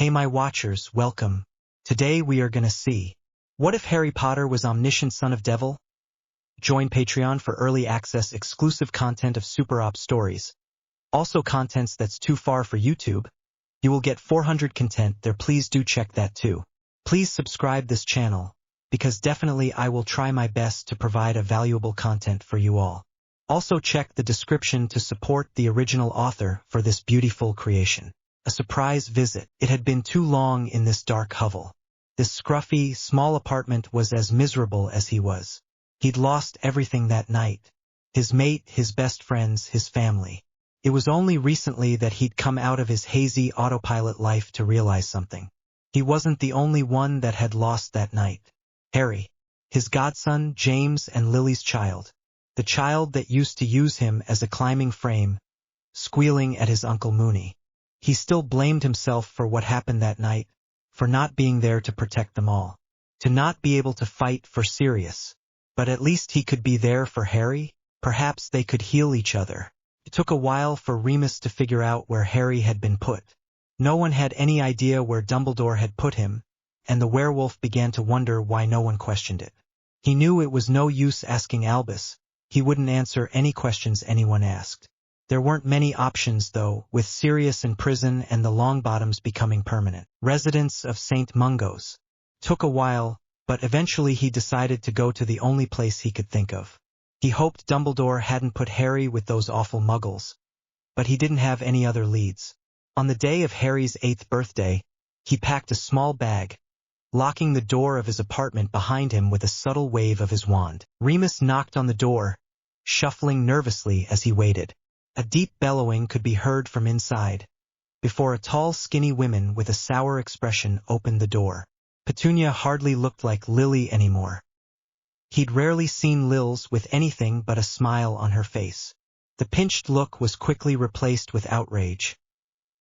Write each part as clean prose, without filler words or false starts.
Hey my watchers, welcome. Today we are gonna see, what if Harry Potter was omniscient son of devil? Join Patreon for early access exclusive content of Super Op stories. Also contents that's too far for YouTube. You will get 400 content there, please do check that too. Please subscribe this channel, because definitely I will try my best to provide a valuable content for you all. Also check the description to support the original author for this beautiful creation. A surprise visit. It had been too long in this dark hovel. This scruffy, small apartment was as miserable as he was. He'd lost everything that night. His mate, his best friends, his family. It was only recently that he'd come out of his hazy autopilot life to realize something. He wasn't the only one that had lost that night. Harry, his godson, James, and Lily's child. The child that used to use him as a climbing frame, squealing at his Uncle Mooney. He still blamed himself for what happened that night, for not being there to protect them all. To not be able to fight for Sirius. But at least he could be there for Harry. Perhaps they could heal each other. It took a while for Remus to figure out where Harry had been put. No one had any idea where Dumbledore had put him, and the werewolf began to wonder why no one questioned it. He knew it was no use asking Albus. He wouldn't answer any questions anyone asked. There weren't many options though, with Sirius in prison and the Longbottoms becoming permanent residents of St. Mungo's. Took a while, but eventually he decided to go to the only place he could think of. He hoped Dumbledore hadn't put Harry with those awful muggles. But he didn't have any other leads. On the day of Harry's 8th birthday, he packed a small bag, locking the door of his apartment behind him with a subtle wave of his wand. Remus knocked on the door, shuffling nervously as he waited. A deep bellowing could be heard from inside, before a tall skinny woman with a sour expression opened the door. Petunia hardly looked like Lily anymore. He'd rarely seen Lils with anything but a smile on her face. The pinched look was quickly replaced with outrage.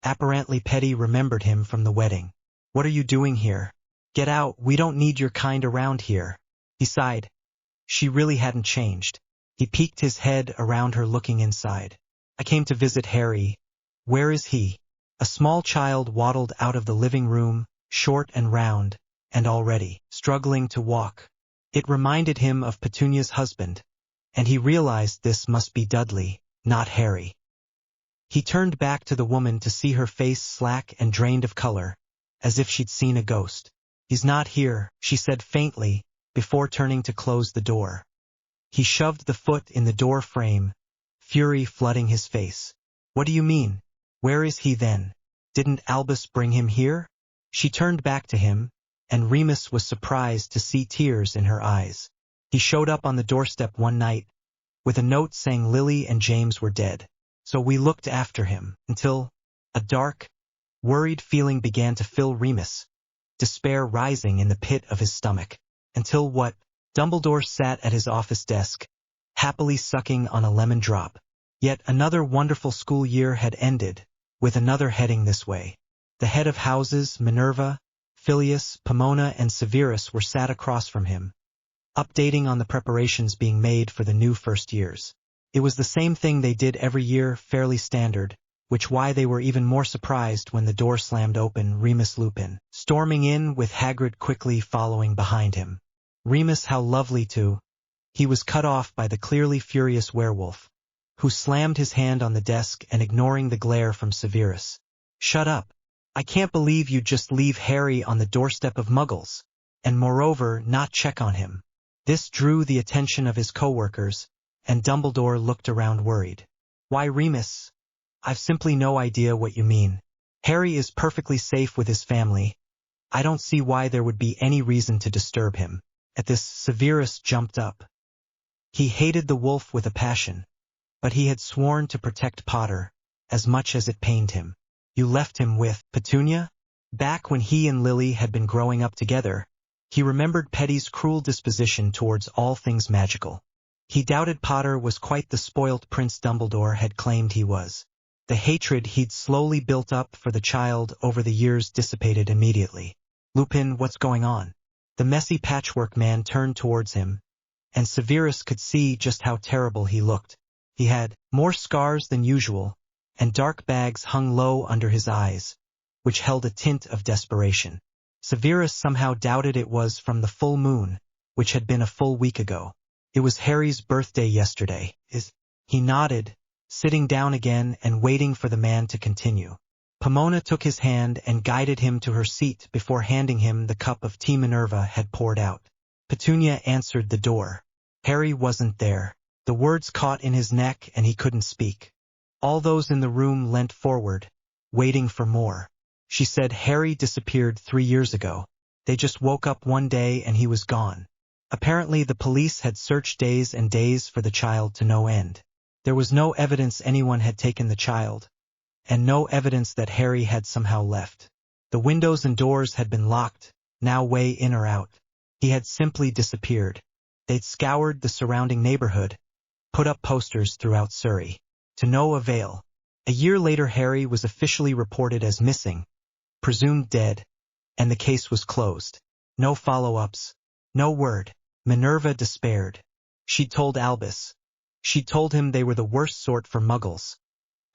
Apparently Petty remembered him from the wedding. "What are you doing here? Get out, we don't need your kind around here." He sighed. She really hadn't changed. He peeked his head around her looking inside. "I came to visit Harry. Where is he?" A small child waddled out of the living room, short and round, and already struggling to walk. It reminded him of Petunia's husband, and he realized this must be Dudley, not Harry. He turned back to the woman to see her face slack and drained of color, as if she'd seen a ghost. "He's not here," she said faintly, before turning to close the door. He shoved the foot in the door frame, fury flooding his face. "What do you mean? Where is he then? Didn't Albus bring him here?" She turned back to him, and Remus was surprised to see tears in her eyes. He showed up on the doorstep one night, with a note saying Lily and James were dead. So we looked after him, until a dark, worried feeling began to fill Remus, despair rising in the pit of his stomach. Until what? Dumbledore sat at his office desk, happily sucking on a lemon drop. Yet another wonderful school year had ended, with another heading this way. The head of houses, Minerva, Filius, Pomona, and Severus were sat across from him, updating on the preparations being made for the new first years. It was the same thing they did every year, fairly standard, which why they were even more surprised when the door slammed open, Remus Lupin, storming in with Hagrid quickly following behind him. Remus, how lovely too. He was cut off by the clearly furious werewolf, who slammed his hand on the desk and ignoring the glare from Severus. "Shut up. I can't believe you just leave Harry on the doorstep of Muggles, and moreover not check on him." This drew the attention of his co-workers, and Dumbledore looked around worried. "Why, Remus? I've simply no idea what you mean. Harry is perfectly safe with his family. I don't see why there would be any reason to disturb him." At this, Severus jumped up. He hated the wolf with a passion, but he had sworn to protect Potter, as much as it pained him. "You left him with Petunia?" Back when he and Lily had been growing up together, he remembered Petty's cruel disposition towards all things magical. He doubted Potter was quite the spoilt Prince Dumbledore had claimed he was. The hatred he'd slowly built up for the child over the years dissipated immediately. "Lupin, what's going on?" The messy patchwork man turned towards him, and Severus could see just how terrible he looked. He had more scars than usual, and dark bags hung low under his eyes, which held a tint of desperation. Severus somehow doubted it was from the full moon, which had been a full week ago. It was Harry's birthday yesterday. He nodded, sitting down again and waiting for the man to continue. Pomona took his hand and guided him to her seat before handing him the cup of tea Minerva had poured out. Petunia answered the door. Harry wasn't there. The words caught in his neck and he couldn't speak. All those in the room leant forward, waiting for more. She said Harry disappeared 3 years ago. They just woke up one day and he was gone. Apparently the police had searched days and days for the child to no end. There was no evidence anyone had taken the child, and no evidence that Harry had somehow left. The windows and doors had been locked, now way in or out. He had simply disappeared. They'd scoured the surrounding neighborhood, put up posters throughout Surrey. To no avail. A year later Harry was officially reported as missing, presumed dead, and the case was closed. No follow-ups, no word. Minerva despaired. She'd told Albus. She'd told him they were the worst sort for muggles,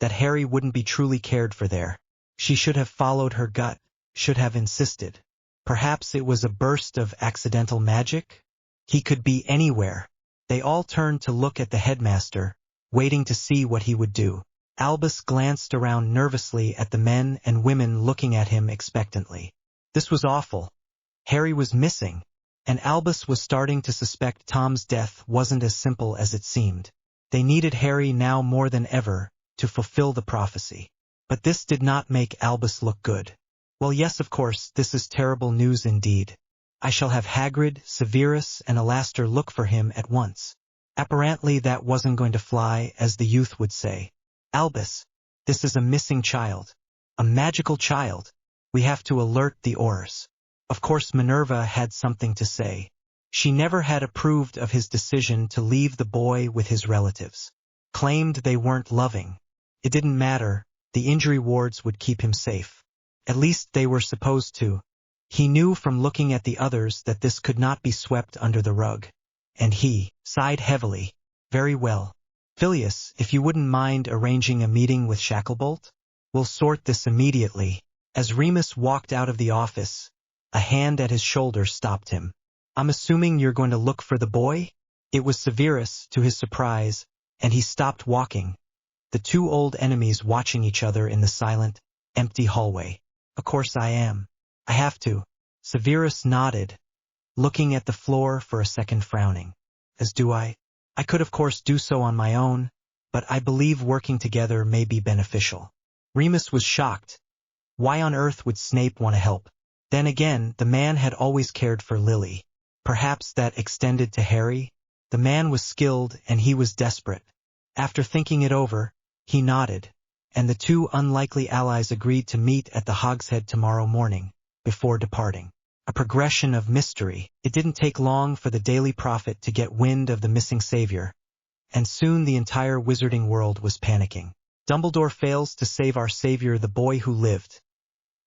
that Harry wouldn't be truly cared for there. She should have followed her gut, should have insisted. Perhaps it was a burst of accidental magic? He could be anywhere. They all turned to look at the headmaster, waiting to see what he would do. Albus glanced around nervously at the men and women looking at him expectantly. This was awful. Harry was missing, and Albus was starting to suspect Tom's death wasn't as simple as it seemed. They needed Harry now more than ever to fulfill the prophecy. But this did not make Albus look good. Well, yes, of course, this is terrible news indeed. I shall have Hagrid, Severus, and Alastor look for him at once. Apparently that wasn't going to fly, as the youth would say. Albus, this is a missing child. A magical child. We have to alert the Aurors. Of course Minerva had something to say. She never had approved of his decision to leave the boy with his relatives. Claimed they weren't loving. It didn't matter, the injury wards would keep him safe. At least they were supposed to. He knew from looking at the others that this could not be swept under the rug. And he sighed heavily. Very well. Phileas, if you wouldn't mind arranging a meeting with Shacklebolt? We'll sort this immediately. As Remus walked out of the office, a hand at his shoulder stopped him. I'm assuming you're going to look for the boy? It was Severus, to his surprise, and he stopped walking. The two old enemies watching each other in the silent, empty hallway. Of course I am. I have to. Severus nodded, looking at the floor for a second, frowning. As do I. I could of course do so on my own, but I believe working together may be beneficial. Remus was shocked. Why on earth would Snape want to help? Then again, the man had always cared for Lily. Perhaps that extended to Harry? The man was skilled and he was desperate. After thinking it over, he nodded, and the two unlikely allies agreed to meet at the Hogshead tomorrow morning, before departing. A progression of mystery. It didn't take long for the Daily Prophet to get wind of the missing savior, and soon the entire wizarding world was panicking. Dumbledore fails to save our savior, the boy who lived.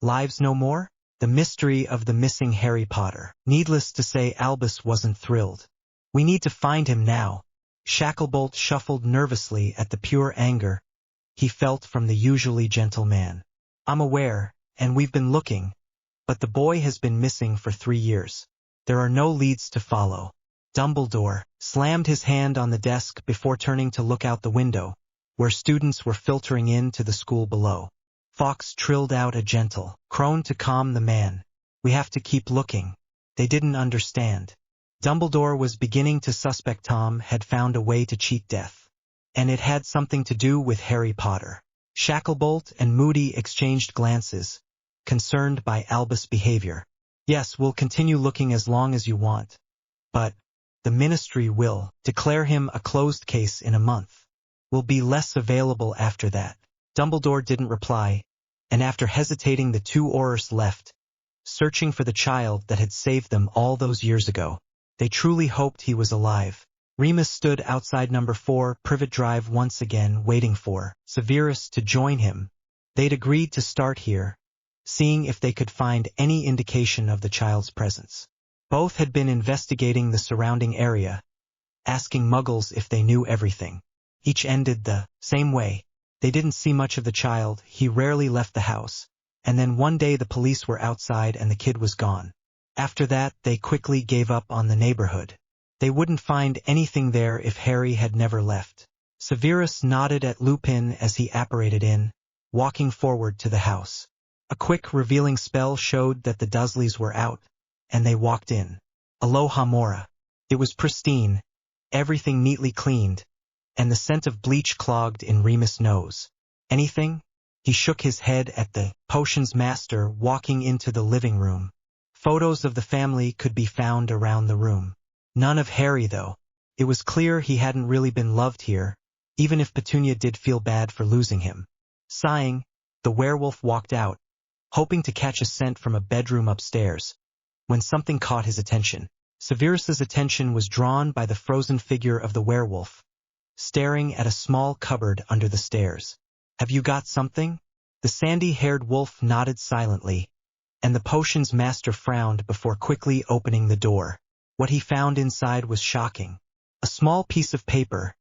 Lives no more? The mystery of the missing Harry Potter. Needless to say, Albus wasn't thrilled. We need to find him now. Shacklebolt shuffled nervously at the pure anger he felt from the usually gentle man. I'm aware, and we've been looking, but the boy has been missing for 3 years. There are no leads to follow. Dumbledore slammed his hand on the desk before turning to look out the window, where students were filtering in to the school below. Fawkes trilled out a gentle croon to calm the man. We have to keep looking. They didn't understand. Dumbledore was beginning to suspect Tom had found a way to cheat death. And it had something to do with Harry Potter. Shacklebolt and Moody exchanged glances, concerned by Albus' behavior. Yes, we'll continue looking as long as you want. But the Ministry will declare him a closed case in a month. Will be less available after that. Dumbledore didn't reply, and after hesitating the two Aurors left, searching for the child that had saved them all those years ago. They truly hoped he was alive. Remus stood outside number 4 Privet Drive once again, waiting for Severus to join him. They'd agreed to start here, seeing if they could find any indication of the child's presence. Both had been investigating the surrounding area, asking muggles if they knew everything. Each ended the same way. They didn't see much of the child. He rarely left the house. And then one day the police were outside and the kid was gone. After that, they quickly gave up on the neighborhood. They wouldn't find anything there if Harry had never left. Severus nodded at Lupin as he apparated in, walking forward to the house. A quick revealing spell showed that the Dursleys were out, and they walked in. Aloha Mora. It was pristine, everything neatly cleaned, and the scent of bleach clogged in Remus' nose. Anything? He shook his head at the potions master walking into the living room. Photos of the family could be found around the room. None of Harry, though. It was clear he hadn't really been loved here, even if Petunia did feel bad for losing him. Sighing, the werewolf walked out, hoping to catch a scent from a bedroom upstairs, when something caught his attention. Severus's attention was drawn by the frozen figure of the werewolf, staring at a small cupboard under the stairs. "Have you got something?" The sandy-haired wolf nodded silently, and the potions master frowned before quickly opening the door. What he found inside was shocking. A small piece of paper,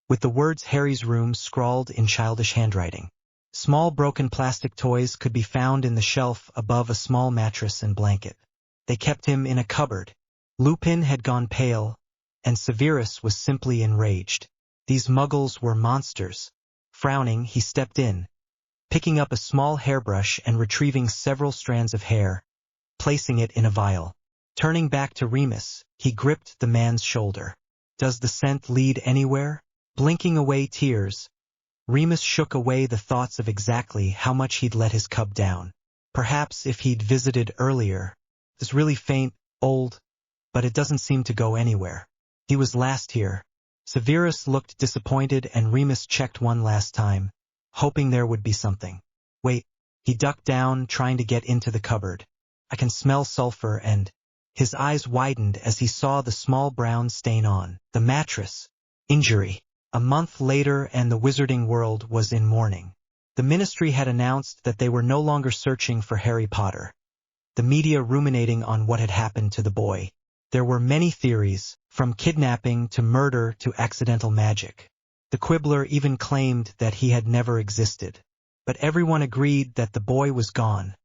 with the words Harry's room scrawled in childish handwriting. Small broken plastic toys could be found in the shelf above a small mattress and blanket. They kept him in a cupboard. Lupin had gone pale, and Severus was simply enraged. These muggles were monsters. Frowning, he stepped in, picking up a small hairbrush and retrieving several strands of hair, placing it in a vial. Turning back to Remus, he gripped the man's shoulder. "Does the scent lead anywhere?" Blinking away tears, Remus shook away the thoughts of exactly how much he'd let his cub down. Perhaps if he'd visited earlier. It's really faint, old, but it doesn't seem to go anywhere. He was last here. Severus looked disappointed and Remus checked one last time, hoping there would be something. Wait, he ducked down, trying to get into the cupboard. "I can smell sulfur," and his eyes widened as he saw the small brown stain on the mattress. Injury. A month later and the wizarding world was in mourning. The ministry had announced that they were no longer searching for Harry Potter, the media ruminating on what had happened to the boy. There were many theories, from kidnapping to murder to accidental magic. The Quibbler even claimed that he had never existed. But everyone agreed that the boy was gone,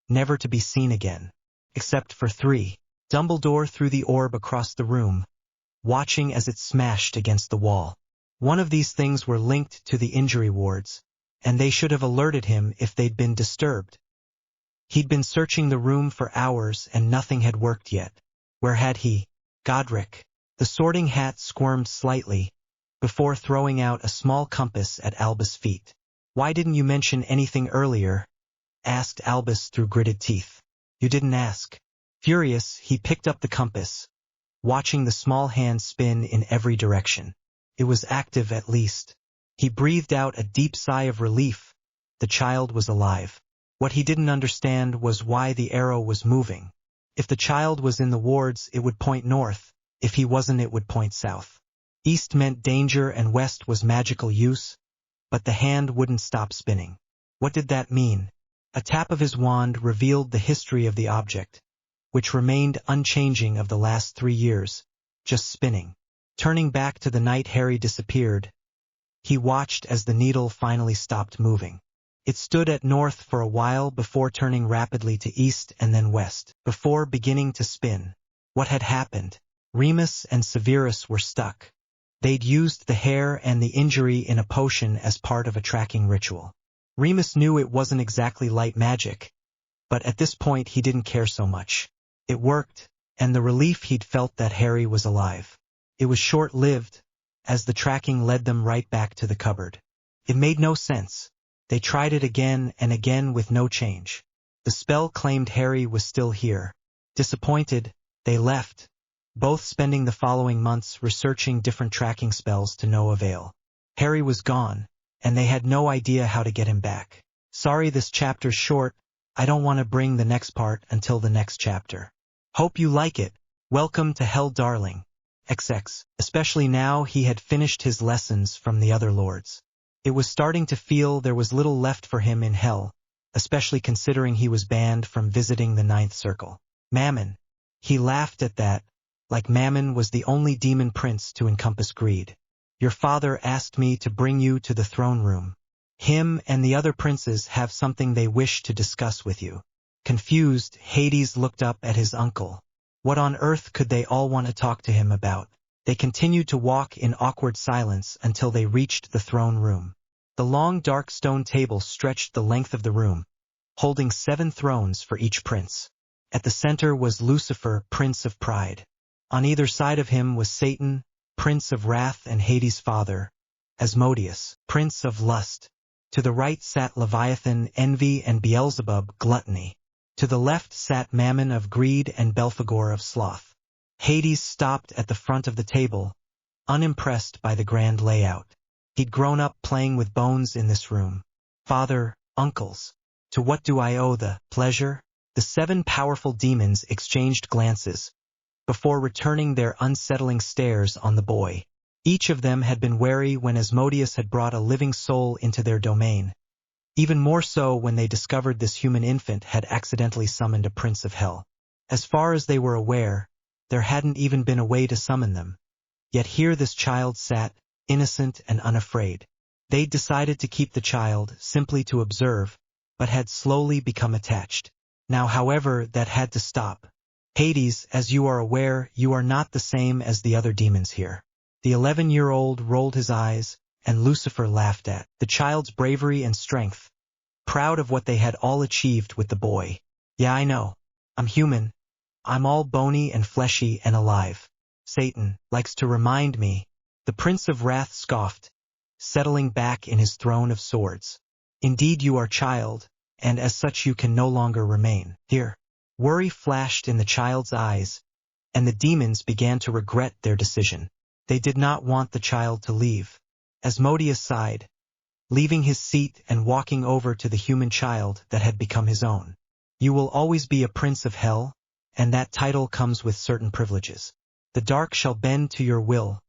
never to be seen again. Except for three. Dumbledore threw the orb across the room, watching as it smashed against the wall. One of these things were linked to the injury wards, and they should have alerted him if they'd been disturbed. He'd been searching the room for hours and nothing had worked yet. Where had he? Godric. The Sorting Hat squirmed slightly, before throwing out a small compass at Albus' feet. "Why didn't you mention anything earlier?" asked Albus through gritted teeth. "You didn't ask." Furious, he picked up the compass, watching the small hand spin in every direction. It was active at least. He breathed out a deep sigh of relief. The child was alive. What he didn't understand was why the arrow was moving. If the child was in the wards, it would point north. If he wasn't, it would point south. East meant danger and west was magical use, but the hand wouldn't stop spinning. What did that mean? A tap of his wand revealed the history of the object, which remained unchanging of the last 3 years, just spinning. Turning back to the night Harry disappeared, he watched as the needle finally stopped moving. It stood at north for a while before turning rapidly to east and then west, before beginning to spin. What had happened? Remus and Severus were stuck. They'd used the hair and the injury in a potion as part of a tracking ritual. Remus knew it wasn't exactly light magic, but at this point he didn't care so much. It worked, and the relief he'd felt that Harry was alive. It was short-lived, as the tracking led them right back to the cupboard. It made no sense. They tried it again and again with no change. The spell claimed Harry was still here. Disappointed, they left, both spending the following months researching different tracking spells to no avail. Harry was gone, and they had no idea how to get him back. "Sorry this chapter's short. I don't want to bring the next part until the next chapter. Hope you like it. Welcome to Hell, darling. XX." Especially now he had finished his lessons from the other lords. It was starting to feel there was little left for him in hell, especially considering he was banned from visiting the Ninth Circle. Mammon. He laughed at that, like Mammon was the only demon prince to encompass greed. "Your father asked me to bring you to the throne room." Him and the other princes have something they wish to discuss with you." Confused, Hades looked up at his uncle. What on earth could they all want to talk to him about? They continued to walk in awkward silence until they reached the throne room. The long dark stone table stretched the length of the room, holding 7 thrones for each prince. At the center was Lucifer, Prince of Pride. On either side of him was Satan, Prince of Wrath, and Hades' father, Asmodeus, Prince of Lust. To the right sat Leviathan, Envy, and Beelzebub, Gluttony. To the left sat Mammon of Greed and Belphegor of Sloth. Hades stopped at the front of the table, unimpressed by the grand layout. He'd grown up playing with bones in this room. "Father, uncles, to what do I owe the pleasure?" The 7 powerful demons exchanged glances, before returning their unsettling stares on the boy. Each of them had been wary when Asmodeus had brought a living soul into their domain. Even more so when they discovered this human infant had accidentally summoned a prince of hell. As far as they were aware, there hadn't even been a way to summon them. Yet here this child sat, innocent and unafraid. They'd decided to keep the child simply to observe, but had slowly become attached. Now, however, that had to stop. "Hades, as you are aware, you are not the same as the other demons here." The 11-year-old rolled his eyes, and Lucifer laughed at the child's bravery and strength, proud of what they had all achieved with the boy. "Yeah, I know. I'm human. I'm all bony and fleshy and alive. Satan likes to remind me." The Prince of Wrath scoffed, settling back in his throne of swords. "Indeed you are child, and as such you can no longer remain here." Worry flashed in the child's eyes, and the demons began to regret their decision. They did not want the child to leave. Asmodeus sighed, leaving his seat and walking over to the human child that had become his own. "You will always be a prince of hell, and that title comes with certain privileges. The dark shall bend to your will,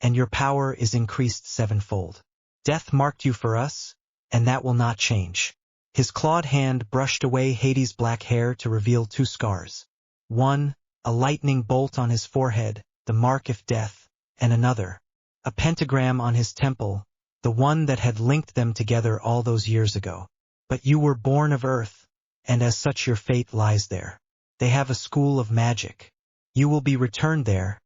and your power is increased 7-fold. Death marked you for us, and that will not change." His clawed hand brushed away Hades' black hair to reveal 2 scars. One, a lightning bolt on his forehead, the mark of death, and another, a pentagram on his temple, the one that had linked them together all those years ago. "But you were born of Earth, and as such your fate lies there. They have a school of magic. You will be returned there,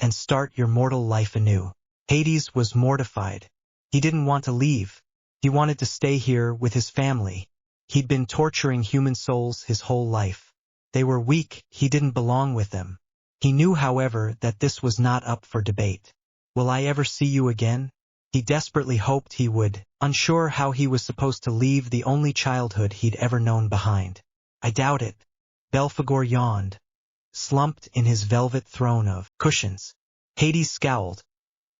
and start your mortal life anew." Hades was mortified. He didn't want to leave. He wanted to stay here with his family. He'd been torturing human souls his whole life. They were weak, he didn't belong with them. He knew, however, that this was not up for debate. "Will I ever see you again?" He desperately hoped he would, unsure how he was supposed to leave the only childhood he'd ever known behind. "I doubt it." Belphegor yawned, slumped in his velvet throne of cushions. Hades scowled.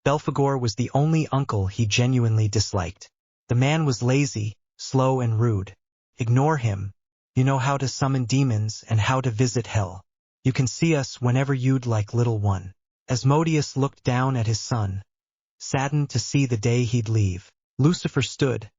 Belphegor was the only uncle he genuinely disliked. The man was lazy, slow and rude. "Ignore him. You know how to summon demons and how to visit hell. You can see us whenever you'd like, little one." Asmodeus looked down at his son, saddened to see the day he'd leave. Lucifer stood,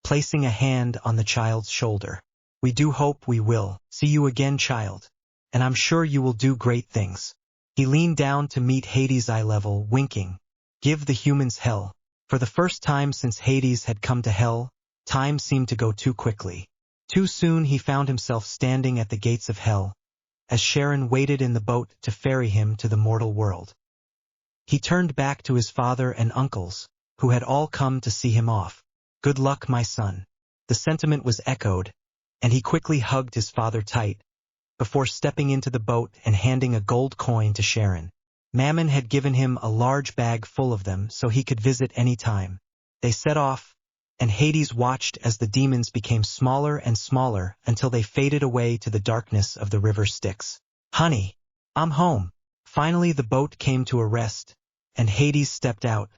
placing a hand on the child's shoulder. "We do hope we will see you again, child, and I'm sure you will do great things." He leaned down to meet Hades' eye level, winking. "Give the humans hell." For the first time since Hades had come to hell, time seemed to go too quickly. Too soon he found himself standing at the gates of hell, as Sharon waited in the boat to ferry him to the mortal world. He turned back to his father and uncles, who had all come to see him off. "Good luck, my son." The sentiment was echoed, and he quickly hugged his father tight, before stepping into the boat and handing a gold coin to Sharon. Mammon had given him a large bag full of them so he could visit any time. They set off, and Hades watched as the demons became smaller and smaller until they faded away to the darkness of the river Styx. "Honey, I'm home." Finally the boat came to a rest, and Hades stepped out,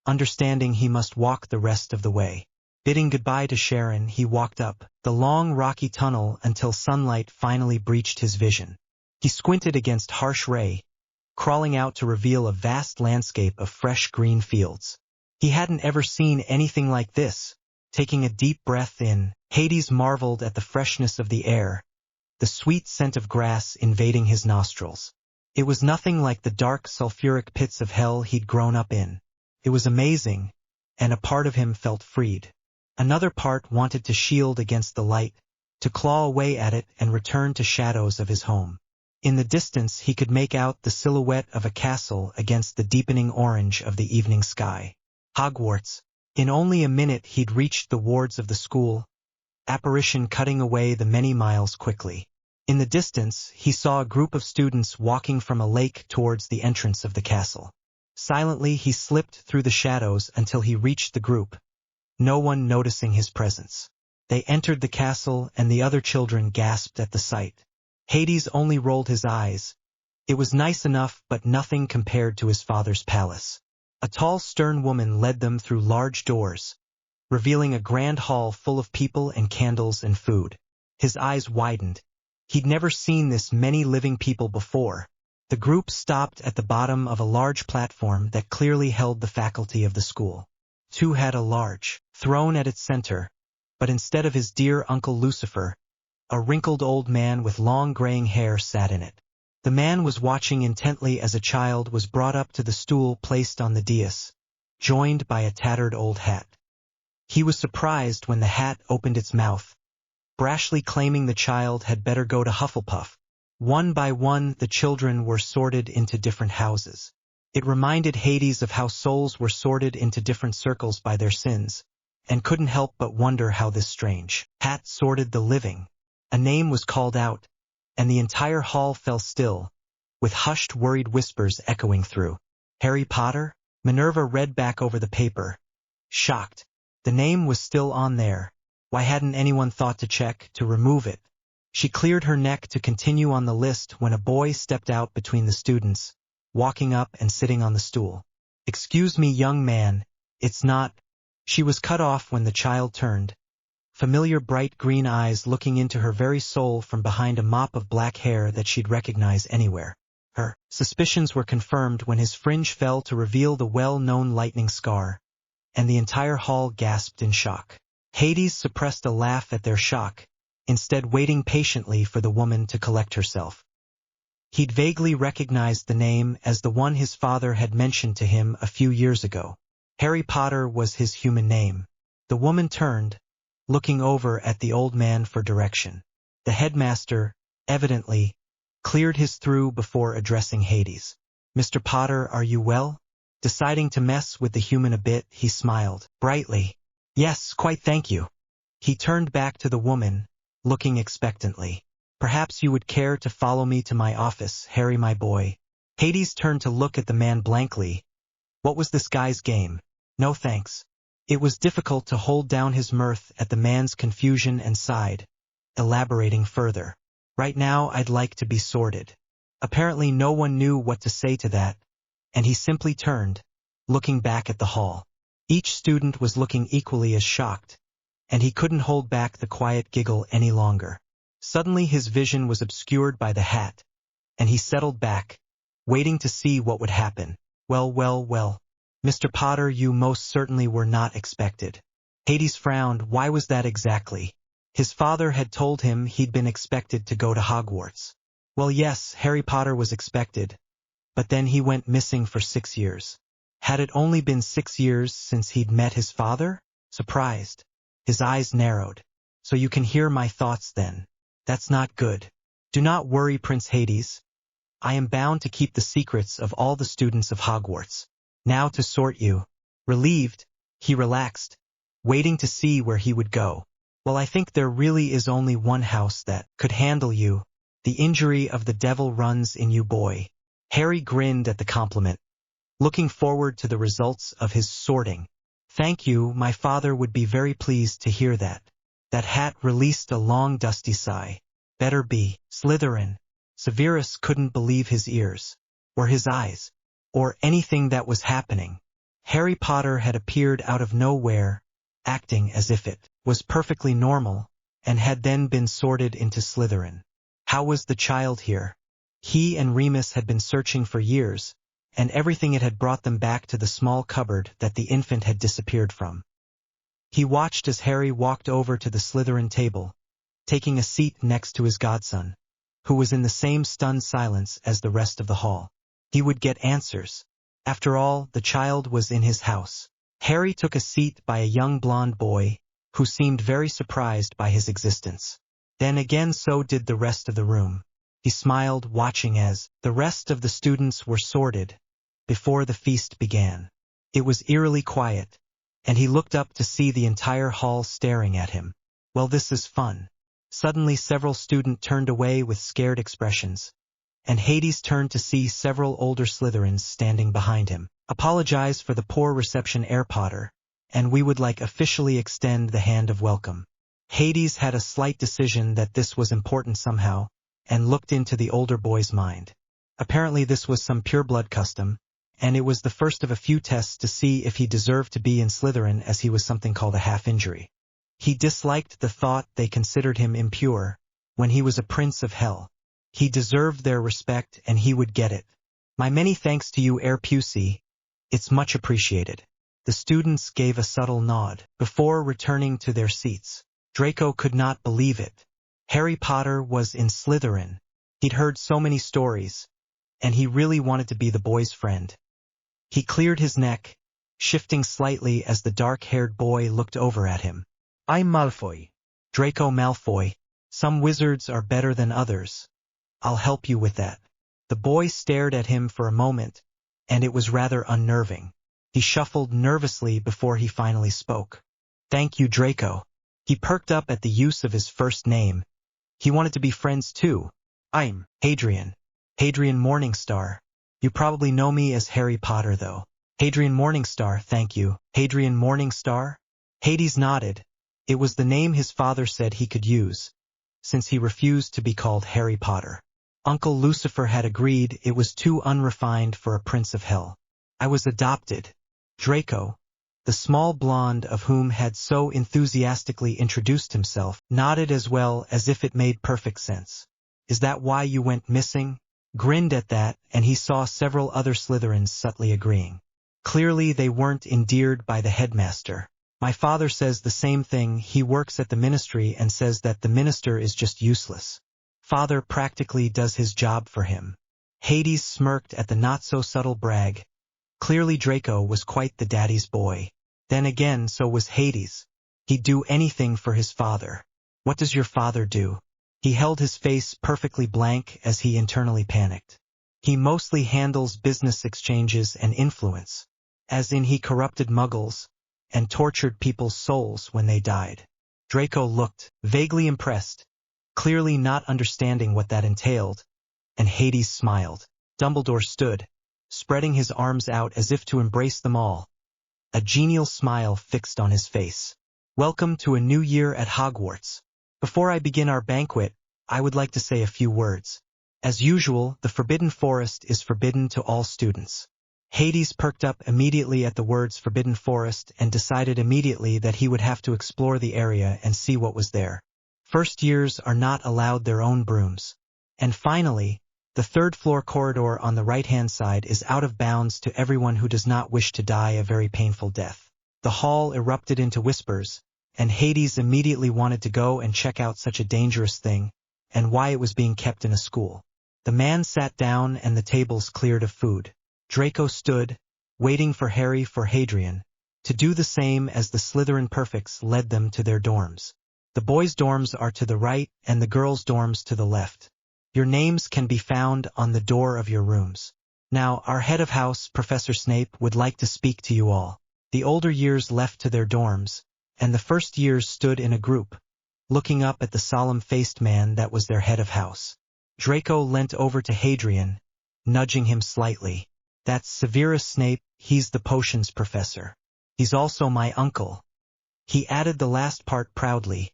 understanding he must walk the rest of the way. Bidding goodbye to Sharon, he walked up the long rocky tunnel until sunlight finally breached his vision. He squinted against harsh ray, crawling out to reveal a vast landscape of fresh green fields. He hadn't ever seen anything like this. Taking a deep breath in, Hades marveled at the freshness of the air, the sweet scent of grass invading his nostrils. It was nothing like the dark sulfuric pits of hell he'd grown up in. It was amazing, and a part of him felt freed. Another part wanted to shield against the light, to claw away at it and return to shadows of his home. In the distance he could make out the silhouette of a castle against the deepening orange of the evening sky. Hogwarts. In only a minute he'd reached the wards of the school, apparition cutting away the many miles quickly. In the distance, he saw a group of students walking from a lake towards the entrance of the castle. Silently he slipped through the shadows until he reached the group, no one noticing his presence. They entered the castle and the other children gasped at the sight. Hades only rolled his eyes. It was nice enough, but nothing compared to his father's palace. A tall, stern woman led them through large doors, revealing a grand hall full of people and candles and food. His eyes widened. He'd never seen this many living people before. The group stopped at the bottom of a large platform that clearly held the faculty of the school. Two had a large throne at its center, but instead of his dear Uncle Lucifer, a wrinkled old man with long graying hair sat in it. The man was watching intently as a child was brought up to the stool placed on the dais, joined by a tattered old hat. He was surprised when the hat opened its mouth, brashly claiming the child had better go to Hufflepuff. One by one the children were sorted into different houses. It reminded Hades of how souls were sorted into different circles by their sins, and couldn't help but wonder how this strange hat sorted the living. A name was called out, and the entire hall fell still, with hushed, worried whispers echoing through. Harry Potter? Minerva read back over the paper, shocked. The name was still on there. Why hadn't anyone thought to check, to remove it? She cleared her neck to continue on the list when a boy stepped out between the students, walking up and sitting on the stool. "Excuse me, young man, it's not—" She was cut off when the child turned, familiar bright green eyes looking into her very soul from behind a mop of black hair that she'd recognize anywhere. Her suspicions were confirmed when his fringe fell to reveal the well-known lightning scar, and the entire hall gasped in shock. Hades suppressed a laugh at their shock, instead waiting patiently for the woman to collect herself. He'd vaguely recognized the name as the one his father had mentioned to him a few years ago. Harry Potter was his human name. The woman turned, looking over at the old man for direction. The headmaster, evidently, cleared his throat before addressing Hades. "Mr. Potter, are you well?" Deciding to mess with the human a bit, he smiled brightly. "Yes, quite, thank you." He turned back to the woman, looking expectantly. "Perhaps you would care to follow me to my office, Harry, my boy." Hades turned to look at the man blankly. What was this guy's game? No thanks. It was difficult to hold down his mirth at the man's confusion and sighed, elaborating further. "Right now I'd like to be sorted." Apparently no one knew what to say to that, and he simply turned, looking back at the hall. Each student was looking equally as shocked, and he couldn't hold back the quiet giggle any longer. Suddenly his vision was obscured by the hat, and he settled back, waiting to see what would happen. Well, Mr. Potter, you most certainly were not expected." Hades frowned. Why was that exactly? His father had told him he'd been expected to go to Hogwarts. Well, yes, Harry Potter was expected, but then he went missing for 6 years. Had it only been 6 years since he'd met his father? Surprised, his eyes narrowed. "So you can hear my thoughts then. That's not good." "Do not worry, Prince Hades. I am bound to keep the secrets of all the students of Hogwarts. Now to sort you." Relieved, he relaxed, waiting to see where he would go. "Well, I think there really is only one house that could handle you. The injury of the devil runs in you, boy." Harry grinned at the compliment, looking forward to the results of his sorting. "Thank you, my father would be very pleased to hear that." That hat released a long dusty sigh. Better be Slytherin. Severus couldn't believe his ears, or his eyes, or anything that was happening. Harry Potter had appeared out of nowhere, acting as if it was perfectly normal, and had then been sorted into Slytherin. How was the child here? He and Remus had been searching for years, and everything it had brought them back to the small cupboard that the infant had disappeared from. He watched as Harry walked over to the Slytherin table, taking a seat next to his godson, who was in the same stunned silence as the rest of the hall. He would get answers. After all, the child was in his house. Harry took a seat by a young blonde boy, who seemed very surprised by his existence. Then again so did the rest of the room. He smiled, watching as the rest of the students were sorted before the feast began. It was eerily quiet, and he looked up to see the entire hall staring at him. Well, this is fun. Suddenly several students turned away with scared expressions, and Hades turned to see several older Slytherins standing behind him. Apologize for the poor reception, Harry Potter, and we would like officially extend the hand of welcome. Hades had a slight decision that this was important somehow, and looked into the older boy's mind. Apparently this was some pureblood custom, and it was the first of a few tests to see if he deserved to be in Slytherin, as he was something called a half-injury. He disliked the thought they considered him impure when he was a prince of hell. He deserved their respect, and he would get it. My many thanks to you, Heir Pusey. It's much appreciated. The students gave a subtle nod before returning to their seats. Draco could not believe it. Harry Potter was in Slytherin. He'd heard so many stories, and he really wanted to be the boy's friend. He cleared his neck, shifting slightly as the dark-haired boy looked over at him. I'm Malfoy. Draco Malfoy. Some wizards are better than others. I'll help you with that. The boy stared at him for a moment, and it was rather unnerving. He shuffled nervously before he finally spoke. Thank you, Draco. He perked up at the use of his first name. He wanted to be friends too. I'm Hadrian. Hadrian Morningstar. You probably know me as Harry Potter though. Hadrian Morningstar, thank you. Hadrian Morningstar? Hades nodded. It was the name his father said he could use, since he refused to be called Harry Potter. Uncle Lucifer had agreed it was too unrefined for a prince of hell. I was adopted. Draco, the small blonde of whom had so enthusiastically introduced himself, nodded as well, as if it made perfect sense. Is that why you went missing? Grinned at that, and he saw several other Slytherins subtly agreeing. Clearly they weren't endeared by the headmaster. My father says the same thing. He works at the ministry and says that the minister is just useless. Father practically does his job for him. Hades smirked at the not-so-subtle brag. Clearly Draco was quite the daddy's boy. Then again, so was Hades. He'd do anything for his father. What does your father do? He held his face perfectly blank as he internally panicked. He mostly handles business exchanges and influence, as in he corrupted muggles and tortured people's souls when they died. Draco looked vaguely impressed, clearly not understanding what that entailed, and Hades smiled. Dumbledore stood, spreading his arms out as if to embrace them all, a genial smile fixed on his face. Welcome to a new year at Hogwarts. Before I begin our banquet, I would like to say a few words. As usual, the Forbidden Forest is forbidden to all students. Hades perked up immediately at the words Forbidden Forest and decided immediately that he would have to explore the area and see what was there. First years are not allowed their own brooms. And finally, the third-floor corridor on the right-hand side is out of bounds to everyone who does not wish to die a very painful death. The hall erupted into whispers, and Hades immediately wanted to go and check out such a dangerous thing, and why it was being kept in a school. The man sat down and the tables cleared of food. Draco stood, waiting for Hadrian to do the same as the Slytherin Perfects led them to their dorms. The boys' dorms are to the right and the girls' dorms to the left. Your names can be found on the door of your rooms. Now, our head of house, Professor Snape, would like to speak to you all. The older years left to their dorms, and the first years stood in a group, looking up at the solemn-faced man that was their head of house. Draco leant over to Hadrian, nudging him slightly. That's Severus Snape, he's the potions professor. He's also my uncle. He added the last part proudly,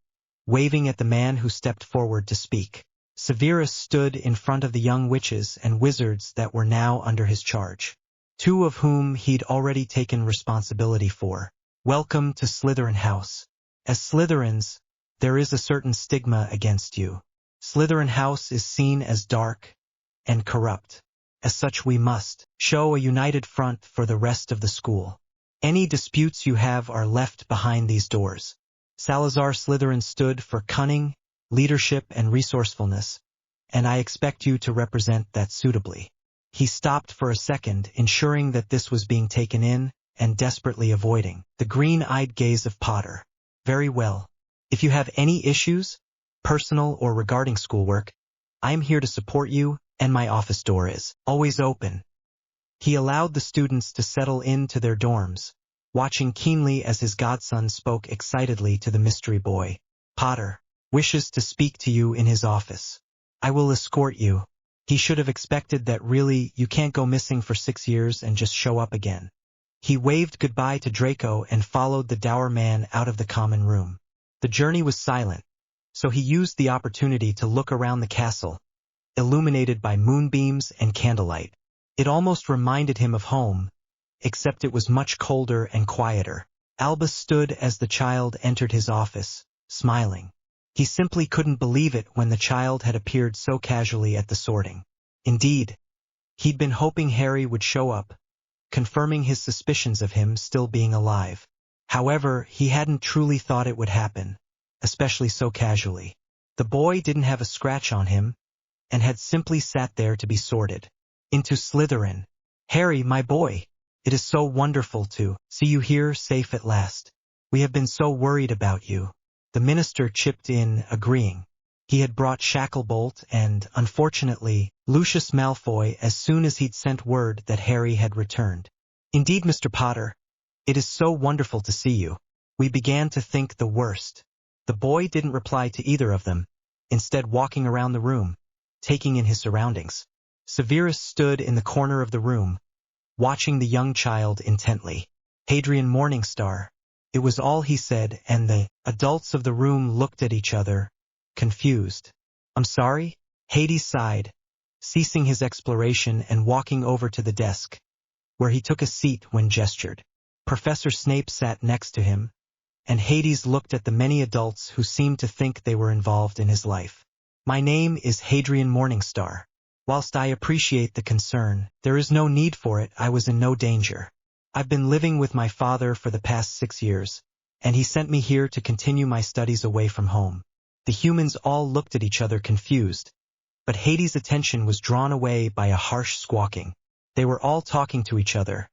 waving at the man who stepped forward to speak. Severus stood in front of the young witches and wizards that were now under his charge, two of whom he'd already taken responsibility for. Welcome to Slytherin House. As Slytherins, there is a certain stigma against you. Slytherin House is seen as dark and corrupt. As such, we must show a united front for the rest of the school. Any disputes you have are left behind these doors. Salazar Slytherin stood for cunning, leadership, and resourcefulness, and I expect you to represent that suitably. He stopped for a second, ensuring that this was being taken in, and desperately avoiding the green-eyed gaze of Potter. Very well. If you have any issues, personal or regarding schoolwork, I am here to support you, and my office door is always open. He allowed the students to settle into their dorms, watching keenly as his godson spoke excitedly to the mystery boy. Potter wishes to speak to you in his office. I will escort you. He should have expected that. Really, you can't go missing for 6 years and just show up again. He waved goodbye to Draco and followed the dour man out of the common room. The journey was silent, so he used the opportunity to look around the castle, illuminated by moonbeams and candlelight. It almost reminded him of home, except it was much colder and quieter. Albus stood as the child entered his office, smiling. He simply couldn't believe it when the child had appeared so casually at the sorting. Indeed, he'd been hoping Harry would show up, confirming his suspicions of him still being alive. However, he hadn't truly thought it would happen, especially so casually. The boy didn't have a scratch on him, and had simply sat there to be sorted into Slytherin. Harry, my boy, it is so wonderful to see you here safe at last. We have been so worried about you. The minister chipped in, agreeing. He had brought Shacklebolt and, unfortunately, Lucius Malfoy as soon as he'd sent word that Harry had returned. Indeed, Mr. Potter, it is so wonderful to see you. We began to think the worst. The boy didn't reply to either of them, instead walking around the room, taking in his surroundings. Severus stood in the corner of the room, watching the young child intently. Hadrian Morningstar. It was all he said, and the adults of the room looked at each other, confused. I'm sorry? Hades sighed, ceasing his exploration and walking over to the desk, where he took a seat when gestured. Professor Snape sat next to him, and Hades looked at the many adults who seemed to think they were involved in his life. My name is Hadrian Morningstar. Whilst I appreciate the concern, there is no need for it. I was in no danger. I've been living with my father for the past 6 years, and he sent me here to continue my studies away from home. The humans all looked at each other confused, but Hades' attention was drawn away by a harsh squawking. They were all talking to each other,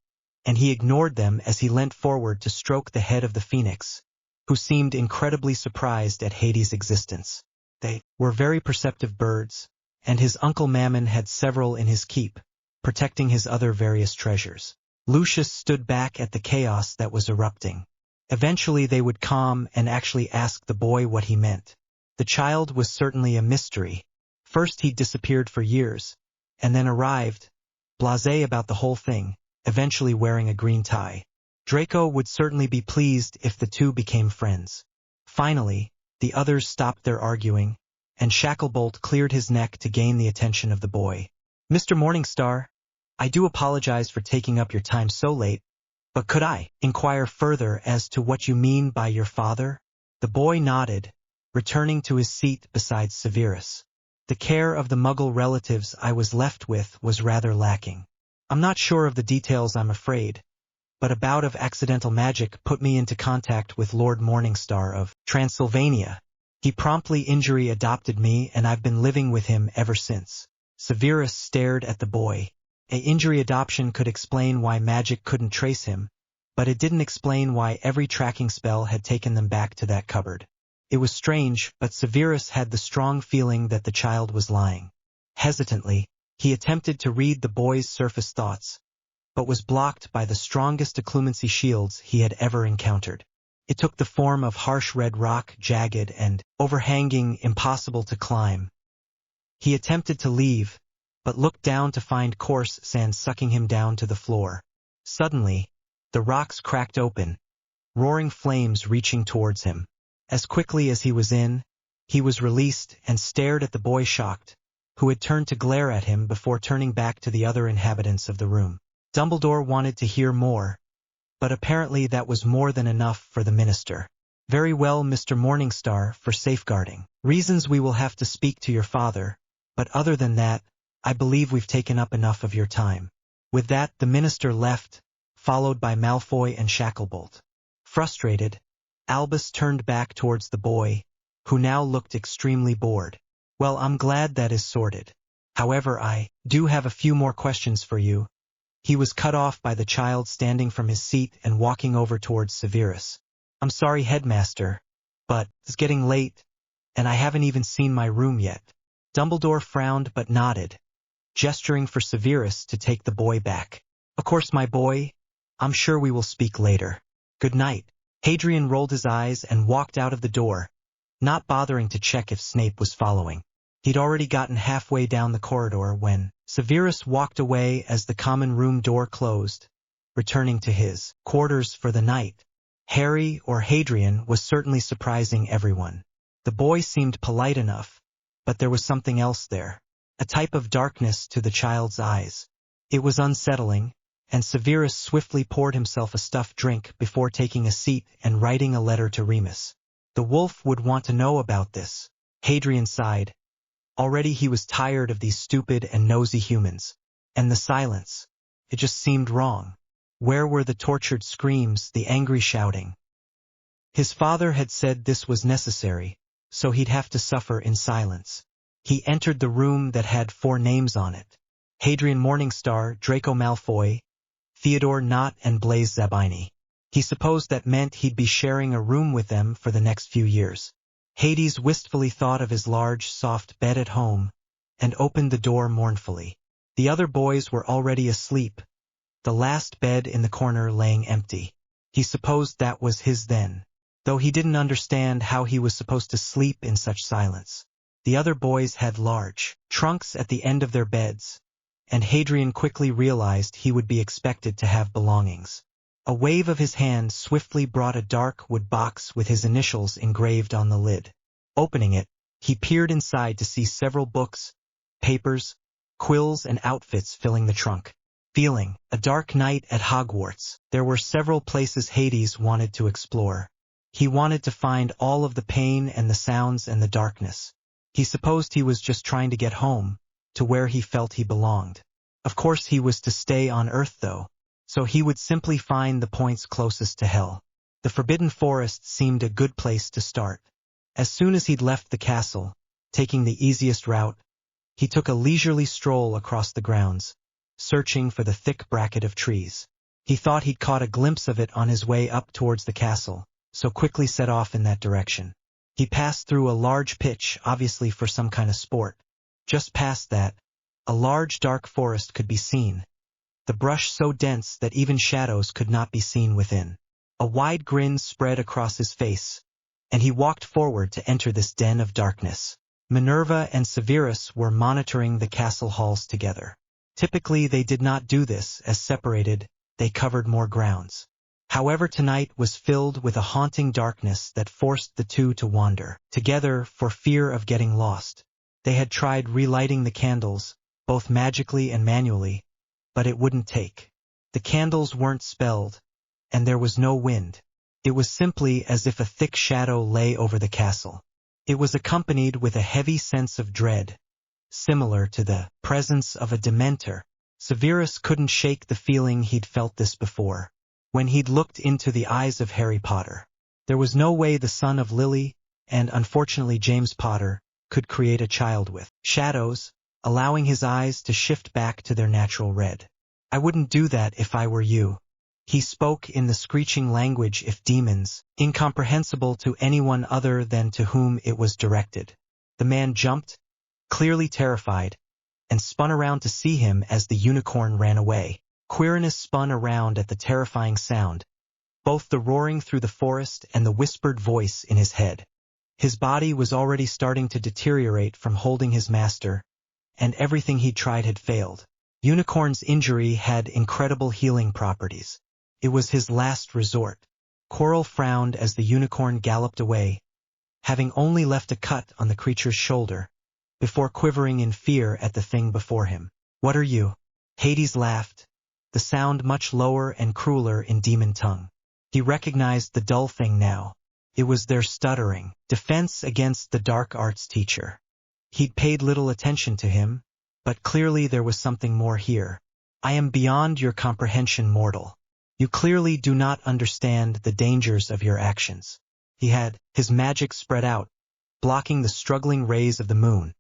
and he ignored them as he leant forward to stroke the head of the phoenix, who seemed incredibly surprised at Hades' existence. They were very perceptive birds, and his Uncle Mammon had several in his keep, protecting his other various treasures. Lucius stood back at the chaos that was erupting. Eventually they would calm and actually ask the boy what he meant. The child was certainly a mystery. First he disappeared for years, and then arrived, blasé about the whole thing, eventually wearing a green tie. Draco would certainly be pleased if the two became friends. Finally, the others stopped their arguing, and Shacklebolt cleared his neck to gain the attention of the boy. Mr. Morningstar, I do apologize for taking up your time so late, but could I inquire further as to what you mean by your father? The boy nodded, returning to his seat beside Severus. The care of the Muggle relatives I was left with was rather lacking. I'm not sure of the details, I'm afraid, but a bout of accidental magic put me into contact with Lord Morningstar of Transylvania. He promptly injury adopted me, and I've been living with him ever since. Severus stared at the boy. An injury adoption could explain why magic couldn't trace him, but it didn't explain why every tracking spell had taken them back to that cupboard. It was strange, but Severus had the strong feeling that the child was lying. Hesitantly, he attempted to read the boy's surface thoughts, but was blocked by the strongest occlumency shields he had ever encountered. It took the form of harsh red rock, jagged and overhanging, impossible to climb. He attempted to leave, but looked down to find coarse sand sucking him down to the floor. Suddenly, the rocks cracked open, roaring flames reaching towards him. As quickly as he was in, he was released and stared at the boy shocked, who had turned to glare at him before turning back to the other inhabitants of the room. Dumbledore wanted to hear more, but apparently that was more than enough for the minister. Very well, Mr. Morningstar, for safeguarding reasons we will have to speak to your father, but other than that, I believe we've taken up enough of your time. With that, the minister left, followed by Malfoy and Shacklebolt. Frustrated, Albus turned back towards the boy, who now looked extremely bored. Well, I'm glad that is sorted. However, I do have a few more questions for you. He was cut off by the child standing from his seat and walking over towards Severus. I'm sorry, Headmaster, But it's getting late, and I haven't even seen my room yet. Dumbledore frowned but nodded, gesturing for Severus to take the boy back. Of course, my boy. I'm sure we will speak later. Good night. Hadrian rolled his eyes and walked out of the door, not bothering to check if Snape was following. He'd already gotten halfway down the corridor when Severus walked away as the common room door closed, returning to his quarters for the night. Harry, or Hadrian, was certainly surprising everyone. The boy seemed polite enough, but there was something else there, a type of darkness to the child's eyes. It was unsettling, and Severus swiftly poured himself a stuffed drink before taking a seat and writing a letter to Remus. The wolf would want to know about this. Hadrian sighed. Already he was tired of these stupid and nosy humans. And the silence. It just seemed wrong. Where were the tortured screams, the angry shouting? His father had said this was necessary, so he'd have to suffer in silence. He entered the room that had 4 names on it. Hadrian Morningstar, Draco Malfoy, Theodore Nott, and Blaise Zabini. He supposed that meant he'd be sharing a room with them for the next few years. Hades wistfully thought of his large, soft bed at home, and opened the door mournfully. The other boys were already asleep, the last bed in the corner laying empty. He supposed that was his then, though he didn't understand how he was supposed to sleep in such silence. The other boys had large trunks at the end of their beds, and Hadrian quickly realized he would be expected to have belongings. A wave of his hand swiftly brought a dark wood box with his initials engraved on the lid. Opening it, he peered inside to see several books, papers, quills, and outfits filling the trunk. Feeling a dark night at Hogwarts, there were several places Hades wanted to explore. He wanted to find all of the pain and the sounds and the darkness. He supposed he was just trying to get home, to where he felt he belonged. Of course he was to stay on Earth though, so he would simply find the points closest to hell. The Forbidden Forest seemed a good place to start. As soon as he'd left the castle, taking the easiest route, he took a leisurely stroll across the grounds, searching for the thick bracket of trees. He thought he'd caught a glimpse of it on his way up towards the castle, so quickly set off in that direction. He passed through a large pitch, obviously for some kind of sport. Just past that, a large dark forest could be seen, the brush so dense that even shadows could not be seen within. A wide grin spread across his face, and he walked forward to enter this den of darkness. Minerva and Severus were monitoring the castle halls together. Typically they did not do this, as separated, they covered more grounds. However, tonight was filled with a haunting darkness that forced the two to wander together for fear of getting lost. They had tried relighting the candles, both magically and manually, but it wouldn't take. The candles weren't spelled, and there was no wind. It was simply as if a thick shadow lay over the castle. It was accompanied with a heavy sense of dread, similar to the presence of a Dementor. Severus couldn't shake the feeling he'd felt this before, when he'd looked into the eyes of Harry Potter. There was no way the son of Lily, and unfortunately James Potter, could create a child with shadows, allowing his eyes to shift back to their natural red. I wouldn't do that if I were you. He spoke in the screeching language of demons, incomprehensible to anyone other than to whom it was directed. The man jumped, clearly terrified, and spun around to see him as the unicorn ran away. Quirinus spun around at the terrifying sound, both the roaring through the forest and the whispered voice in his head. His body was already starting to deteriorate from holding his master, and everything he tried had failed. Unicorn's injury had incredible healing properties. It was his last resort. Quirrell frowned as the unicorn galloped away, having only left a cut on the creature's shoulder, before quivering in fear at the thing before him. "What are you?" Hades laughed, the sound much lower and crueler in demon tongue. He recognized the dull thing now. It was their stuttering defense against the dark arts teacher. He'd paid little attention to him, but clearly there was something more here. "I am beyond your comprehension, mortal. You clearly do not understand the dangers of your actions." He had his magic spread out, blocking the struggling rays of the moon,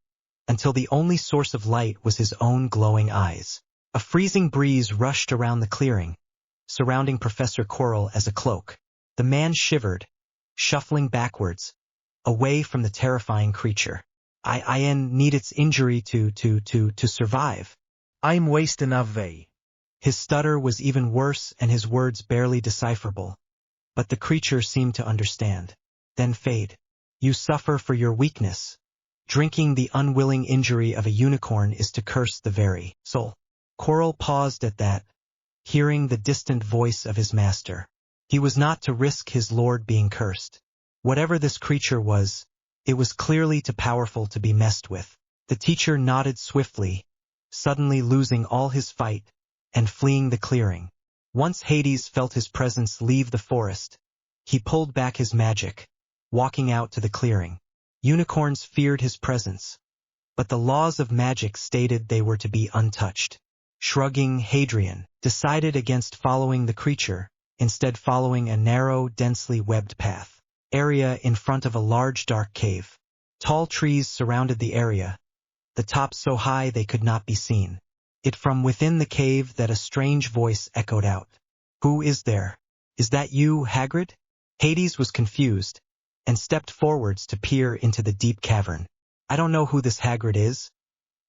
until the only source of light was his own glowing eyes. A freezing breeze rushed around the clearing, surrounding Professor Quirrell as a cloak. The man shivered, shuffling backwards, away from the terrifying creature. I need its injury to survive. I'm wasting away. His stutter was even worse and his words barely decipherable. But the creature seemed to understand. Then fade. You suffer for your weakness. Drinking the unwilling injury of a unicorn is to curse the very soul. Coral paused at that, hearing the distant voice of his master. He was not to risk his lord being cursed. Whatever this creature was, it was clearly too powerful to be messed with. The teacher nodded swiftly, suddenly losing all his fight, and fleeing the clearing. Once Hades felt his presence leave the forest, he pulled back his magic, walking out to the clearing. Unicorns feared his presence, but the laws of magic stated they were to be untouched. Shrugging, Hadrian decided against following the creature, instead following a narrow, densely webbed path. Area in front of a large dark cave. Tall trees surrounded the area, the tops so high they could not be seen. It from within the cave that a strange voice echoed out. Who is there? Is that you, Hagrid? Hades was confused, and stepped forwards to peer into the deep cavern. I don't know who this Hagrid is,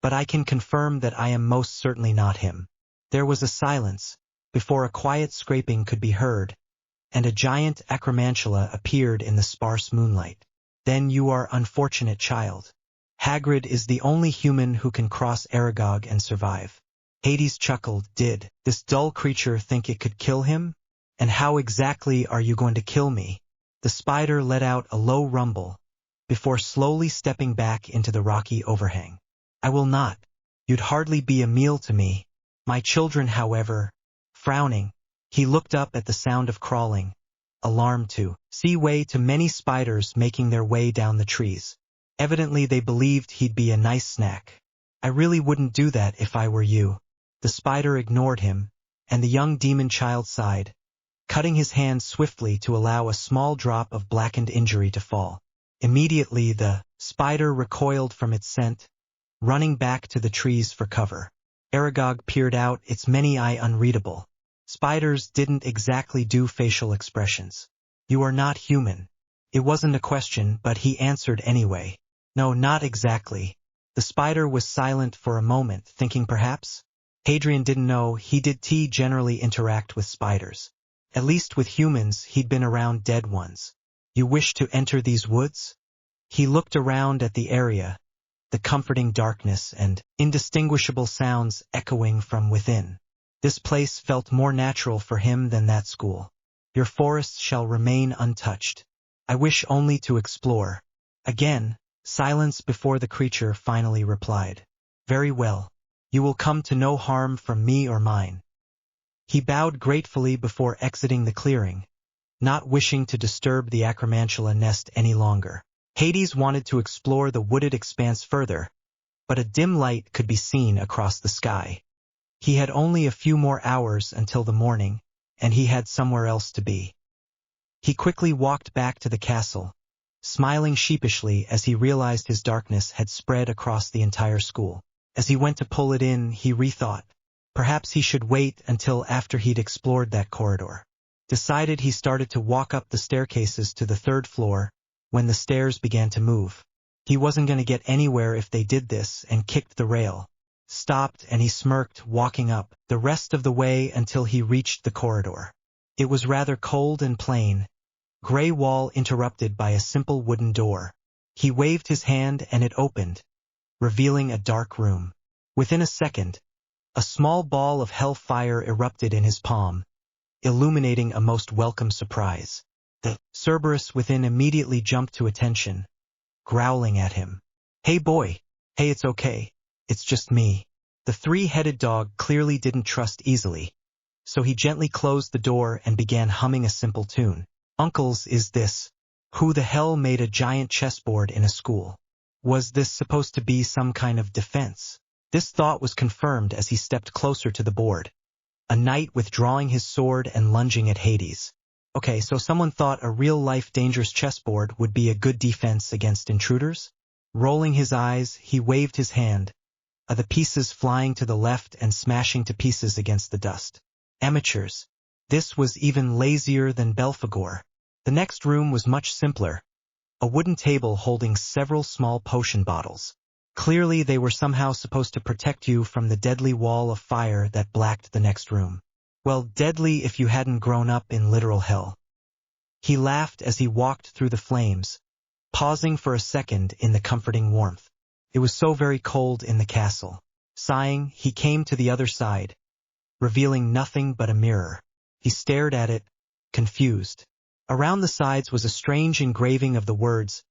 but I can confirm that I am most certainly not him. There was a silence, before a quiet scraping could be heard, and a giant acromantula appeared in the sparse moonlight. Then you are unfortunate child. Hagrid is the only human who can cross Aragog and survive. Hades chuckled. Did this dull creature think it could kill him? And how exactly are you going to kill me? The spider let out a low rumble, before slowly stepping back into the rocky overhang. I will not. You'd hardly be a meal to me. My children, however, frowning, he looked up at the sound of crawling, alarmed to see way to many spiders making their way down the trees. Evidently they believed he'd be a nice snack. I really wouldn't do that if I were you. The spider ignored him, and the young demon child sighed, cutting his hand swiftly to allow a small drop of blackened injury to fall. Immediately the spider recoiled from its scent, running back to the trees for cover. Aragog peered out, its many eye unreadable. Spiders didn't exactly do facial expressions. You are not human. It wasn't a question, but he answered anyway. No, not exactly. The spider was silent for a moment, thinking perhaps. Hadrian didn't know he did generally interact with spiders. At least with humans, he'd been around dead ones. You wish to enter these woods? He looked around at the area, the comforting darkness and indistinguishable sounds echoing from within. This place felt more natural for him than that school. Your forests shall remain untouched. I wish only to explore. Again, silence before the creature finally replied. Very well. You will come to no harm from me or mine. He bowed gratefully before exiting the clearing, not wishing to disturb the acromantula nest any longer. Hades wanted to explore the wooded expanse further, but a dim light could be seen across the sky. He had only a few more hours until the morning, and he had somewhere else to be. He quickly walked back to the castle, smiling sheepishly as he realized his darkness had spread across the entire school. As he went to pull it in, he rethought. Perhaps he should wait until after he'd explored that corridor. Decided he started to walk up the staircases to the third floor, when the stairs began to move. He wasn't going to get anywhere if they did this, and kicked the rail. Stopped, and he smirked, walking up the rest of the way until he reached the corridor. It was rather cold and plain, gray wall interrupted by a simple wooden door. He waved his hand and it opened, revealing a dark room. Within a second, a small ball of hellfire erupted in his palm, illuminating a most welcome surprise. The Cerberus within immediately jumped to attention, growling at him. Hey boy, hey, it's okay, it's just me. The three-headed dog clearly didn't trust easily, so he gently closed the door and began humming a simple tune. Uncles, is this? Who the hell made a giant chessboard in a school? Was this supposed to be some kind of defense? This thought was confirmed as he stepped closer to the board. A knight withdrawing his sword and lunging at Hades. Okay, so someone thought a real-life dangerous chessboard would be a good defense against intruders? Rolling his eyes, he waved his hand, the pieces flying to the left and smashing to pieces against the dust. Amateurs. This was even lazier than Belphegor. The next room was much simpler, a wooden table holding several small potion bottles. Clearly they were somehow supposed to protect you from the deadly wall of fire that blacked the next room. Well, deadly if you hadn't grown up in literal hell. He laughed as he walked through the flames, pausing for a second in the comforting warmth. It was so very cold in the castle. Sighing, he came to the other side, revealing nothing but a mirror. He stared at it, confused. Around the sides was a strange engraving of the words,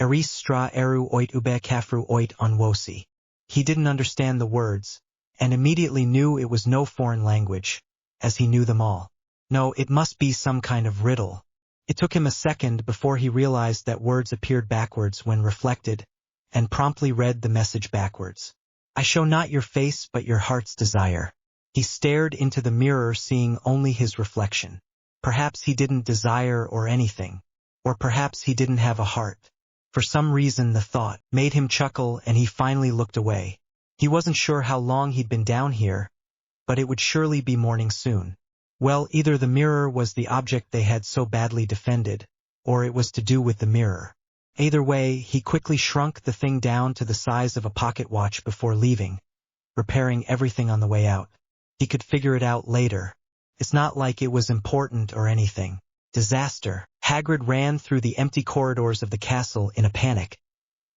Eris stra eru oit ube kafru oit onwosi. He didn't understand the words, and immediately knew it was no foreign language, as he knew them all. No, it must be some kind of riddle. It took him a second before he realized that words appeared backwards when reflected, and promptly read the message backwards. I show not your face but your heart's desire. He stared into the mirror, seeing only his reflection. Perhaps he didn't desire or anything, or perhaps he didn't have a heart. For some reason the thought made him chuckle, and he finally looked away. He wasn't sure how long he'd been down here, but it would surely be morning soon. Well, either the mirror was the object they had so badly defended, or it was to do with the mirror. Either way, he quickly shrunk the thing down to the size of a pocket watch before leaving, repairing everything on the way out. He could figure it out later. It's not like it was important or anything. Disaster. Hagrid ran through the empty corridors of the castle in a panic,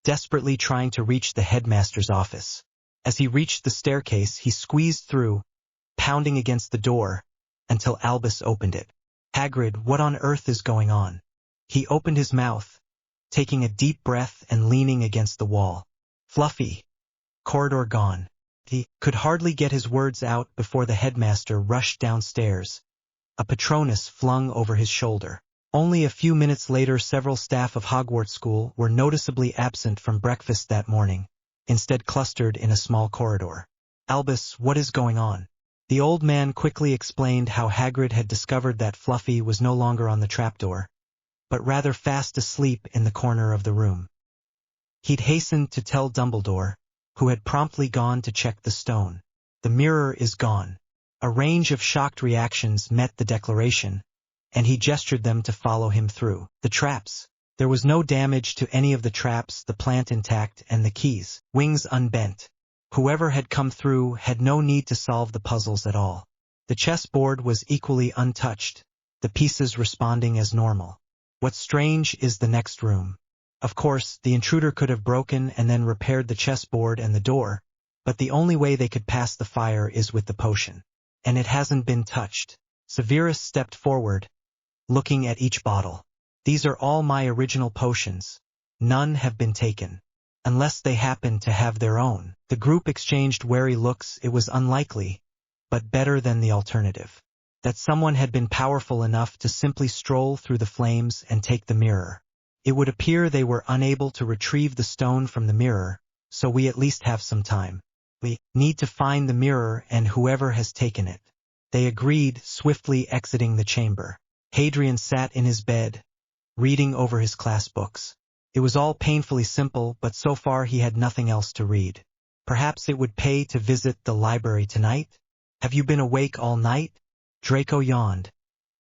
desperately trying to reach the headmaster's office. As he reached the staircase, he squeezed through, pounding against the door, until Albus opened it. Hagrid, what on earth is going on? He opened his mouth, taking a deep breath and leaning against the wall. Fluffy. Corridor gone. He could hardly get his words out before the headmaster rushed downstairs, a Patronus flung over his shoulder. Only a few minutes later, several staff of Hogwarts School were noticeably absent from breakfast that morning, instead clustered in a small corridor. Albus, what is going on? The old man quickly explained how Hagrid had discovered that Fluffy was no longer on the trapdoor, but rather fast asleep in the corner of the room. He'd hastened to tell Dumbledore, who had promptly gone to check the stone. The mirror is gone. A range of shocked reactions met the declaration, and he gestured them to follow him through. The traps. There was no damage to any of the traps, the plant intact and the keys, wings unbent. Whoever had come through had no need to solve the puzzles at all. The chessboard was equally untouched, the pieces responding as normal. What's strange is the next room. Of course, the intruder could have broken and then repaired the chessboard and the door, but the only way they could pass the fire is with the potion. And it hasn't been touched. Severus stepped forward, looking at each bottle. These are all my original potions. None have been taken. Unless they happen to have their own. The group exchanged wary looks. It was unlikely, but better than the alternative. That someone had been powerful enough to simply stroll through the flames and take the mirror. It would appear they were unable to retrieve the stone from the mirror, so we at least have some time. We need to find the mirror and whoever has taken it. They agreed, swiftly exiting the chamber. Hadrian sat in his bed, reading over his class books. It was all painfully simple, but so far he had nothing else to read. Perhaps it would pay to visit the library tonight? Have you been awake all night? Draco yawned,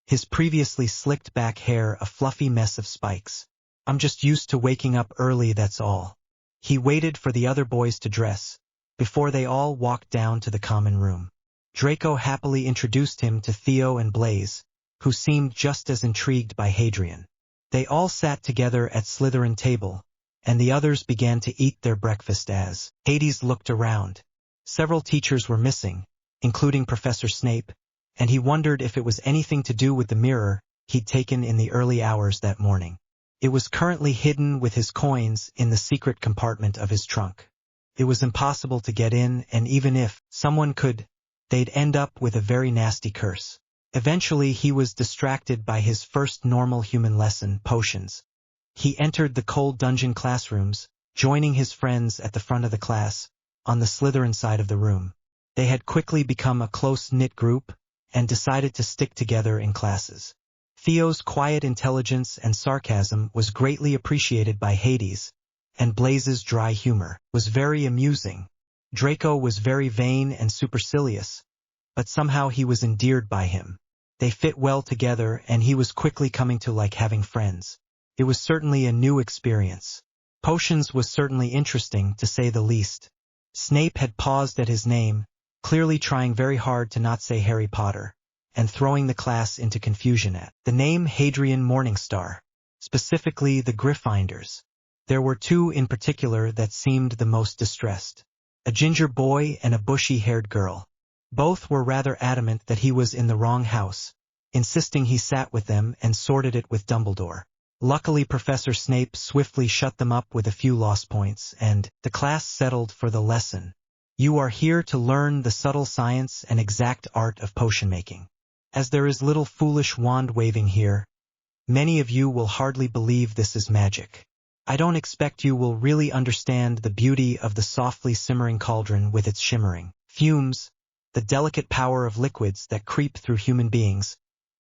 his previously slicked back hair a fluffy mess of spikes. I'm just used to waking up early, that's all. He waited for the other boys to dress, before they all walked down to the common room. Draco happily introduced him to Theo and Blaise, who seemed just as intrigued by Hadrian. They all sat together at Slytherin table, and the others began to eat their breakfast as Hades looked around. Several teachers were missing, including Professor Snape, and he wondered if it was anything to do with the mirror he'd taken in the early hours that morning. It was currently hidden with his coins in the secret compartment of his trunk. It was impossible to get in, and even if someone could, they'd end up with a very nasty curse. Eventually he was distracted by his first normal human lesson, potions. He entered the cold dungeon classrooms, joining his friends at the front of the class, on the Slytherin side of the room. They had quickly become a close-knit group, and decided to stick together in classes. Theo's quiet intelligence and sarcasm was greatly appreciated by Hades, and Blaise's dry humor was very amusing. Draco was very vain and supercilious, but somehow he was endeared by him. They fit well together and he was quickly coming to like having friends. It was certainly a new experience. Potions was certainly interesting, to say the least. Snape had paused at his name, clearly trying very hard to not say Harry Potter, and throwing the class into confusion at the name Hadrian Morningstar, specifically the Gryffindors. There were two in particular that seemed the most distressed. A ginger boy and a bushy-haired girl. Both were rather adamant that he was in the wrong house, insisting he sat with them and sorted it with Dumbledore. Luckily Professor Snape swiftly shut them up with a few lost points, and the class settled for the lesson. You are here to learn the subtle science and exact art of potion making. As there is little foolish wand waving here, many of you will hardly believe this is magic. I don't expect you will really understand the beauty of the softly simmering cauldron with its shimmering fumes, the delicate power of liquids that creep through human beings,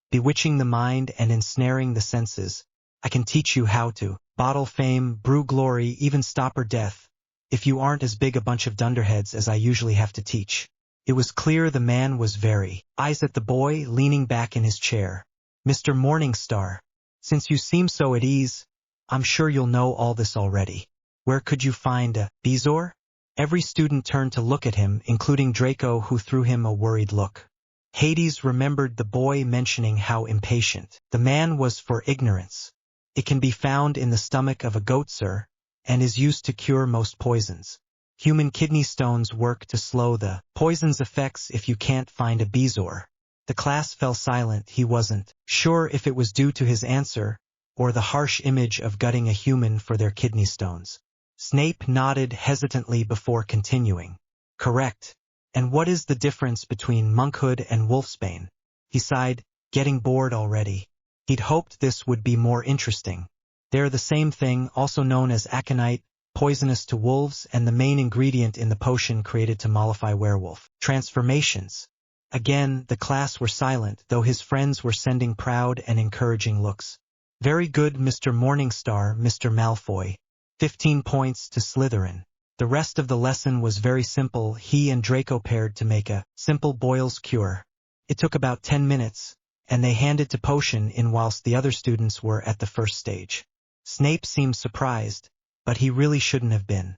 bewitching the mind and ensnaring the senses. I can teach you how to bottle fame, brew glory, even stop or death, if you aren't as big a bunch of dunderheads as I usually have to teach. It was clear the man was very eyes at the boy leaning back in his chair. Mr. Morningstar, since you seem so at ease, I'm sure you'll know all this already. Where could you find a bezoar? Every student turned to look at him, including Draco, who threw him a worried look. Hades remembered the boy mentioning how impatient the man was for ignorance. It can be found in the stomach of a goat, sir, and is used to cure most poisons. Human kidney stones work to slow the poison's effects if you can't find a bezoar. The class fell silent. He wasn't sure if it was due to his answer, or the harsh image of gutting a human for their kidney stones. Snape nodded hesitantly before continuing. Correct. And what is the difference between monkhood and wolfsbane? He sighed, getting bored already. He'd hoped this would be more interesting. They're the same thing, also known as aconite, poisonous to wolves, and the main ingredient in the potion created to mollify werewolf transformations. Again, the class were silent, though his friends were sending proud and encouraging looks. Very good, Mr. Morningstar, Mr. Malfoy. 15 points to Slytherin. The rest of the lesson was very simple. He and Draco paired to make a simple boil's cure. It took about 10 minutes, and they handed to potion in whilst the other students were at the first stage. Snape seemed surprised, but he really shouldn't have been.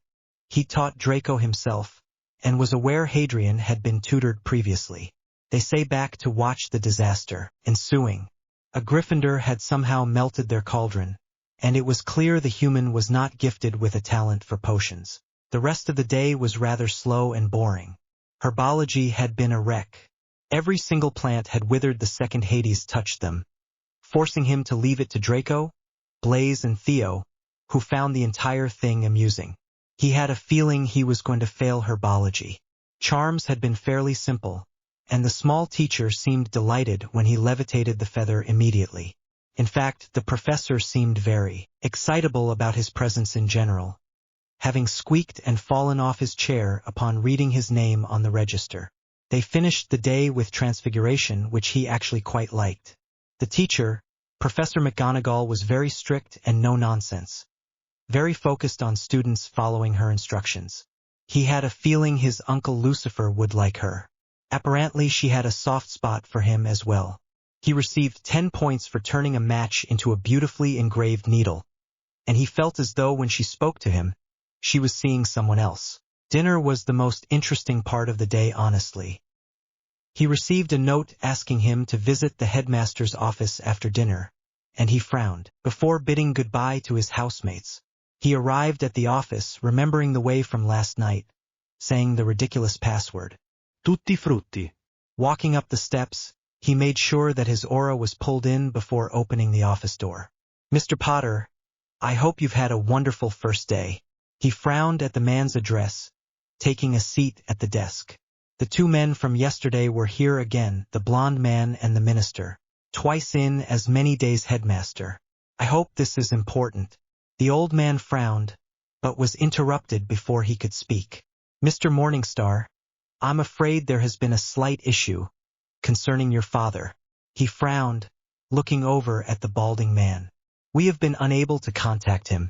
He taught Draco himself, and was aware Hadrian had been tutored previously. They say back to watch the disaster ensuing. A Gryffindor had somehow melted their cauldron, and it was clear the human was not gifted with a talent for potions. The rest of the day was rather slow and boring. Herbology had been a wreck. Every single plant had withered the second Hades touched them, forcing him to leave it to Draco, Blaise and Theo, who found the entire thing amusing. He had a feeling he was going to fail herbology. Charms had been fairly simple, and the small teacher seemed delighted when he levitated the feather immediately. In fact, the professor seemed very excitable about his presence in general, having squeaked and fallen off his chair upon reading his name on the register. They finished the day with Transfiguration, which he actually quite liked. The teacher, Professor McGonagall, was very strict and no-nonsense, very focused on students following her instructions. He had a feeling his Uncle Lucifer would like her. Apparently she had a soft spot for him as well. He received 10 points for turning a match into a beautifully engraved needle, and he felt as though when she spoke to him, she was seeing someone else. Dinner was the most interesting part of the day, honestly. He received a note asking him to visit the headmaster's office after dinner, and he frowned. Before bidding goodbye to his housemates, he arrived at the office, remembering the way from last night, saying the ridiculous password, Tutti Frutti. Walking up the steps, he made sure that his aura was pulled in before opening the office door. Mr. Potter, I hope you've had a wonderful first day. He frowned at the man's address, taking a seat at the desk. The two men from yesterday were here again, the blonde man and the minister, twice in as many days headmaster. I hope this is important. The old man frowned, but was interrupted before he could speak. Mr. Morningstar, I'm afraid there has been a slight issue concerning your father. He frowned, looking over at the balding man. We have been unable to contact him,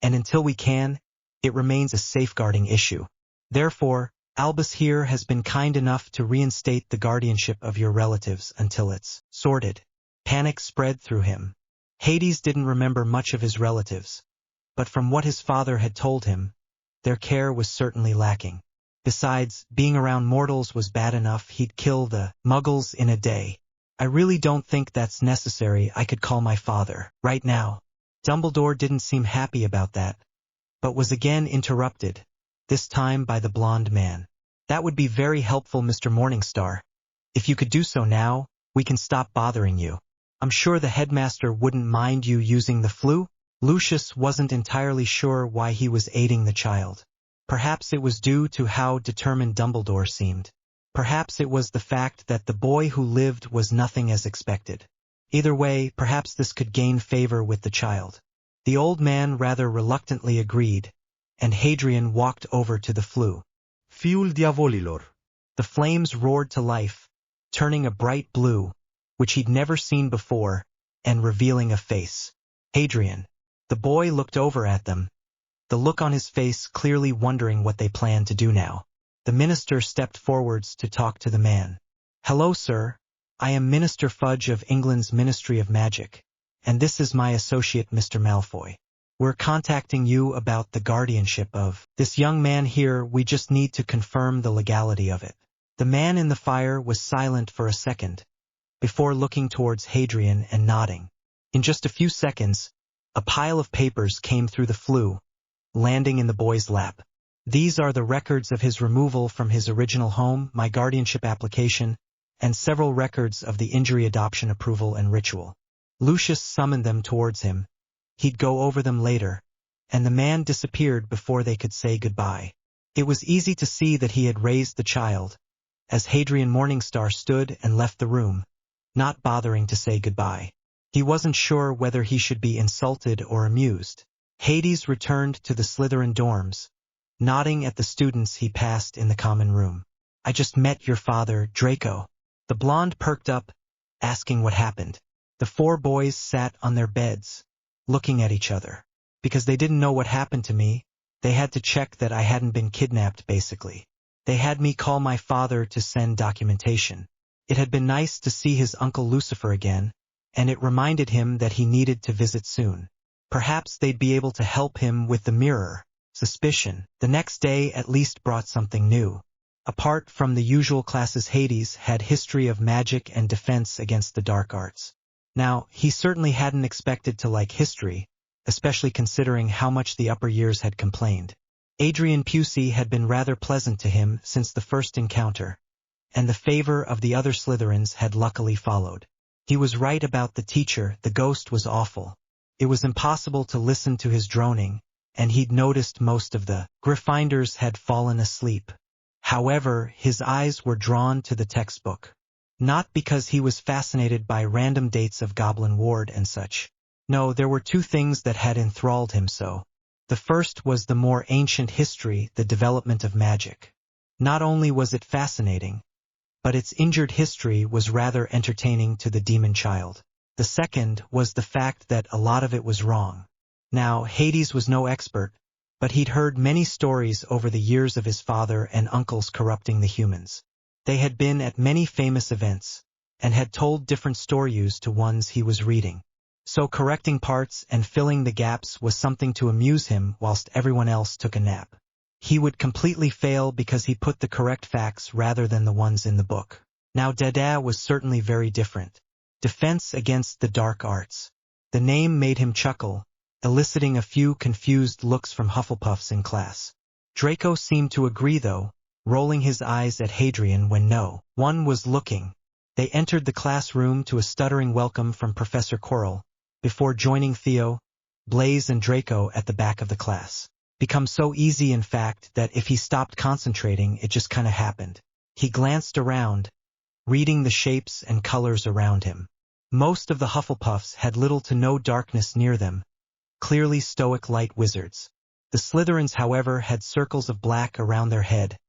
and until we can, it remains a safeguarding issue. Therefore, Albus here has been kind enough to reinstate the guardianship of your relatives until it's sorted. Panic spread through him. Hades didn't remember much of his relatives, but from what his father had told him, their care was certainly lacking. Besides, being around mortals was bad enough. He'd kill the muggles in a day. I really don't think that's necessary. I could call my father right now. Dumbledore didn't seem happy about that, but was again interrupted, this time by the blonde man. That would be very helpful, Mr. Morningstar. If you could do so now, we can stop bothering you. I'm sure the headmaster wouldn't mind you using the flu. Lucius wasn't entirely sure why he was aiding the child. Perhaps it was due to how determined Dumbledore seemed. Perhaps it was the fact that the boy who lived was nothing as expected. Either way, perhaps this could gain favor with the child. The old man rather reluctantly agreed, and Hadrian walked over to the flue. Fiul diavolilor. The flames roared to life, turning a bright blue, which he'd never seen before, and revealing a face. Hadrian. The boy looked over at them, the look on his face clearly wondering what they planned to do now. The minister stepped forwards to talk to the man. Hello, sir. I am Minister Fudge of England's Ministry of Magic, and this is my associate Mr. Malfoy. We're contacting you about the guardianship of this young man here. We just need to confirm the legality of it. The man in the fire was silent for a second, before looking towards Hadrian and nodding. In just a few seconds, a pile of papers came through the flue, landing in the boy's lap. These are the records of his removal from his original home, my guardianship application, and several records of the injury adoption approval and ritual. Lucius summoned them towards him. He'd go over them later, and the man disappeared before they could say goodbye. It was easy to see that he had raised the child, as Hadrian Morningstar stood and left the room, not bothering to say goodbye. He wasn't sure whether he should be insulted or amused. Hades returned to the Slytherin dorms, nodding at the students he passed in the common room. I just met your father, Draco. The blonde perked up, asking what happened. The four boys sat on their beds, looking at each other. Because they didn't know what happened to me, they had to check that I hadn't been kidnapped, basically. They had me call my father to send documentation. It had been nice to see his Uncle Lucifer again, and it reminded him that he needed to visit soon. Perhaps they'd be able to help him with the mirror. Suspicion. The next day at least brought something new. Apart from the usual classes, Hades had history of magic and defense against the dark arts. Now, he certainly hadn't expected to like history, especially considering how much the upper years had complained. Adrian Pusey had been rather pleasant to him since the first encounter, and the favor of the other Slytherins had luckily followed. He was right about the teacher. The ghost was awful. It was impossible to listen to his droning, and he'd noticed most of the Gryffindors had fallen asleep. However, his eyes were drawn to the textbook. Not because he was fascinated by random dates of Goblin Ward and such. No, there were two things that had enthralled him so. The first was the more ancient history, the development of magic. Not only was it fascinating, but its injured history was rather entertaining to the demon child. The second was the fact that a lot of it was wrong. Now, Hades was no expert, but he'd heard many stories over the years of his father and uncles corrupting the humans. They had been at many famous events, and had told different stories to ones he was reading. So correcting parts and filling the gaps was something to amuse him whilst everyone else took a nap. He would completely fail because he put the correct facts rather than the ones in the book. Now Dada was certainly very different. Defense against the dark arts. The name made him chuckle, eliciting a few confused looks from Hufflepuffs in class. Draco seemed to agree though, rolling his eyes at Hadrian when no one was looking. They entered the classroom to a stuttering welcome from Professor Quirrell, before joining Theo, Blaise and Draco at the back of the class. Become so easy in fact that if he stopped concentrating it just kinda happened. He glanced around, reading the shapes and colors around him. Most of the Hufflepuffs had little to no darkness near them, clearly stoic light wizards. The Slytherins, however, had circles of black around their head,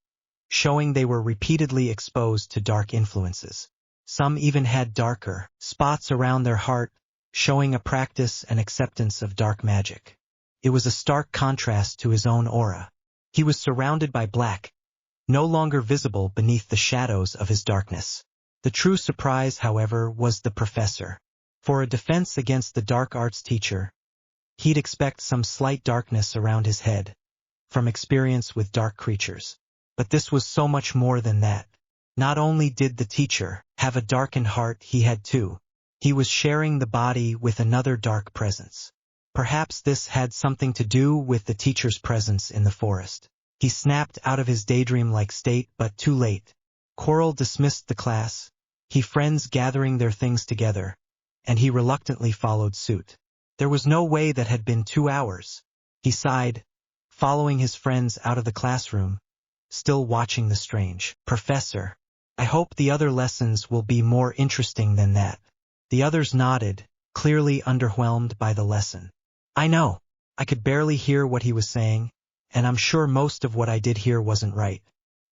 showing they were repeatedly exposed to dark influences. Some even had darker spots around their heart, showing a practice and acceptance of dark magic. It was a stark contrast to his own aura. He was surrounded by black, no longer visible beneath the shadows of his darkness. The true surprise, however, was the professor. For a defense against the dark arts teacher, he'd expect some slight darkness around his head, from experience with dark creatures. But this was so much more than that. Not only did the teacher have a darkened heart, he had too. He was sharing the body with another dark presence. Perhaps this had something to do with the teacher's presence in the forest. He snapped out of his daydream-like state, but too late. Quirrell dismissed the class, he friends gathering their things together, and he reluctantly followed suit. There was no way that had been 2 hours. He sighed, following his friends out of the classroom, still watching the strange professor. I hope the other lessons will be more interesting than that. The others nodded, clearly underwhelmed by the lesson. I know. I could barely hear what he was saying, and I'm sure most of what I did hear wasn't right.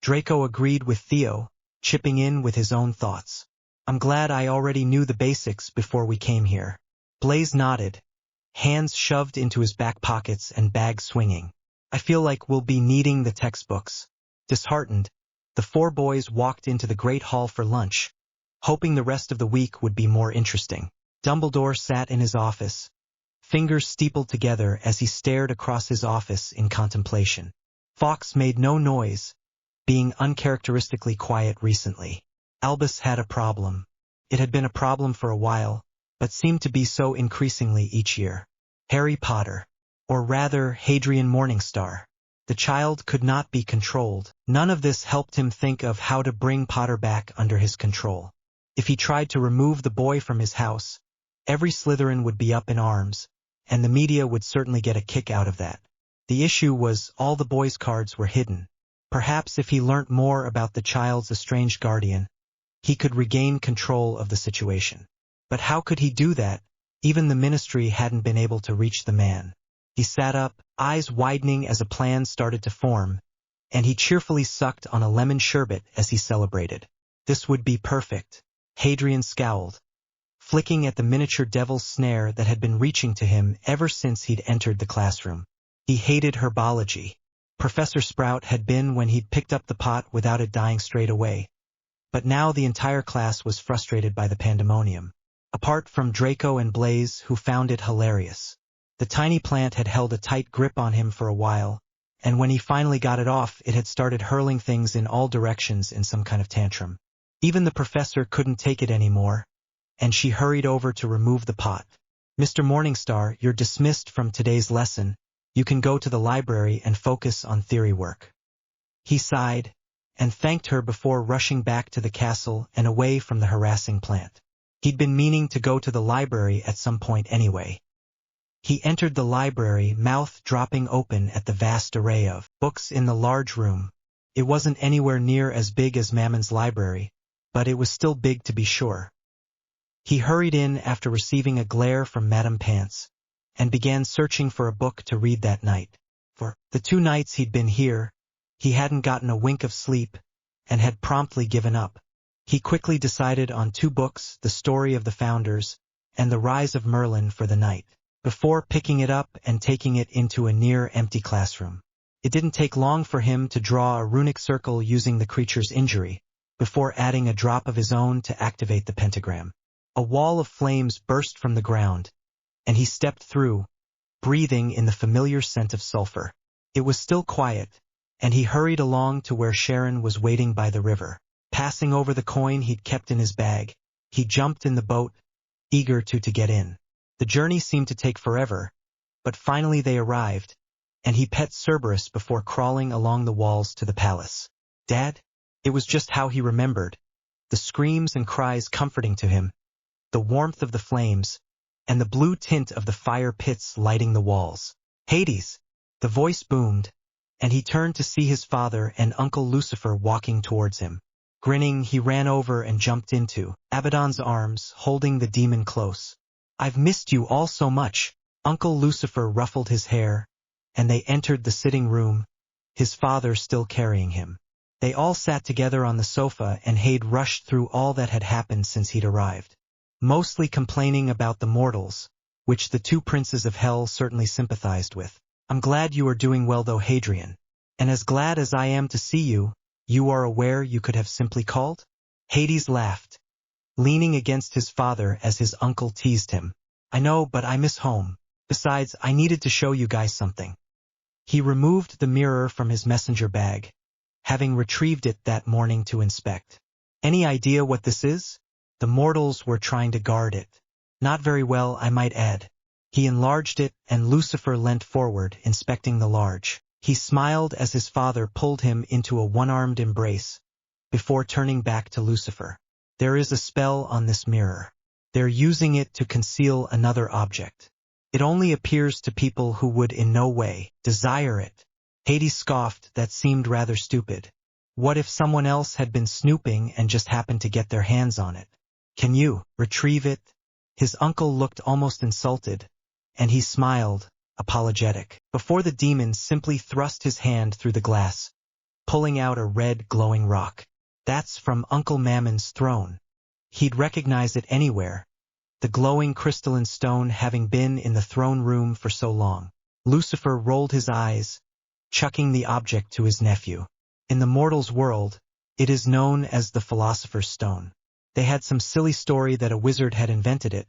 Draco agreed with Theo, chipping in with his own thoughts. I'm glad I already knew the basics before we came here. Blaze nodded, hands shoved into his back pockets and bag swinging. I feel like we'll be needing the textbooks. Disheartened, the 4 boys walked into the Great Hall for lunch, hoping the rest of the week would be more interesting. Dumbledore sat in his office, fingers steepled together as he stared across his office in contemplation. Fawkes made no noise, being uncharacteristically quiet recently. Albus had a problem. It had been a problem for a while, but seemed to be so increasingly each year. Harry Potter, or rather Hadrian Morningstar. The child could not be controlled. None of this helped him think of how to bring Potter back under his control. If he tried to remove the boy from his house, every Slytherin would be up in arms, and the media would certainly get a kick out of that. The issue was all the boy's cards were hidden. Perhaps if he learnt more about the child's estranged guardian, he could regain control of the situation. But how could he do that? Even the ministry hadn't been able to reach the man. He sat up, eyes widening as a plan started to form, and he cheerfully sucked on a lemon sherbet as he celebrated. This would be perfect. Hadrian scowled, flicking at the miniature devil's snare that had been reaching to him ever since he'd entered the classroom. He hated herbology. Professor Sprout had been when he'd picked up the pot without it dying straight away. But now the entire class was frustrated by the pandemonium. Apart from Draco and Blaze, who found it hilarious. The tiny plant had held a tight grip on him for a while, and when he finally got it off, it had started hurling things in all directions in some kind of tantrum. Even the professor couldn't take it anymore, and she hurried over to remove the pot. Mr. Morningstar, you're dismissed from today's lesson. You can go to the library and focus on theory work. He sighed, and thanked her before rushing back to the castle and away from the harassing plant. He'd been meaning to go to the library at some point anyway. He entered the library, mouth dropping open at the vast array of books in the large room. It wasn't anywhere near as big as Mammon's library, but it was still big to be sure. He hurried in after receiving a glare from Madame Pants, and began searching for a book to read that night. For the 2 nights he'd been here, he hadn't gotten a wink of sleep, and had promptly given up. He quickly decided on 2 books, The Story of the Founders, and The Rise of Merlin for the night, before picking it up and taking it into a near-empty classroom. It didn't take long for him to draw a runic circle using the creature's injury, before adding a drop of his own to activate the pentagram. A wall of flames burst from the ground, and he stepped through, breathing in the familiar scent of sulfur. It was still quiet, and he hurried along to where Sharon was waiting by the river. Passing over the coin he'd kept in his bag, he jumped in the boat, eager to get in. The journey seemed to take forever, but finally they arrived, and he pet Cerberus before crawling along the walls to the palace. Dad? It was just how he remembered. The screams and cries comforting to him, the warmth of the flames, and the blue tint of the fire pits lighting the walls. Hades! The voice boomed, and he turned to see his father and Uncle Lucifer walking towards him. Grinning, he ran over and jumped into Abaddon's arms, holding the demon close. I've missed you all so much. Uncle Lucifer ruffled his hair, and they entered the sitting room, his father still carrying him. They all sat together on the sofa, and Hade rushed through all that had happened since he'd arrived. Mostly complaining about the mortals, which the 2 princes of hell certainly sympathized with. I'm glad you are doing well though, Hadrian. And as glad as I am to see you, You are aware you could have simply called? Hades laughed, leaning against his father as his uncle teased him. I know, but I miss home. Besides, I needed to show you guys something. He removed the mirror from his messenger bag, having retrieved it that morning to inspect. Any idea what this is? The mortals were trying to guard it. Not very well, I might add. He enlarged it, and Lucifer leant forward, inspecting the large. He smiled as his father pulled him into a one-armed embrace, before turning back to Lucifer. There is a spell on this mirror. They're using it to conceal another object. It only appears to people who would in no way desire it. Hades scoffed. That seemed rather stupid. What if someone else had been snooping and just happened to get their hands on it? Can you retrieve it? His uncle looked almost insulted, and he smiled, apologetic, before the demon simply thrust his hand through the glass, pulling out a red glowing rock. That's from Uncle Mammon's throne. He'd recognize it anywhere, the glowing crystalline stone having been in the throne room for so long. Lucifer rolled his eyes, chucking the object to his nephew. In the mortals' world, it is known as the Philosopher's Stone. They had some silly story that a wizard had invented it,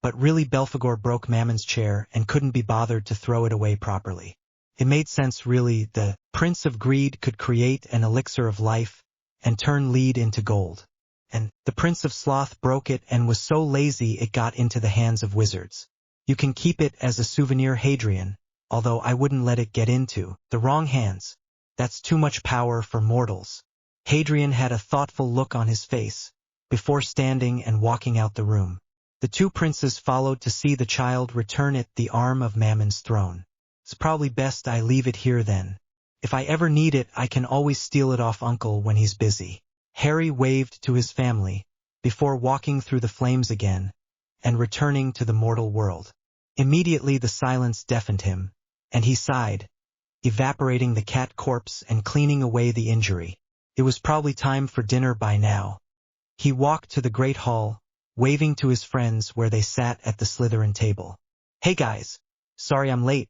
but really Belphegor broke Mammon's chair and couldn't be bothered to throw it away properly. It made sense really. The Prince of Greed could create an elixir of life and turn lead into gold. And the Prince of Sloth broke it and was so lazy it got into the hands of wizards. You can keep it as a souvenir, Hadrian, although I wouldn't let it get into the wrong hands. That's too much power for mortals. Hadrian had a thoughtful look on his face, before standing and walking out the room. The two princes followed to see the child return it the arm of Mammon's throne. It's probably best I leave it here then. If I ever need it, I can always steal it off Uncle when he's busy. Harry waved to his family, before walking through the flames again, and returning to the mortal world. Immediately the silence deafened him, and he sighed, evaporating the cat corpse and cleaning away the injury. It was probably time for dinner by now. He walked to the great hall, waving to his friends where they sat at the Slytherin table. Hey guys, sorry I'm late.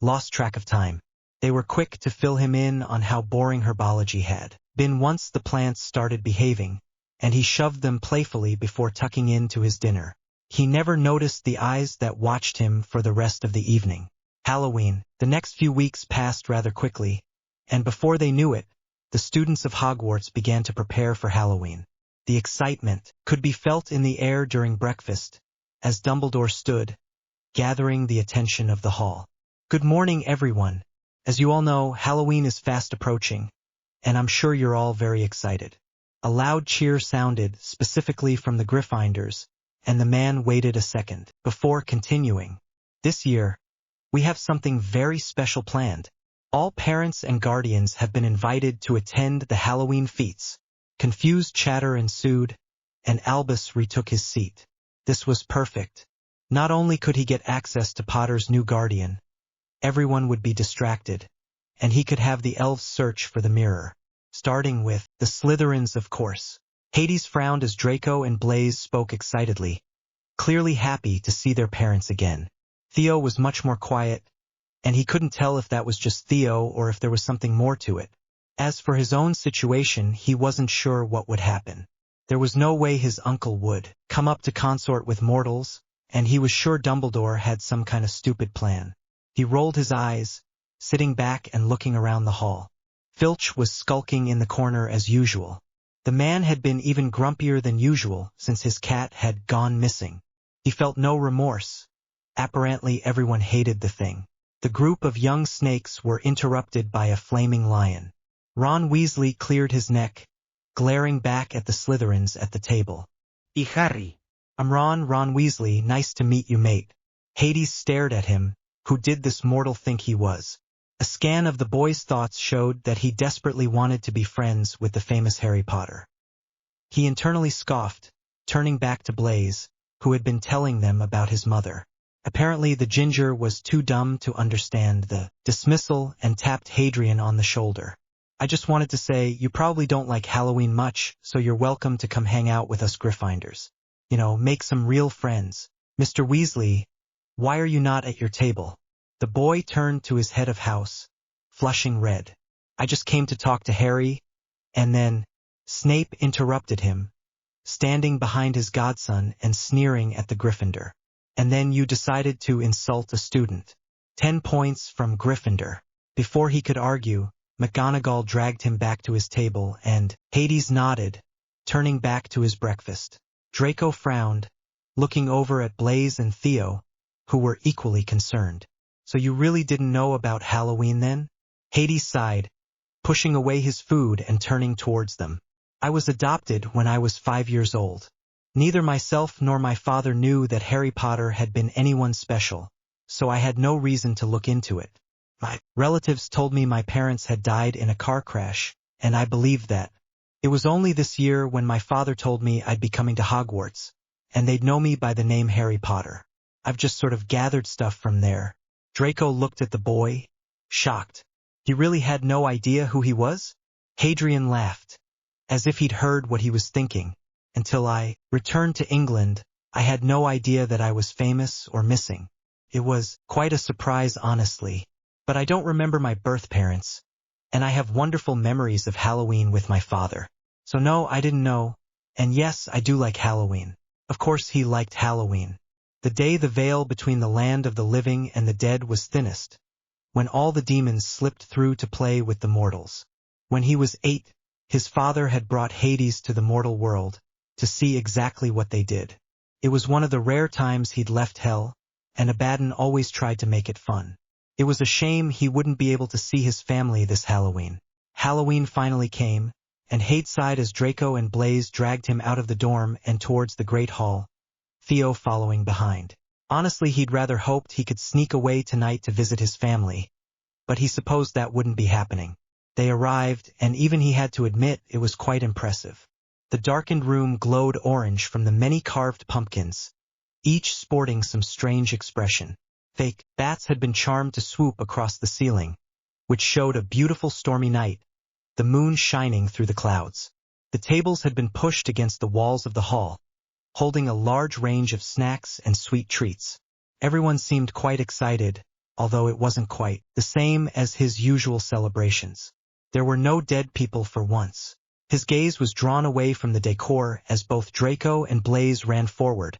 Lost track of time. They were quick to fill him in on how boring herbology had been once the plants started behaving, and he shoved them playfully before tucking into his dinner. He never noticed the eyes that watched him for the rest of the evening. Halloween. The next few weeks passed rather quickly, and before they knew it, the students of Hogwarts began to prepare for Halloween. The excitement could be felt in the air during breakfast, as Dumbledore stood, gathering the attention of the hall. Good morning, everyone. As you all know, Halloween is fast approaching, and I'm sure you're all very excited. A loud cheer sounded, specifically from the Gryffindors, and the man waited a second before continuing. This year, we have something very special planned. All parents and guardians have been invited to attend the Halloween feats. Confused chatter ensued, and Albus retook his seat. This was perfect. Not only could he get access to Potter's new guardian, everyone would be distracted, and he could have the elves search for the mirror, starting with the Slytherins, of course. Hades frowned as Draco and Blaise spoke excitedly, clearly happy to see their parents again. Theo was much more quiet, and he couldn't tell if that was just Theo or if there was something more to it. As for his own situation, he wasn't sure what would happen. There was no way his uncle would come up to consort with mortals, and he was sure Dumbledore had some kind of stupid plan. He rolled his eyes, sitting back and looking around the hall. Filch was skulking in the corner as usual. The man had been even grumpier than usual since his cat had gone missing. He felt no remorse. Apparently everyone hated the thing. The group of young snakes were interrupted by a flaming lion. Ron Weasley cleared his neck, glaring back at the Slytherins at the table. Y Harry. I'm Ron Weasley, nice to meet you, mate. Hades stared at him. Who did this mortal think he was? A scan of the boy's thoughts showed that he desperately wanted to be friends with the famous Harry Potter. He internally scoffed, turning back to Blaise, who had been telling them about his mother. Apparently the ginger was too dumb to understand the dismissal and tapped Hadrian on the shoulder. I just wanted to say, you probably don't like Halloween much, so you're welcome to come hang out with us Gryffindors. Make some real friends. Mr. Weasley, why are you not at your table? The boy turned to his head of house, flushing red. I just came to talk to Harry. And then, Snape interrupted him, standing behind his godson and sneering at the Gryffindor. And then you decided to insult a student. 10 points from Gryffindor. Before he could argue, McGonagall dragged him back to his table and Hades nodded, turning back to his breakfast. Draco frowned, looking over at Blaise and Theo, who were equally concerned. So you really didn't know about Halloween then? Hades sighed, pushing away his food and turning towards them. I was adopted when I was 5 years old. Neither myself nor my father knew that Harry Potter had been anyone special, so I had no reason to look into it. My relatives told me my parents had died in a car crash, and I believed that. It was only this year when my father told me I'd be coming to Hogwarts, and they'd know me by the name Harry Potter. I've just sort of gathered stuff from there. Draco looked at the boy, shocked. He really had no idea who he was? Hadrian laughed, as if he'd heard what he was thinking. Until I returned to England, I had no idea that I was famous or missing. It was quite a surprise, honestly. But I don't remember my birth parents, and I have wonderful memories of Halloween with my father. So no, I didn't know. And yes, I do like Halloween. Of course he liked Halloween. The day the veil between the land of the living and the dead was thinnest, when all the demons slipped through to play with the mortals. When he was 8, his father had brought Hades to the mortal world, to see exactly what they did. It was one of the rare times he'd left hell, and Abaddon always tried to make it fun. It was a shame he wouldn't be able to see his family this Halloween. Halloween finally came, and Hades sighed as Draco and Blaise dragged him out of the dorm and towards the Great Hall, Theo following behind. Honestly, he'd rather hoped he could sneak away tonight to visit his family, but he supposed that wouldn't be happening. They arrived, and even he had to admit it was quite impressive. The darkened room glowed orange from the many carved pumpkins, each sporting some strange expression. Fake bats had been charmed to swoop across the ceiling, which showed a beautiful stormy night, the moon shining through the clouds. The tables had been pushed against the walls of the hall, holding a large range of snacks and sweet treats. Everyone seemed quite excited, although it wasn't quite the same as his usual celebrations. There were no dead people for once. His gaze was drawn away from the decor as both Draco and Blaise ran forward,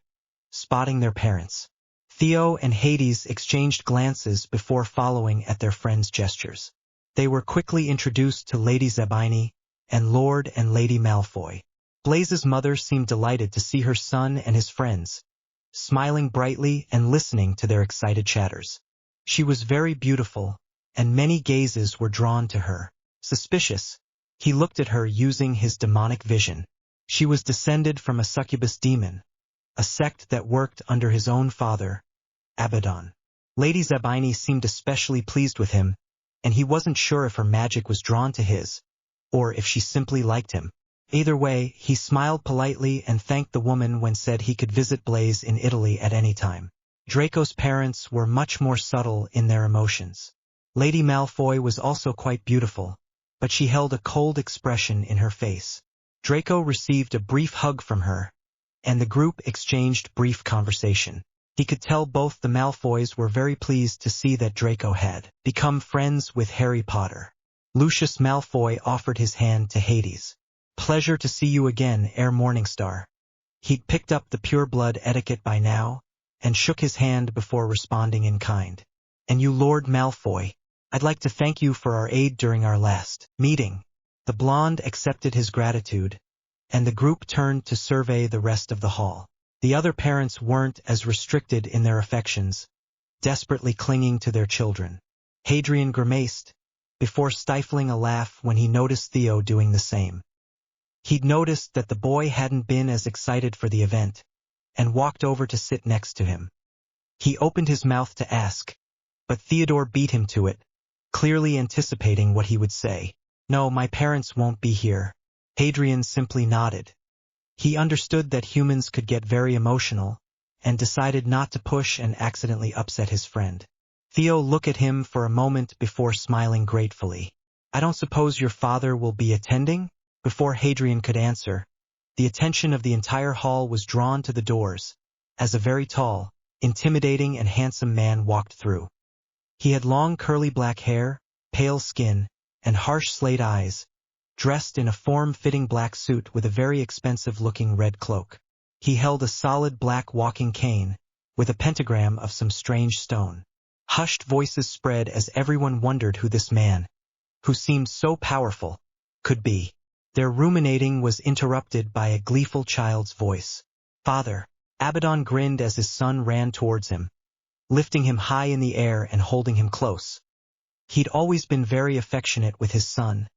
spotting their parents. Theo and Hades exchanged glances before following at their friends' gestures. They were quickly introduced to Lady Zabini and Lord and Lady Malfoy. Blaise's mother seemed delighted to see her son and his friends, smiling brightly and listening to their excited chatters. She was very beautiful, and many gazes were drawn to her. Suspicious, he looked at her using his demonic vision. She was descended from a succubus demon, a sect that worked under his own father, Abaddon. Lady Zabini seemed especially pleased with him, and he wasn't sure if her magic was drawn to his, or if she simply liked him. Either way, he smiled politely and thanked the woman when said he could visit Blaise in Italy at any time. Draco's parents were much more subtle in their emotions. Lady Malfoy was also quite beautiful, but she held a cold expression in her face. Draco received a brief hug from her, and the group exchanged brief conversation. He could tell both the Malfoys were very pleased to see that Draco had become friends with Harry Potter. Lucius Malfoy offered his hand to Hades. "Pleasure to see you again, Herr Morningstar." He'd picked up the pure-blood etiquette by now, and shook his hand before responding in kind. "And you, Lord Malfoy, I'd like to thank you for our aid during our last meeting." The blonde accepted his gratitude, and the group turned to survey the rest of the hall. The other parents weren't as restricted in their affections, desperately clinging to their children. Hadrian grimaced, before stifling a laugh when he noticed Theo doing the same. He'd noticed that the boy hadn't been as excited for the event, and walked over to sit next to him. He opened his mouth to ask, but Theodore beat him to it, clearly anticipating what he would say. "No, my parents won't be here." Hadrian simply nodded. He understood that humans could get very emotional, and decided not to push and accidentally upset his friend. Theo looked at him for a moment before smiling gratefully. "I don't suppose your father will be attending?" Before Hadrian could answer, the attention of the entire hall was drawn to the doors, as a very tall, intimidating and handsome man walked through. He had long curly black hair, pale skin, and harsh slate eyes, dressed in a form-fitting black suit with a very expensive-looking red cloak. He held a solid black walking cane, with a pentagram of some strange stone. Hushed voices spread as everyone wondered who this man, who seemed so powerful, could be. Their ruminating was interrupted by a gleeful child's voice. "Father." Abaddon grinned as his son ran towards him, lifting him high in the air and holding him close. He'd always been very affectionate with his son,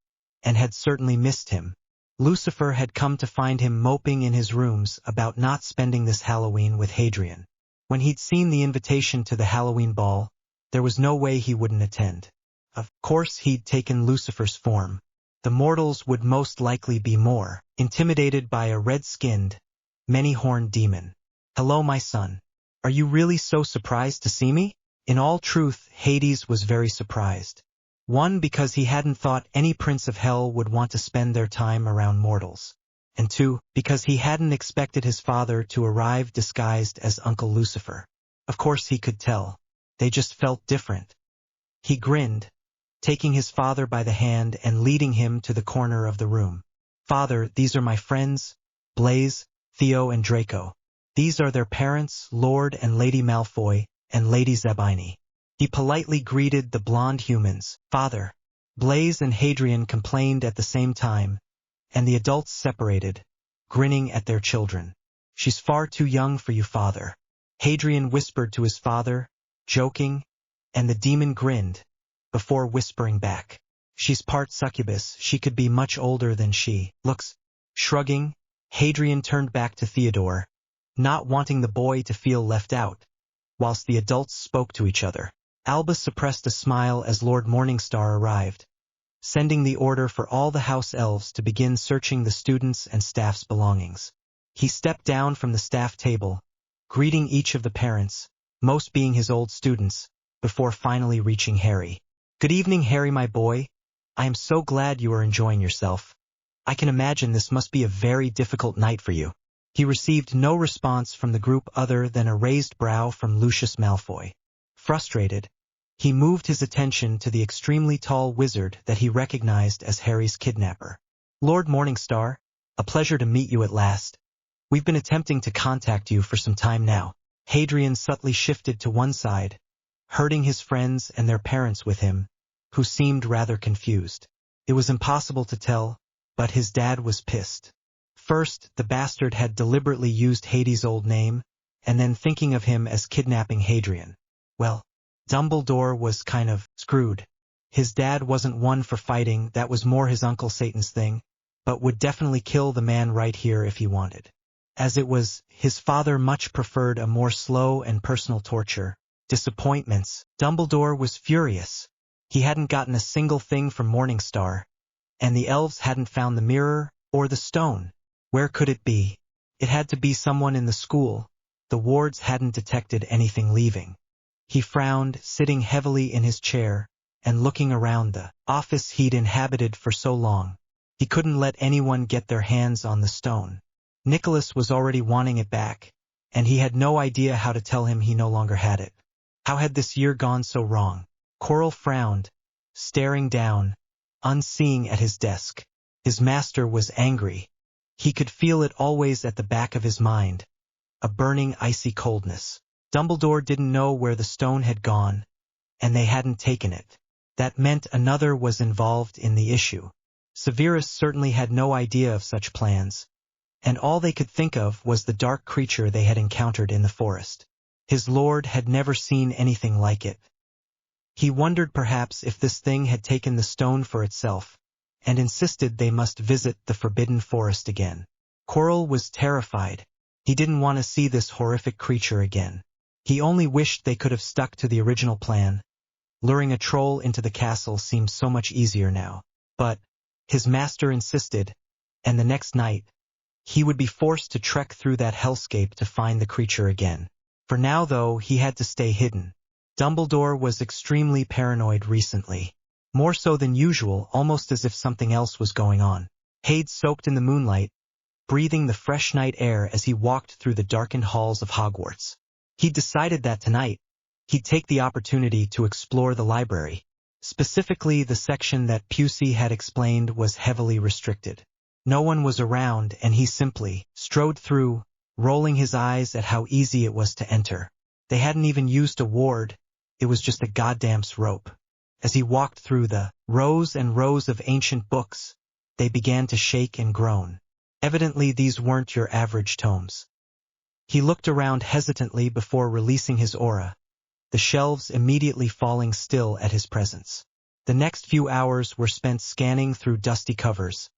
and had certainly missed him. Lucifer had come to find him moping in his rooms about not spending this Halloween with Hadrian. When he'd seen the invitation to the Halloween ball, there was no way he wouldn't attend. Of course he'd taken Lucifer's form. The mortals would most likely be more intimidated by a red-skinned, many-horned demon. "Hello, my son. Are you really so surprised to see me?" In all truth, Hades was very surprised. One, because he hadn't thought any prince of hell would want to spend their time around mortals. And two, because he hadn't expected his father to arrive disguised as Uncle Lucifer. Of course he could tell. They just felt different. He grinned, taking his father by the hand and leading him to the corner of the room. "Father, these are my friends, Blaise, Theo and Draco. These are their parents, Lord and Lady Malfoy, and Lady Zabini." He politely greeted the blonde humans. "Father." Blaise and Hadrian complained at the same time, and the adults separated, grinning at their children. "She's far too young for you, father," Hadrian whispered to his father, joking, and the demon grinned, before whispering back, "She's part succubus, she could be much older than she looks." Shrugging, Hadrian turned back to Theodore, not wanting the boy to feel left out, whilst the adults spoke to each other. Albus suppressed a smile as Lord Morningstar arrived, sending the order for all the house elves to begin searching the students' and staff's belongings. He stepped down from the staff table, greeting each of the parents, most being his old students, before finally reaching Harry. "Good evening, Harry, my boy. I am so glad you are enjoying yourself. I can imagine this must be a very difficult night for you." He received no response from the group other than a raised brow from Lucius Malfoy. Frustrated, he moved his attention to the extremely tall wizard that he recognized as Harry's kidnapper. "Lord Morningstar, a pleasure to meet you at last. We've been attempting to contact you for some time now." Hadrian subtly shifted to one side, herding his friends and their parents with him, who seemed rather confused. It was impossible to tell, but his dad was pissed. First, the bastard had deliberately used Hades' old name, and then thinking of him as kidnapping Hadrian. Well, Dumbledore was kind of screwed. His dad wasn't one for fighting, that was more his Uncle Satan's thing, but would definitely kill the man right here if he wanted. As it was, his father much preferred a more slow and personal torture. Disappointments. Dumbledore was furious. He hadn't gotten a single thing from Morningstar, and the elves hadn't found the mirror or the stone. Where could it be? It had to be someone in the school. The wards hadn't detected anything leaving. He frowned, sitting heavily in his chair, and looking around the office he'd inhabited for so long. He couldn't let anyone get their hands on the stone. Nicholas was already wanting it back, and he had no idea how to tell him he no longer had it. How had this year gone so wrong? Quirrell frowned, staring down, unseeing at his desk. His master was angry. He could feel it always at the back of his mind, a burning icy coldness. Dumbledore didn't know where the stone had gone, and they hadn't taken it. That meant another was involved in the issue. Severus certainly had no idea of such plans, and all they could think of was the dark creature they had encountered in the forest. His lord had never seen anything like it. He wondered perhaps if this thing had taken the stone for itself, and insisted they must visit the forbidden forest again. Quirrell was terrified. He didn't want to see this horrific creature again. He only wished they could have stuck to the original plan. Luring a troll into the castle seemed so much easier now. But his master insisted, and the next night, he would be forced to trek through that hellscape to find the creature again. For now, though, he had to stay hidden. Dumbledore was extremely paranoid recently. More so than usual, almost as if something else was going on. Hades soaked in the moonlight, breathing the fresh night air as he walked through the darkened halls of Hogwarts. He decided that tonight, he'd take the opportunity to explore the library. Specifically, the section that Pusey had explained was heavily restricted. No one was around, and he simply strode through, rolling his eyes at how easy it was to enter. They hadn't even used a ward, it was just a goddamn rope. As he walked through the rows and rows of ancient books, they began to shake and groan. Evidently these weren't your average tomes. He looked around hesitantly before releasing his aura, the shelves immediately falling still at his presence. The next few hours were spent scanning through dusty covers,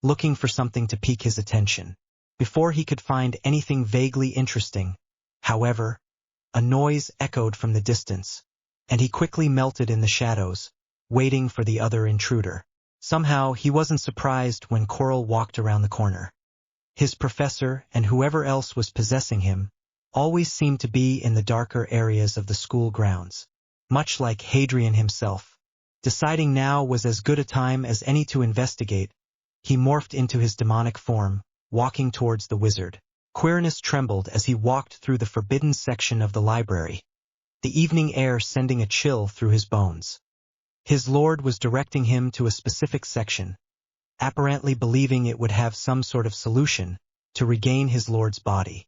looking for something to pique his attention. Before he could find anything vaguely interesting, however, a noise echoed from the distance, and he quickly melted in the shadows, waiting for the other intruder. Somehow, he wasn't surprised when Coral walked around the corner. His professor, and whoever else was possessing him, always seemed to be in the darker areas of the school grounds. Much like Hadrian himself, deciding now was as good a time as any to investigate, he morphed into his demonic form, walking towards the wizard. Quirinus trembled as he walked through the forbidden section of the library, the evening air sending a chill through his bones. His lord was directing him to a specific section, apparently believing it would have some sort of solution to regain his lord's body.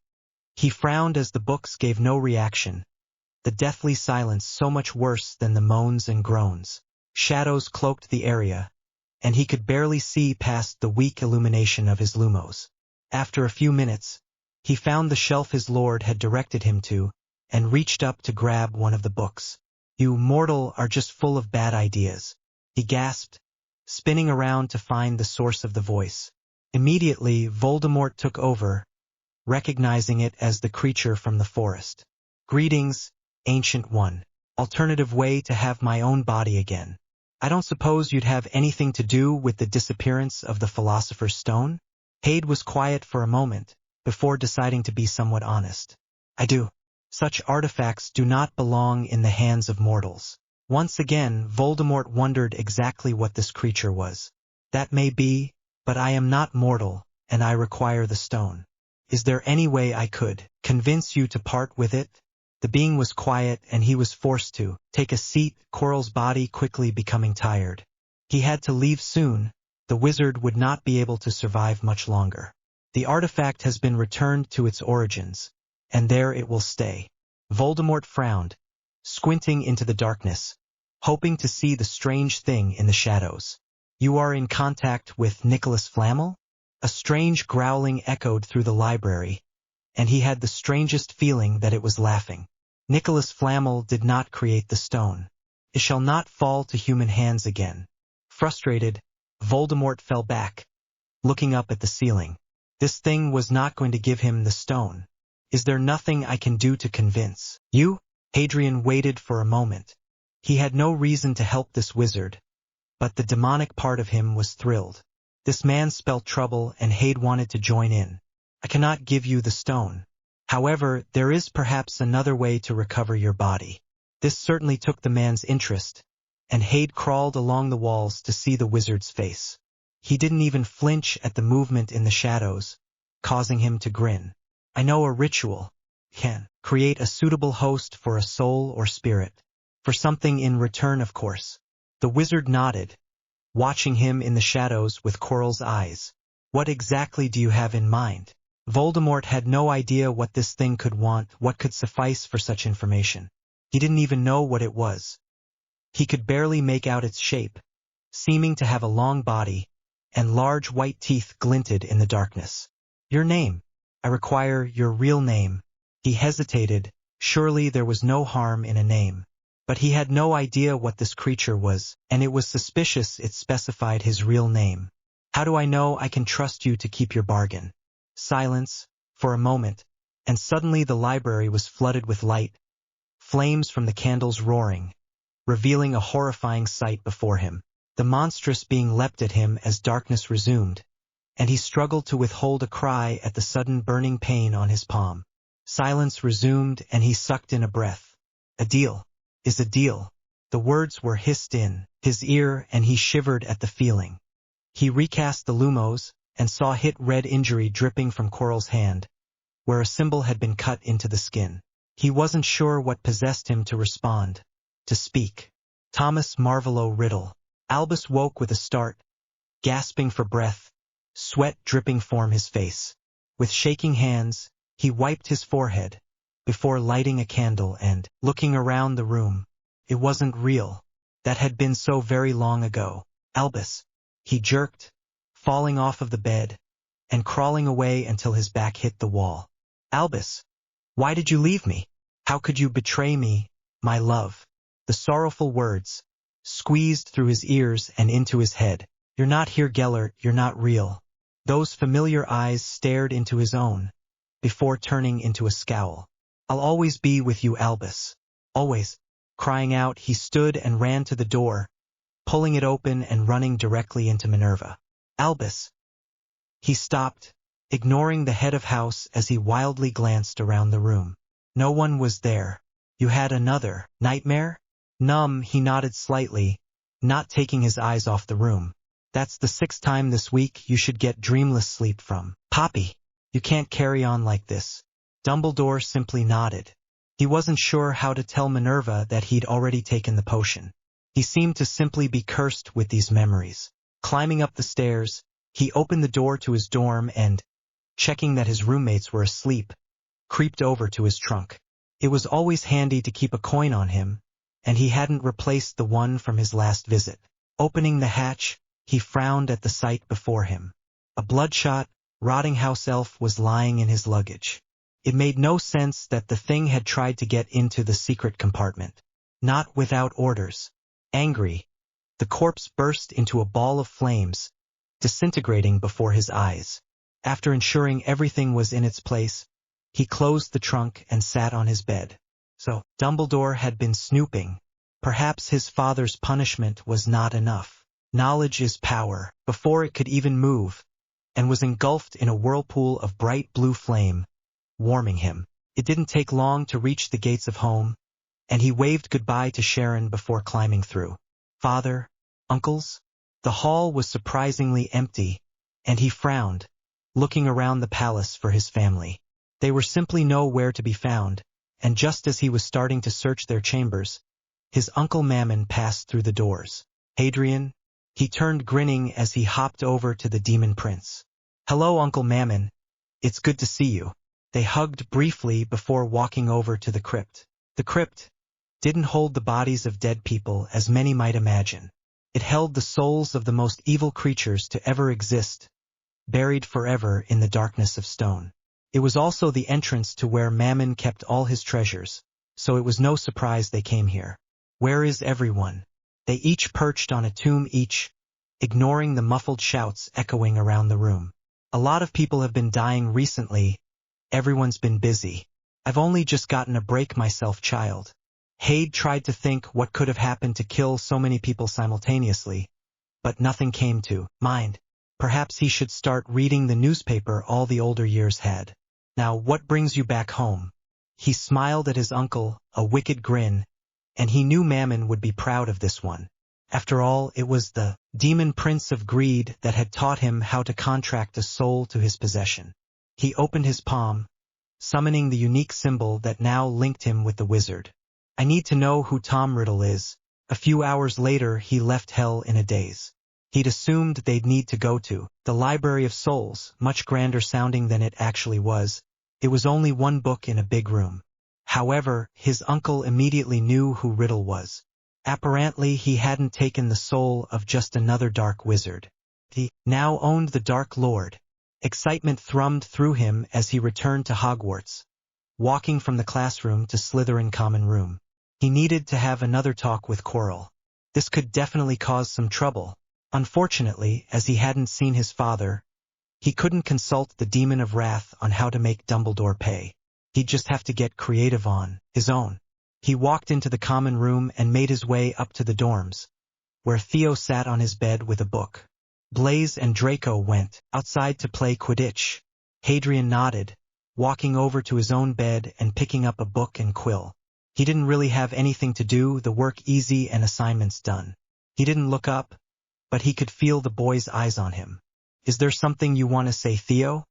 He frowned as the books gave no reaction, the deathly silence so much worse than the moans and groans. Shadows cloaked the area, and he could barely see past the weak illumination of his lumos. After a few minutes, he found the shelf his lord had directed him to, and reached up to grab one of the books. "You mortal are just full of bad ideas," he gasped, spinning around to find the source of the voice. Immediately, Voldemort took over, recognizing it as the creature from the forest. "Greetings, Ancient One. Alternative way to have my own body again. I don't suppose you'd have anything to do with the disappearance of the Philosopher's Stone?" Hade was quiet for a moment, before deciding to be somewhat honest. "I do. Such artifacts do not belong in the hands of mortals." Once again, Voldemort wondered exactly what this creature was. "That may be, but I am not mortal, and I require the stone. Is there any way I could convince you to part with it?" The being was quiet, and he was forced to take a seat, Coral's body quickly becoming tired. He had to leave soon. The wizard would not be able to survive much longer. "The artifact has been returned to its origins, and there it will stay." Voldemort frowned, squinting into the darkness, hoping to see the strange thing in the shadows. "You are in contact with Nicholas Flamel?" A strange growling echoed through the library, and he had the strangest feeling that it was laughing. "Nicholas Flamel did not create the stone. It shall not fall to human hands again." Frustrated, Voldemort fell back, looking up at the ceiling. This thing was not going to give him the stone. "Is there nothing I can do to convince you?" Hadrian waited for a moment. He had no reason to help this wizard, but the demonic part of him was thrilled. This man spelled trouble, and Hade wanted to join in. "I cannot give you the stone. However, there is perhaps another way to recover your body." This certainly took the man's interest, and Hade crawled along the walls to see the wizard's face. He didn't even flinch at the movement in the shadows, causing him to grin. "I know a ritual can create a suitable host for a soul or spirit. For something in return, of course." The wizard nodded, watching him in the shadows with Coral's eyes. "What exactly do you have in mind?" Voldemort had no idea what this thing could want, what could suffice for such information. He didn't even know what it was. He could barely make out its shape, seeming to have a long body, and large white teeth glinted in the darkness. "Your name. I require your real name." He hesitated. Surely there was no harm in a name. But he had no idea what this creature was, and it was suspicious it specified his real name. "How do I know I can trust you to keep your bargain?" Silence, for a moment, and suddenly the library was flooded with light, flames from the candles roaring, revealing a horrifying sight before him. The monstrous being leapt at him as darkness resumed, and he struggled to withhold a cry at the sudden burning pain on his palm. Silence resumed, and he sucked in a breath. "A deal is a deal." The words were hissed in his ear, and he shivered at the feeling. He recast the lumos, and saw hit red injury dripping from Coral's hand, where a symbol had been cut into the skin. He wasn't sure what possessed him to respond, to speak, Thomas Marvolo Riddle. Albus woke with a start, gasping for breath, sweat dripping from his face. With shaking hands, he wiped his forehead, before lighting a candle and looking around the room. It wasn't real. That had been so very long ago. Albus. He jerked, falling off of the bed, and crawling away until his back hit the wall. Albus. Why did you leave me? How could you betray me, my love? The sorrowful words squeezed through his ears and into his head. You're not here, Gellert, you're not real. Those familiar eyes stared into his own, before turning into a scowl. I'll always be with you, Albus. Always. Crying out, he stood and ran to the door, pulling it open and running directly into Minerva. Albus. He stopped, ignoring the head of house as he wildly glanced around the room. No one was there. You had another nightmare? Numb, he nodded slightly, not taking his eyes off the room. That's the 6th time this week you should get dreamless sleep from. Poppy, you can't carry on like this. Dumbledore simply nodded. He wasn't sure how to tell Minerva that he'd already taken the potion. He seemed to simply be cursed with these memories. Climbing up the stairs, he opened the door to his dorm and, checking that his roommates were asleep, creeped over to his trunk. It was always handy to keep a coin on him, and he hadn't replaced the one from his last visit. Opening the hatch, he frowned at the sight before him. A bloodshot, rotting house elf was lying in his luggage. It made no sense that the thing had tried to get into the secret compartment. Not without orders. Angry, the corpse burst into a ball of flames, disintegrating before his eyes. After ensuring everything was in its place, he closed the trunk and sat on his bed. So, Dumbledore had been snooping. Perhaps his father's punishment was not enough. Knowledge is power. Before it could even move, and was engulfed in a whirlpool of bright blue flame, warming him. It didn't take long to reach the gates of home, and he waved goodbye to Sharon before climbing through. Father, uncles? The hall was surprisingly empty, and he frowned, looking around the palace for his family. They were simply nowhere to be found, and just as he was starting to search their chambers, his Uncle Mammon passed through the doors. Hadrian? He turned grinning as he hopped over to the Demon Prince. Hello, Uncle Mammon. It's good to see you. They hugged briefly before walking over to the crypt. The crypt didn't hold the bodies of dead people as many might imagine. It held the souls of the most evil creatures to ever exist, buried forever in the darkness of stone. It was also the entrance to where Mammon kept all his treasures, so it was no surprise they came here. Where is everyone? They each perched on a tomb each, ignoring the muffled shouts echoing around the room. A lot of people have been dying recently. Everyone's been busy. I've only just gotten a break myself, child. Hade tried to think what could have happened to kill so many people simultaneously, but nothing came to mind. Perhaps he should start reading the newspaper all the older years had. Now, what brings you back home? He smiled at his uncle, a wicked grin, and he knew Mammon would be proud of this one. After all, it was the Demon Prince of Greed that had taught him how to contract a soul to his possession. He opened his palm, summoning the unique symbol that now linked him with the wizard. I need to know who Tom Riddle is. A few hours later, he left Hell in a daze. He'd assumed they'd need to go to the Library of Souls, much grander sounding than it actually was. It was only one book in a big room. However, his uncle immediately knew who Riddle was. Apparently, he hadn't taken the soul of just another dark wizard. He now owned the Dark Lord. Excitement thrummed through him as he returned to Hogwarts, walking from the classroom to Slytherin common room. He needed to have another talk with Quirrell. This could definitely cause some trouble. Unfortunately, as he hadn't seen his father, he couldn't consult the Demon of Wrath on how to make Dumbledore pay. He'd just have to get creative on his own. He walked into the common room and made his way up to the dorms, where Theo sat on his bed with a book. Blaise and Draco went outside to play Quidditch. Hadrian nodded, walking over to his own bed and picking up a book and quill. He didn't really have anything to do, the work easy and assignments done. He didn't look up, but he could feel the boy's eyes on him. Is there something you want to say, Theo?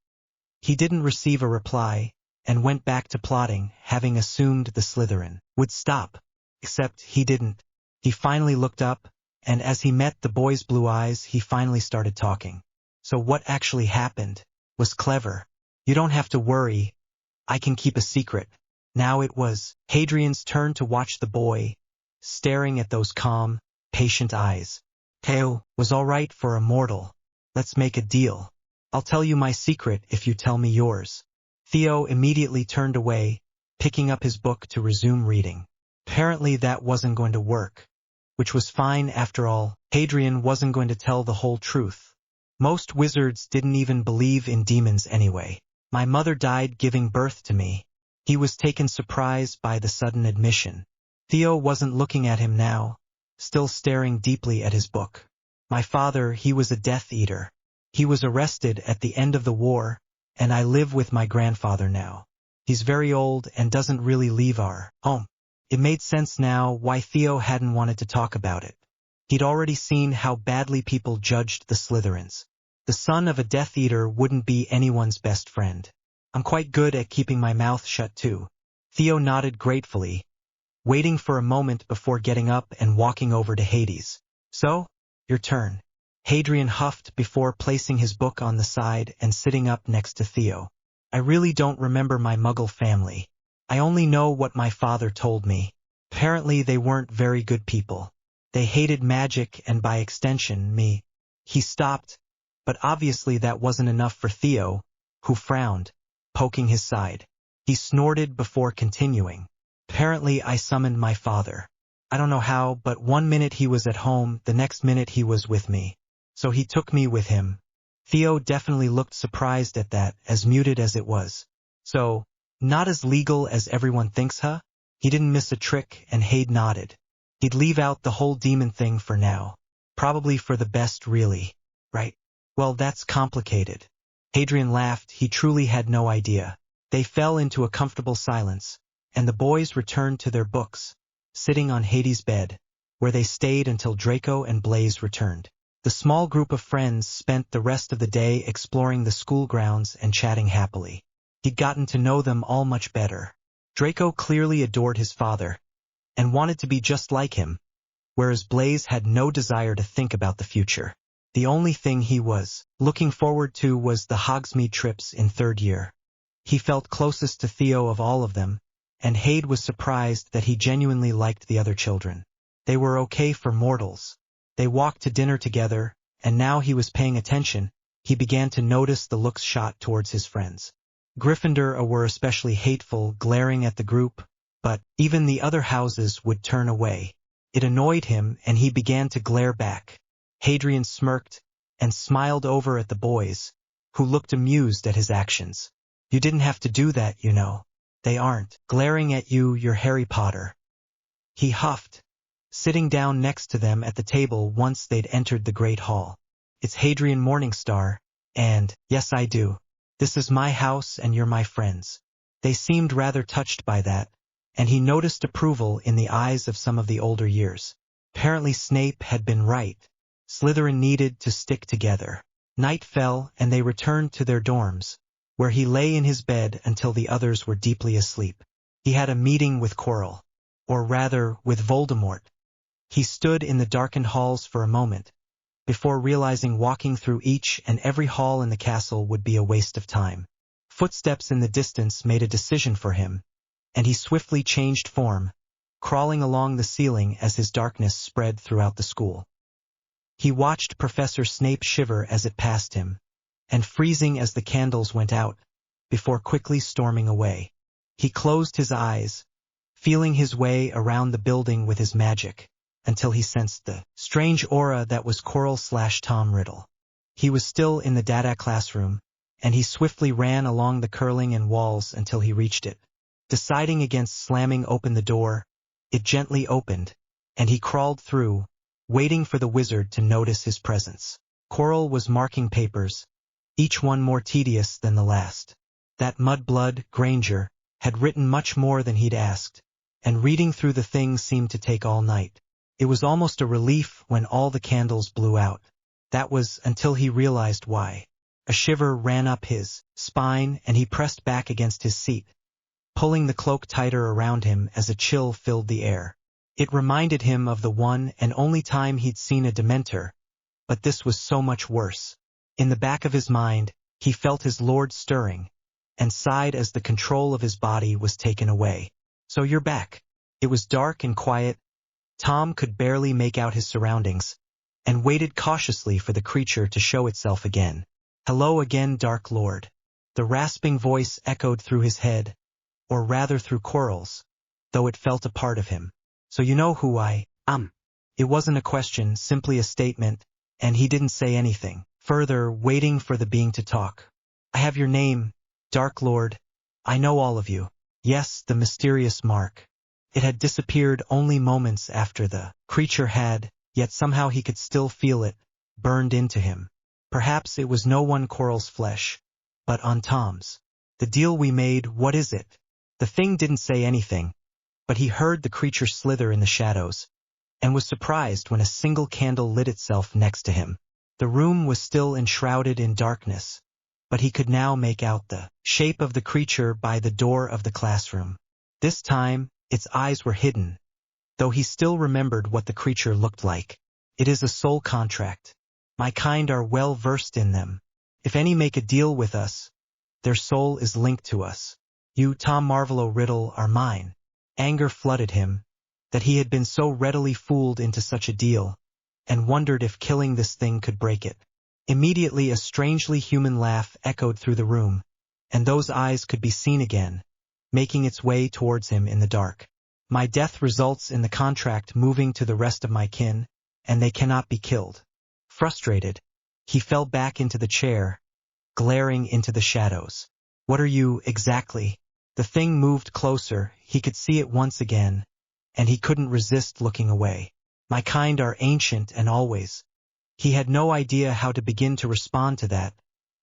He didn't receive a reply, and went back to plotting, having assumed the Slytherin would stop. Except he didn't. He finally looked up, and as he met the boy's blue eyes, he finally started talking. So what actually happened was clever. You don't have to worry. I can keep a secret. Now it was Hadrian's turn to watch the boy, staring at those calm, patient eyes. Theo was all right for a mortal. Let's make a deal. I'll tell you my secret if you tell me yours. Theo immediately turned away, picking up his book to resume reading. Apparently that wasn't going to work. Which was fine after all. Hadrian wasn't going to tell the whole truth. Most wizards didn't even believe in demons anyway. My mother died giving birth to me. He was taken surprise by the sudden admission. Theo wasn't looking at him now, still staring deeply at his book. My father, he was a Death Eater. He was arrested at the end of the war, and I live with my grandfather now. He's very old and doesn't really leave our home. It made sense now why Theo hadn't wanted to talk about it. He'd already seen how badly people judged the Slytherins. The son of a Death Eater wouldn't be anyone's best friend. I'm quite good at keeping my mouth shut too. Theo nodded gratefully, waiting for a moment before getting up and walking over to Hades. So, your turn. Hadrian huffed before placing his book on the side and sitting up next to Theo. I really don't remember my Muggle family. I only know what my father told me. Apparently they weren't very good people. They hated magic and by extension me. He stopped, but obviously that wasn't enough for Theo, who frowned, poking his side. He snorted before continuing. Apparently I summoned my father. I don't know how, but one minute he was at home, the next minute he was with me. So he took me with him. Theo definitely looked surprised at that, as muted as it was. So, not as legal as everyone thinks, huh? He didn't miss a trick, and Hade nodded. He'd leave out the whole demon thing for now. Probably for the best, really. Right? Well, that's complicated. Hadrian laughed. He truly had no idea. They fell into a comfortable silence, and the boys returned to their books, sitting on Hades' bed, where they stayed until Draco and Blaze returned. The small group of friends spent the rest of the day exploring the school grounds and chatting happily. He'd gotten to know them all much better. Draco clearly adored his father, and wanted to be just like him, whereas Blaze had no desire to think about the future. The only thing he was looking forward to was the Hogsmeade trips in third year. He felt closest to Theo of all of them, and Hade was surprised that he genuinely liked the other children. They were okay for mortals. They walked to dinner together, and now he was paying attention. He began to notice the looks shot towards his friends. Gryffindor were especially hateful, glaring at the group, but even the other houses would turn away. It annoyed him, and he began to glare back. Hadrian smirked and smiled over at the boys, who looked amused at his actions. You didn't have to do that, you know. They aren't glaring at you, you're Harry Potter. He huffed, sitting down next to them at the table once they'd entered the Great Hall. It's Hadrian Morningstar, and, yes I do. This is my house and you're my friends. They seemed rather touched by that, and he noticed approval in the eyes of some of the older years. Apparently Snape had been right. Slytherin needed to stick together. Night fell and they returned to their dorms, where he lay in his bed until the others were deeply asleep. He had a meeting with Quirrell, or rather with Voldemort. He stood in the darkened halls for a moment, before realizing walking through each and every hall in the castle would be a waste of time. Footsteps in the distance made a decision for him, and he swiftly changed form, crawling along the ceiling as his darkness spread throughout the school. He watched Professor Snape shiver as it passed him, and freezing as the candles went out, before quickly storming away. He closed his eyes, feeling his way around the building with his magic, until he sensed the strange aura that was Quirrell/Tom Riddle. He was still in the Dada classroom, and he swiftly ran along the curling and walls until he reached it. Deciding against slamming open the door, it gently opened, and he crawled through, waiting for the wizard to notice his presence. Quirrell was marking papers, each one more tedious than the last. That mudblood, Granger, had written much more than he'd asked, and reading through the thing seemed to take all night. It was almost a relief when all the candles blew out. That was until he realized why. A shiver ran up his spine and he pressed back against his seat, pulling the cloak tighter around him as a chill filled the air. It reminded him of the one and only time he'd seen a Dementor, but this was so much worse. In the back of his mind, he felt his lord stirring, and sighed as the control of his body was taken away. "So you're back." It was dark and quiet. Tom could barely make out his surroundings, and waited cautiously for the creature to show itself again. "Hello again, Dark Lord." The rasping voice echoed through his head, or rather through Quarles, though it felt a part of him. "So you know who I am." It wasn't a question, simply a statement, and he didn't say anything further, waiting for the being to talk. "I have your name, Dark Lord. I know all of you." Yes, the mysterious mark. It had disappeared only moments after the creature had, yet somehow he could still feel it, burned into him. Perhaps it was no one Quarles' flesh, but on Tom's. "The deal we made, what is it?" The thing didn't say anything, but he heard the creature slither in the shadows, and was surprised when a single candle lit itself next to him. The room was still enshrouded in darkness, but he could now make out the shape of the creature by the door of the classroom. This time, its eyes were hidden, though he still remembered what the creature looked like. "It is a soul contract. My kind are well versed in them. If any make a deal with us, their soul is linked to us. You, Tom Marvolo Riddle, are mine." Anger flooded him, that he had been so readily fooled into such a deal, and wondered if killing this thing could break it. Immediately a strangely human laugh echoed through the room, and those eyes could be seen again, making its way towards him in the dark. "My death results in the contract moving to the rest of my kin, and they cannot be killed." Frustrated, he fell back into the chair, glaring into the shadows. "What are you, exactly?" The thing moved closer, he could see it once again, and he couldn't resist looking away. "My kind are ancient and always." He had no idea how to begin to respond to that,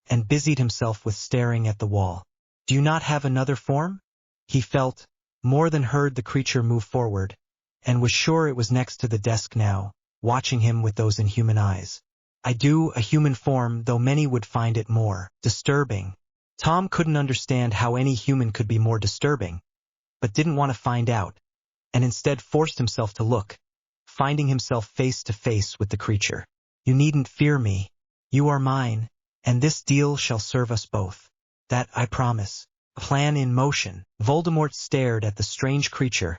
and busied himself with staring at the wall. "Do you not have another form?" He felt, more than heard the creature move forward, and was sure it was next to the desk now, watching him with those inhuman eyes. "I do, a human form, though many would find it more disturbing." Tom couldn't understand how any human could be more disturbing, but didn't want to find out, and instead forced himself to look, finding himself face to face with the creature. "You needn't fear me. You are mine, and this deal shall serve us both. That I promise." A plan in motion. Voldemort stared at the strange creature,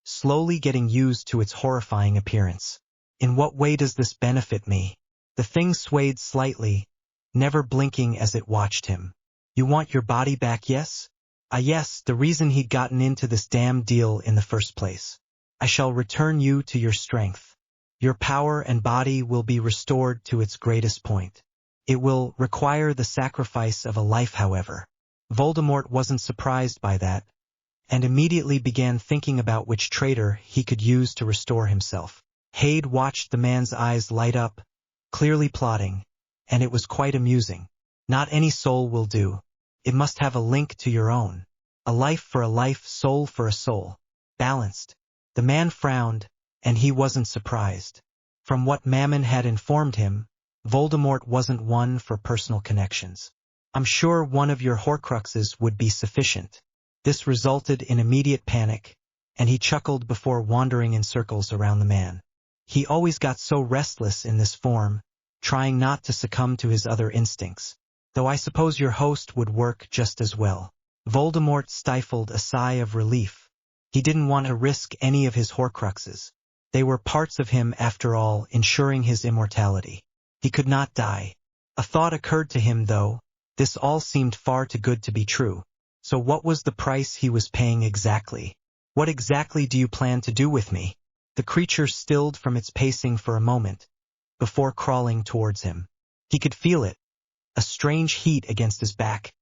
slowly getting used to its horrifying appearance. "In what way does this benefit me?" The thing swayed slightly, never blinking as it watched him. "You want your body back, yes?" Yes, the reason he'd gotten into this damn deal in the first place. "I shall return you to your strength. Your power and body will be restored to its greatest point. It will require the sacrifice of a life, however." Voldemort wasn't surprised by that, and immediately began thinking about which traitor he could use to restore himself. Haid watched the man's eyes light up, clearly plotting, and it was quite amusing. "Not any soul will do. It must have a link to your own. A life for a life, soul for a soul. Balanced." The man frowned, and he wasn't surprised. From what Mammon had informed him, Voldemort wasn't one for personal connections. "I'm sure one of your Horcruxes would be sufficient." This resulted in immediate panic, and he chuckled before wandering in circles around the man. He always got so restless in this form, trying not to succumb to his other instincts. "Though I suppose your host would work just as well." Voldemort stifled a sigh of relief. He didn't want to risk any of his Horcruxes. They were parts of him after all, ensuring his immortality. He could not die. A thought occurred to him though. This all seemed far too good to be true. So what was the price he was paying exactly? "What exactly do you plan to do with me?" The creature stilled from its pacing for a moment, before crawling towards him. He could feel it, a strange heat against his back,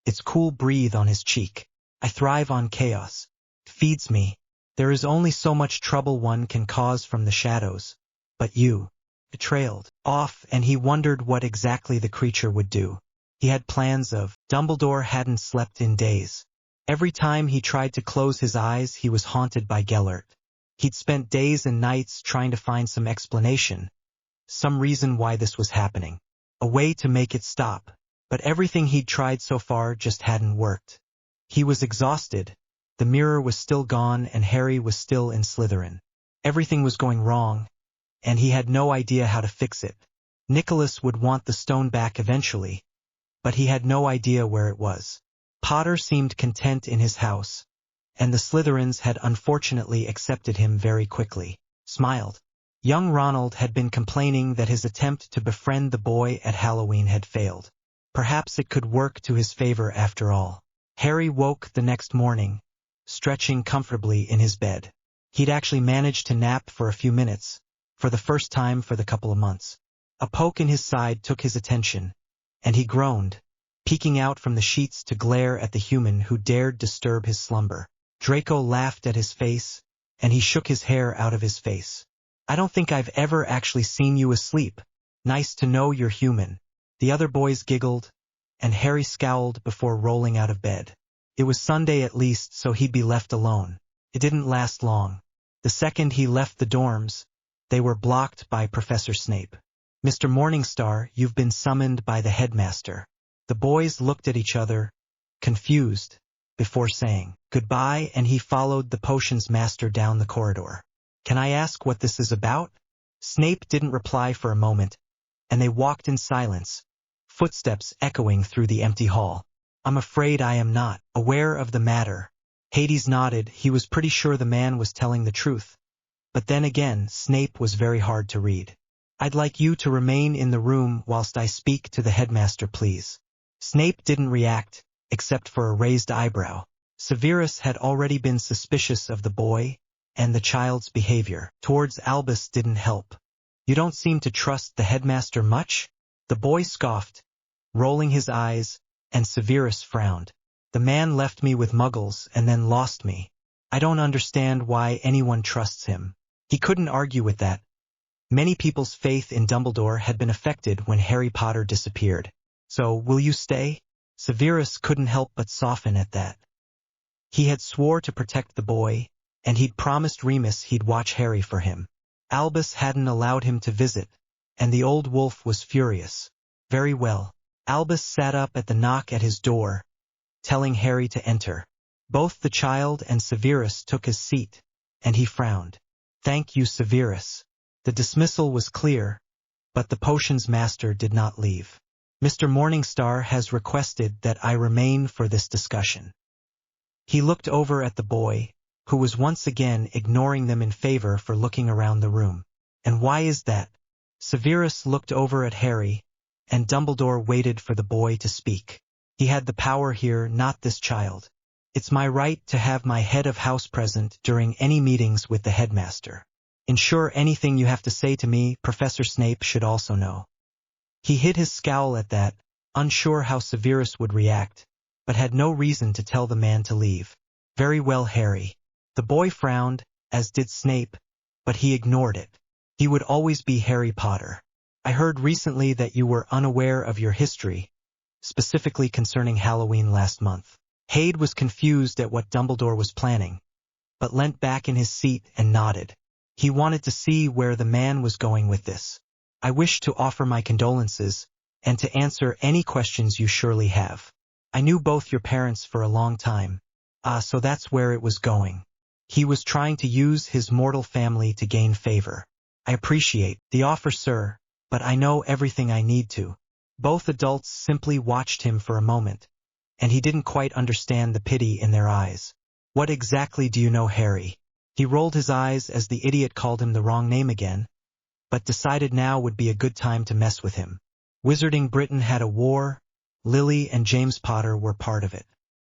its cool breath on his cheek. "I thrive on chaos. It feeds me. There is only so much trouble one can cause from the shadows. But you." It trailed off, and he wondered what exactly the creature would do. He had plans of. Dumbledore hadn't slept in days. Every time he tried to close his eyes, he was haunted by Gellert. He'd spent days and nights trying to find some explanation, some reason why this was happening, a way to make it stop, but everything he'd tried so far just hadn't worked. He was exhausted. The mirror was still gone, and Harry was still in Slytherin. Everything was going wrong, and he had no idea how to fix it. Nicholas would want the stone back eventually, but he had no idea where it was. Potter seemed content in his house, and the Slytherins had unfortunately accepted him very quickly. Smiled. Young Ronald had been complaining that his attempt to befriend the boy at Halloween had failed. Perhaps it could work to his favor after all. Harry woke the next morning, stretching comfortably in his bed. He'd actually managed to nap for a few minutes, for the first time for the couple of months. A poke in his side took his attention, and he groaned, peeking out from the sheets to glare at the human who dared disturb his slumber. Draco laughed at his face, and he shook his hair out of his face. I don't think I've ever actually seen you asleep. Nice to know you're human. The other boys giggled, and Harry scowled before rolling out of bed. It was Sunday at least, so he'd be left alone. It didn't last long. The second he left the dorms, they were blocked by Professor Snape. Mr. Morningstar, you've been summoned by the headmaster. The boys looked at each other, confused, before saying goodbye, and he followed the potions master down the corridor. Can I ask what this is about? Snape didn't reply for a moment, and they walked in silence, footsteps echoing through the empty hall. I'm afraid I am not aware of the matter. Hades nodded. He was pretty sure the man was telling the truth. But then again, Snape was very hard to read. I'd like you to remain in the room whilst I speak to the headmaster, please. Snape didn't react, except for a raised eyebrow. Severus had already been suspicious of the boy, and the child's behavior towards Albus didn't help. You don't seem to trust the headmaster much? The boy scoffed, rolling his eyes, and Severus frowned. The man left me with muggles and then lost me. I don't understand why anyone trusts him. He couldn't argue with that. Many people's faith in Dumbledore had been affected when Harry Potter disappeared. So, will you stay? Severus couldn't help but soften at that. He had swore to protect the boy, and he'd promised Remus he'd watch Harry for him. Albus hadn't allowed him to visit, and the old wolf was furious. Very well. Albus sat up at the knock at his door, telling Harry to enter. Both the child and Severus took his seat, and he frowned. Thank you, Severus. The dismissal was clear, but the potions master did not leave. Mr. Morningstar has requested that I remain for this discussion. He looked over at the boy, who was once again ignoring them in favor for looking around the room. And why is that? Severus looked over at Harry, and Dumbledore waited for the boy to speak. He had the power here, not this child. It's my right to have my head of house present during any meetings with the headmaster. Ensure anything you have to say to me, Professor Snape should also know. He hid his scowl at that, unsure how Severus would react, but had no reason to tell the man to leave. Very well, Harry. The boy frowned, as did Snape, but he ignored it. He would always be Harry Potter. I heard recently that you were unaware of your history, specifically concerning Halloween last month. Hade was confused at what Dumbledore was planning, but leant back in his seat and nodded. He wanted to see where the man was going with this. I wish to offer my condolences, and to answer any questions you surely have. I knew both your parents for a long time. So that's where it was going. He was trying to use his mortal family to gain favor. I appreciate the offer, sir, but I know everything I need to. Both adults simply watched him for a moment, and he didn't quite understand the pity in their eyes. What exactly do you know, Harry? He rolled his eyes as the idiot called him the wrong name again, but decided now would be a good time to mess with him. Wizarding Britain had a war. Lily and James Potter were part of it.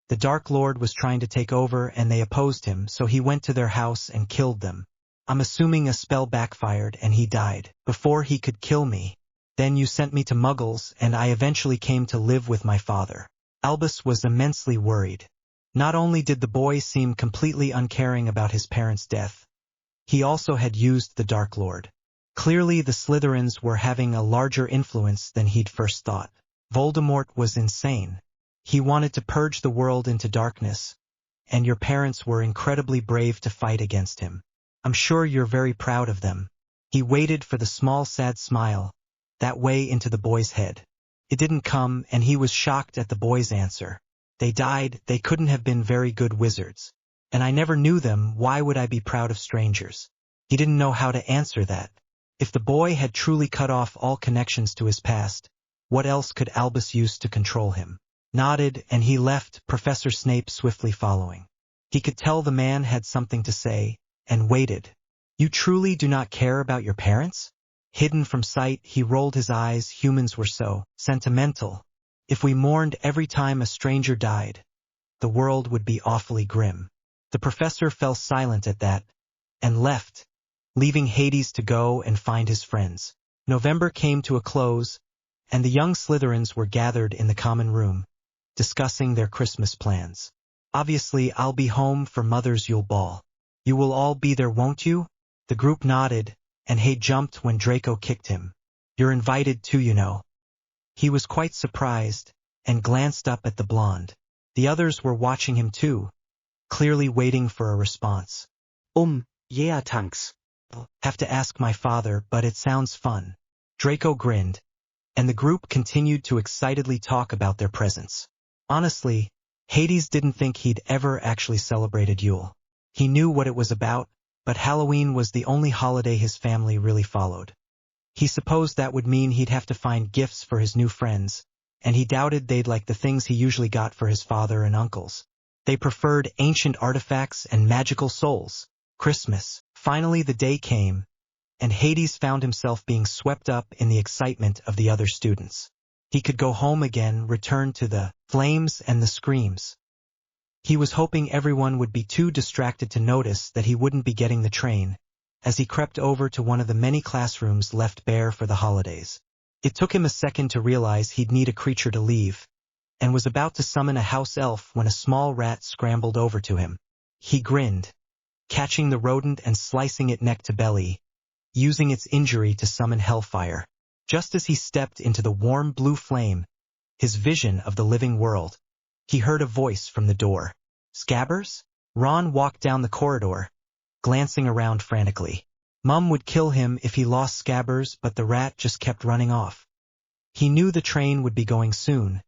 The Dark Lord was trying to take over and they opposed him, so he went to their house and killed them. I'm assuming a spell backfired and he died before he could kill me. Then you sent me to Muggles and I eventually came to live with my father. Albus was immensely worried. Not only did the boy seem completely uncaring about his parents' death, he also had used the Dark Lord. Clearly the Slytherins were having a larger influence than he'd first thought. Voldemort was insane. He wanted to purge the world into darkness, and your parents were incredibly brave to fight against him. I'm sure you're very proud of them. He waited for the small sad smile, that way into the boy's head. It didn't come, and he was shocked at the boy's answer. They died. They couldn't have been very good wizards. And I never knew them. Why would I be proud of strangers? He didn't know how to answer that. If the boy had truly cut off all connections to his past, what else could Albus use to control him? Nodded, and he left, Professor Snape swiftly following. He could tell the man had something to say, and waited. You truly do not care about your parents? Hidden from sight, he rolled his eyes. Humans were so sentimental. If we mourned every time a stranger died, the world would be awfully grim. The professor fell silent at that, and left, leaving Hades to go and find his friends. November came to a close, and the young Slytherins were gathered in the common room, discussing their Christmas plans. Obviously, I'll be home for Mother's Yule Ball. You will all be there, won't you? The group nodded, and Hay jumped when Draco kicked him. You're invited too, you know. He was quite surprised, and glanced up at the blonde. The others were watching him too, clearly waiting for a response. Yeah, thanks. I'll have to ask my father, but it sounds fun. Draco grinned, and the group continued to excitedly talk about their presents. Honestly, Hades didn't think he'd ever actually celebrated Yule. He knew what it was about, but Halloween was the only holiday his family really followed. He supposed that would mean he'd have to find gifts for his new friends, and he doubted they'd like the things he usually got for his father and uncles. They preferred ancient artifacts and magical souls. Christmas. Finally the day came, and Hades found himself being swept up in the excitement of the other students. He could go home again, return to the flames and the screams. He was hoping everyone would be too distracted to notice that he wouldn't be getting the train, as he crept over to one of the many classrooms left bare for the holidays. It took him a second to realize he'd need a creature to leave, and was about to summon a house elf when a small rat scrambled over to him. He grinned, catching the rodent and slicing it neck to belly, using its injury to summon hellfire. Just as he stepped into the warm blue flame, his vision of the living world, he heard a voice from the door. Scabbers? Ron walked down the corridor, glancing around frantically. Mum would kill him if he lost Scabbers, but the rat just kept running off. He knew the train would be going soon,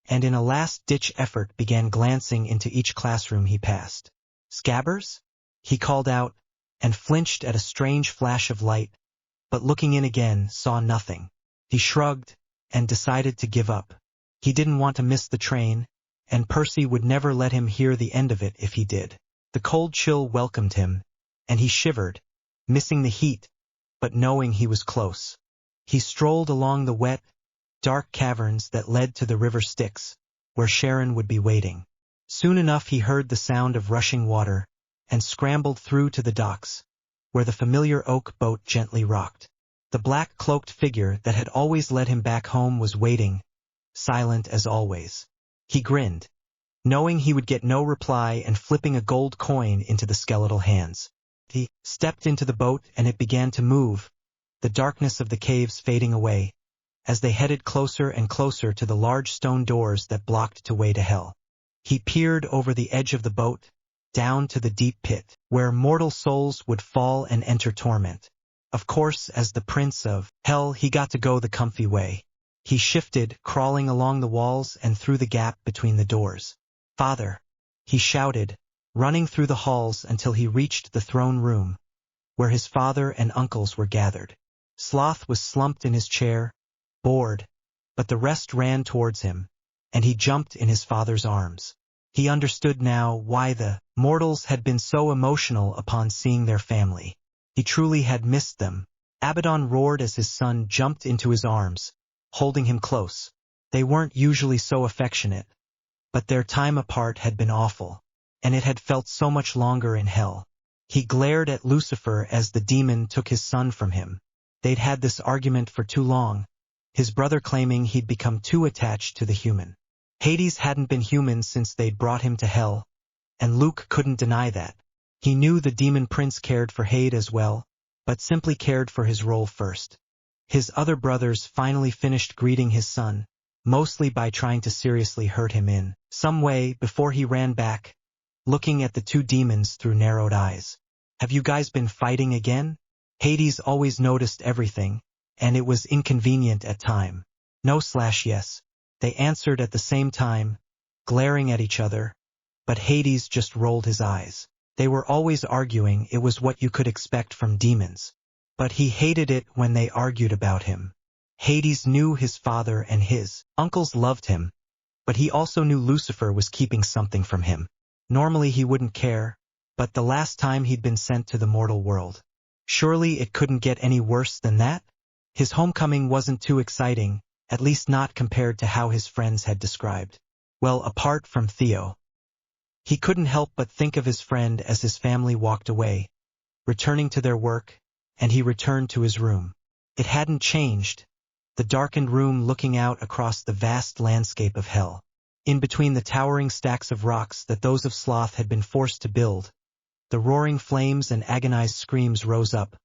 and in a last-ditch effort began glancing into each classroom he passed. Scabbers? He called out, and flinched at a strange flash of light, but looking in again, saw nothing. He shrugged, and decided to give up. He didn't want to miss the train, and Percy would never let him hear the end of it if he did. The cold chill welcomed him, and he shivered, missing the heat, but knowing he was close. He strolled along the wet, dark caverns that led to the river Styx, where Sharon would be waiting. Soon enough he heard the sound of rushing water, and scrambled through to the docks, where the familiar oak boat gently rocked. The black-cloaked figure that had always led him back home was waiting, silent as always. He grinned, knowing he would get no reply, and flipping a gold coin into the skeletal hands. He stepped into the boat, and it began to move, the darkness of the caves fading away, as they headed closer and closer to the large stone doors that blocked the way to hell. He peered over the edge of the boat, down to the deep pit, where mortal souls would fall and enter torment. Of course, as the prince of hell, he got to go the comfy way. He shifted, crawling along the walls and through the gap between the doors. "Father!" he shouted, running through the halls until he reached the throne room, where his father and uncles were gathered. Sloth was slumped in his chair, bored, but the rest ran towards him, and he jumped in his father's arms. He understood now why the mortals had been so emotional upon seeing their family. He truly had missed them. Abaddon roared as his son jumped into his arms, holding him close. They weren't usually so affectionate, but their time apart had been awful, and it had felt so much longer in hell. He glared at Lucifer as the demon took his son from him. They'd had this argument for too long, his brother claiming he'd become too attached to the human. Hades hadn't been human since they'd brought him to hell, and Luke couldn't deny that. He knew the demon prince cared for Hades as well, but simply cared for his role first. His other brothers finally finished greeting his son, mostly by trying to seriously hurt him in some way before he ran back, looking at the two demons through narrowed eyes. "Have you guys been fighting again?" Hades always noticed everything, and it was inconvenient at time. "No/yes." They answered at the same time, glaring at each other, but Hades just rolled his eyes. They were always arguing. It was what you could expect from demons. But he hated it when they argued about him. Hades knew his father and his uncles loved him, but he also knew Lucifer was keeping something from him. Normally he wouldn't care, but the last time he'd been sent to the mortal world. Surely it couldn't get any worse than that? His homecoming wasn't too exciting, at least not compared to how his friends had described. Well, apart from Theo. He couldn't help but think of his friend as his family walked away, returning to their work, and he returned to his room. It hadn't changed, the darkened room looking out across the vast landscape of hell. In between the towering stacks of rocks that those of Sloth had been forced to build, the roaring flames and agonized screams rose up,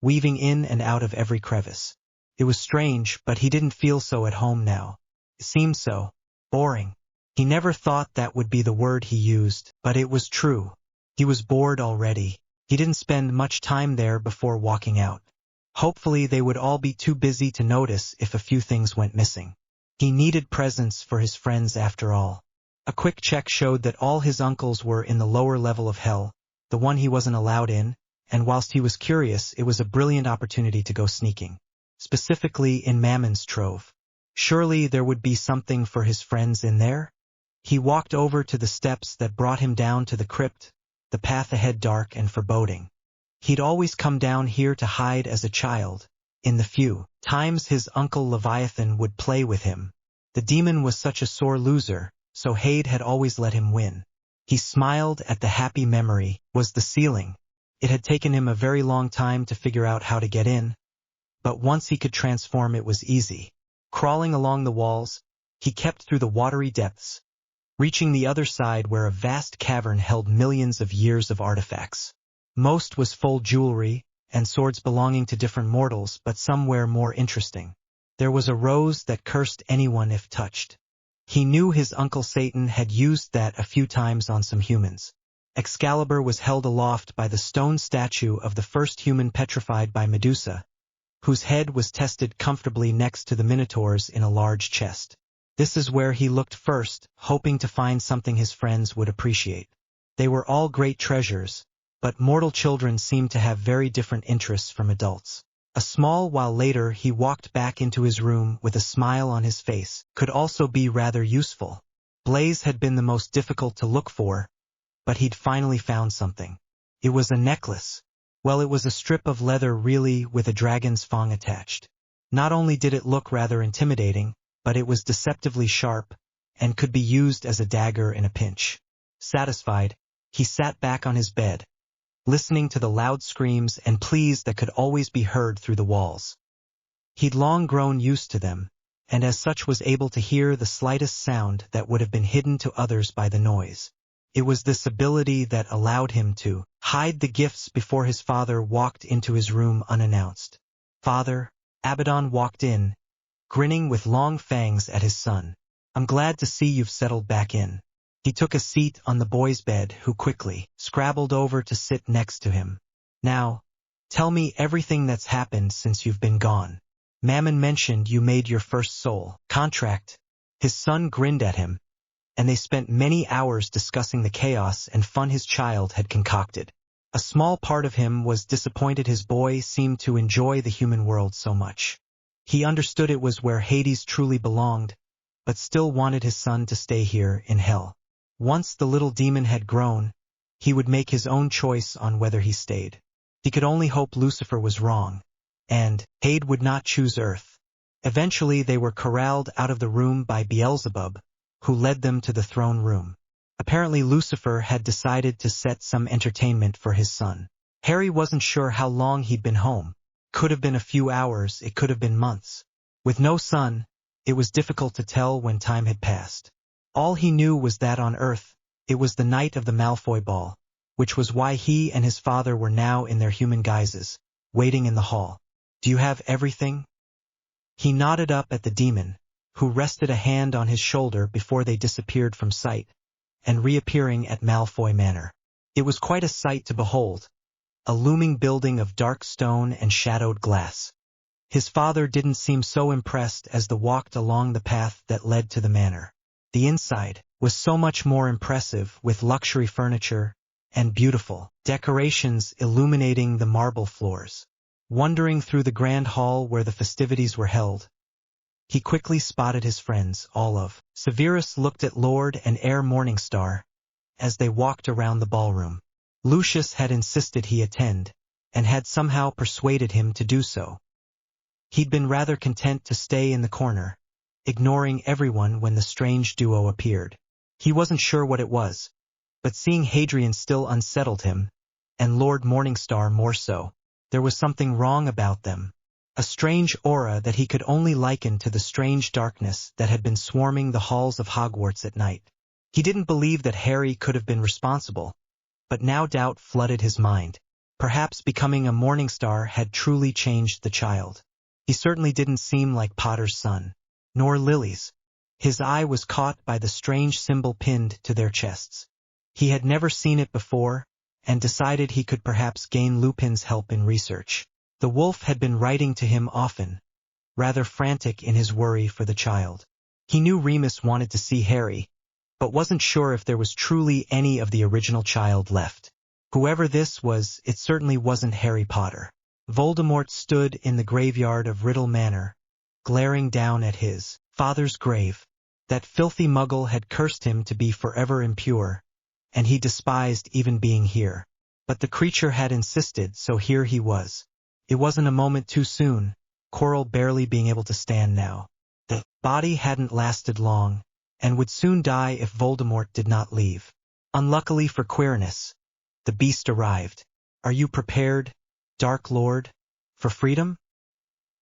weaving in and out of every crevice. It was strange, but he didn't feel so at home now. It seemed so boring. He never thought that would be the word he used, but it was true. He was bored already. He didn't spend much time there before walking out. Hopefully they would all be too busy to notice if a few things went missing. He needed presents for his friends after all. A quick check showed that all his uncles were in the lower level of hell, the one he wasn't allowed in, and whilst he was curious, it was a brilliant opportunity to go sneaking. Specifically in Mammon's trove. Surely there would be something for his friends in there? He walked over to the steps that brought him down to the crypt, the path ahead dark and foreboding. He'd always come down here to hide as a child. In the few times his uncle Leviathan would play with him, the demon was such a sore loser, so Hade had always let him win. He smiled at the happy memory, was the ceiling. It had taken him a very long time to figure out how to get in, but once he could transform it was easy. Crawling along the walls, he kept through the watery depths, reaching the other side where a vast cavern held millions of years of artifacts. Most was full jewelry, and swords belonging to different mortals, but some were more interesting. There was a rose that cursed anyone if touched. He knew his uncle Satan had used that a few times on some humans. Excalibur was held aloft by the stone statue of the first human petrified by Medusa, whose head was tested comfortably next to the Minotaur's in a large chest. This is where he looked first, hoping to find something his friends would appreciate. They were all great treasures, but mortal children seemed to have very different interests from adults. A small while later he walked back into his room with a smile on his face, could also be rather useful. Blaze had been the most difficult to look for, but he'd finally found something. It was a necklace. Well, it was a strip of leather really with a dragon's fang attached. Not only did it look rather intimidating, but it was deceptively sharp, and could be used as a dagger in a pinch. Satisfied, he sat back on his bed, listening to the loud screams and pleas that could always be heard through the walls. He'd long grown used to them, and as such was able to hear the slightest sound that would have been hidden to others by the noise. It was this ability that allowed him to hide the gifts before his father walked into his room unannounced. "Father," Abaddon walked in, grinning with long fangs at his son. "I'm glad to see you've settled back in." He took a seat on the boy's bed, who quickly scrabbled over to sit next to him. "Now, tell me everything that's happened since you've been gone. Mammon mentioned you made your first soul contract." His son grinned at him, and they spent many hours discussing the chaos and fun his child had concocted. A small part of him was disappointed his boy seemed to enjoy the human world so much. He understood it was where Hades truly belonged, but still wanted his son to stay here in hell. Once the little demon had grown, he would make his own choice on whether he stayed. He could only hope Lucifer was wrong, and Hade would not choose Earth. Eventually they were corralled out of the room by Beelzebub, who led them to the throne room. Apparently Lucifer had decided to set some entertainment for his son. Harry wasn't sure how long he'd been home. Could have been a few hours, it could have been months. With no son, it was difficult to tell when time had passed. All he knew was that on Earth, it was the night of the Malfoy ball, which was why he and his father were now in their human guises, waiting in the hall. "Do you have everything?" He nodded up at the demon, who rested a hand on his shoulder before they disappeared from sight, and reappearing at Malfoy Manor. It was quite a sight to behold, a looming building of dark stone and shadowed glass. His father didn't seem so impressed as they walked along the path that led to the manor. The inside was so much more impressive, with luxury furniture, and beautiful decorations illuminating the marble floors. Wandering through the grand hall where the festivities were held, he quickly spotted his friends, all of. Severus looked at Lord and Heir Morningstar as they walked around the ballroom. Lucius had insisted he attend, and had somehow persuaded him to do so. He'd been rather content to stay in the corner, ignoring everyone when the strange duo appeared. He wasn't sure what it was, but seeing Hadrian still unsettled him, and Lord Morningstar more so. There was something wrong about them. A strange aura that he could only liken to the strange darkness that had been swarming the halls of Hogwarts at night. He didn't believe that Harry could have been responsible, but now doubt flooded his mind. Perhaps becoming a Morningstar had truly changed the child. He certainly didn't seem like Potter's son, nor Lily's. His eye was caught by the strange symbol pinned to their chests. He had never seen it before, and decided he could perhaps gain Lupin's help in research. The wolf had been writing to him often, rather frantic in his worry for the child. He knew Remus wanted to see Harry, but wasn't sure if there was truly any of the original child left. Whoever this was, it certainly wasn't Harry Potter. Voldemort stood in the graveyard of Riddle Manor, glaring down at his father's grave. That filthy muggle had cursed him to be forever impure, and he despised even being here. But the creature had insisted, so here he was. It wasn't a moment too soon, Quirrell barely being able to stand now. The body hadn't lasted long, and would soon die if Voldemort did not leave. Unluckily for Quirrell, the beast arrived. Are you prepared, Dark Lord, for freedom?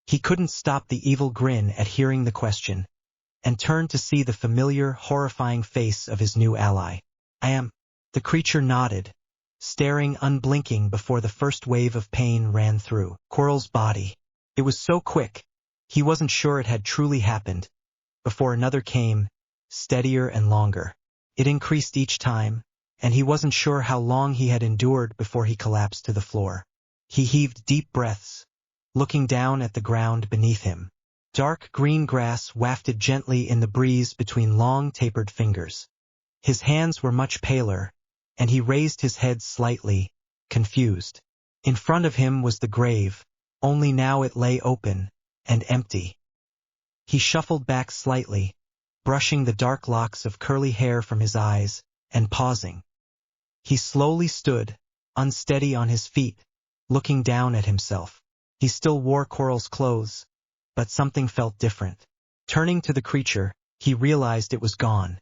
He couldn't stop the evil grin at hearing the question, and turned to see the familiar, horrifying face of his new ally. I am. The creature nodded, staring unblinking before the first wave of pain ran through Quirrell's body. It was so quick, he wasn't sure it had truly happened, before another came, steadier and longer. It increased each time, and he wasn't sure how long he had endured before he collapsed to the floor. He heaved deep breaths, looking down at the ground beneath him. Dark green grass wafted gently in the breeze between long tapered fingers. His hands were much paler, and he raised his head slightly, confused. In front of him was the grave, only now it lay open and empty. He shuffled back slightly, brushing the dark locks of curly hair from his eyes, and pausing. He slowly stood, unsteady on his feet, looking down at himself. He still wore Quirrell's clothes, but something felt different. Turning to the creature, he realized it was gone,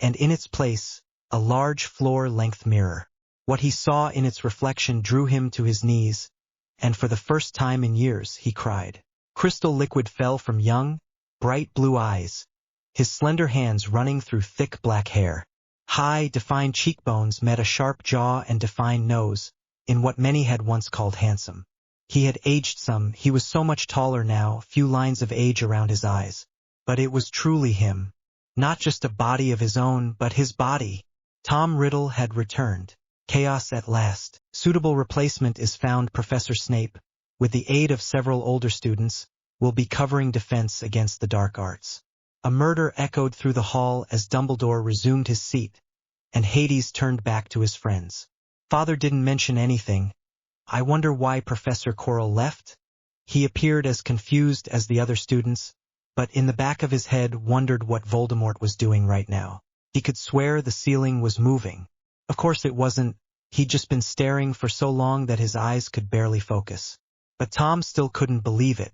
and in its place, a large floor-length mirror. What he saw in its reflection drew him to his knees, and for the first time in years he cried. Crystal liquid fell from young, bright blue eyes, his slender hands running through thick black hair. High, defined cheekbones met a sharp jaw and defined nose, in what many had once called handsome. He had aged some, he was so much taller now, few lines of age around his eyes. But it was truly him. Not just a body of his own, but his body. Tom Riddle had returned. Chaos at last. Suitable replacement is found. Professor Snape, with the aid of several older students, will be covering defense against the dark arts. A murder echoed through the hall as Dumbledore resumed his seat, and Hades turned back to his friends. Father didn't mention anything. I wonder why Professor Quirrell left? He appeared as confused as the other students, but in the back of his head wondered what Voldemort was doing right now. He could swear the ceiling was moving. Of course it wasn't. He'd just been staring for so long that his eyes could barely focus. But Tom still couldn't believe it.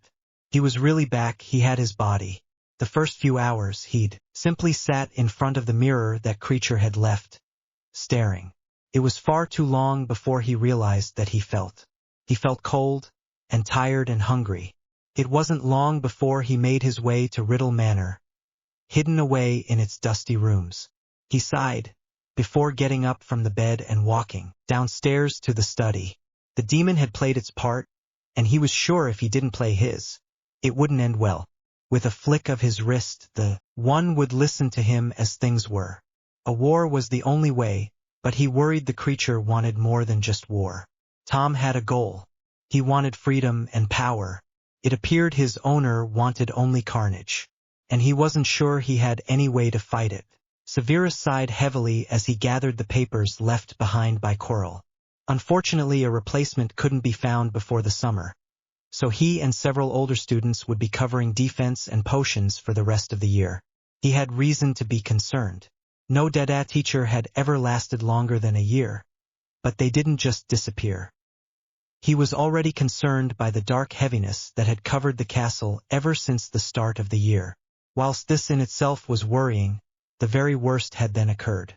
He was really back, he had his body. The first few hours he'd simply sat in front of the mirror that creature had left, staring. It was far too long before he realized that he felt. He felt cold, and tired and hungry. It wasn't long before he made his way to Riddle Manor, hidden away in its dusty rooms. He sighed, before getting up from the bed and walking downstairs to the study. The demon had played its part, and he was sure if he didn't play his, it wouldn't end well. With a flick of his wrist, the one would listen to him as things were. A war was the only way, but he worried the creature wanted more than just war. Tom had a goal. He wanted freedom and power. It appeared his owner wanted only carnage, and he wasn't sure he had any way to fight it. Severus sighed heavily as he gathered the papers left behind by Coral. Unfortunately, a replacement couldn't be found before the summer, so he and several older students would be covering defense and potions for the rest of the year. He had reason to be concerned. No Deda teacher had ever lasted longer than a year, but they didn't just disappear. He was already concerned by the dark heaviness that had covered the castle ever since the start of the year. Whilst this in itself was worrying, the very worst had then occurred.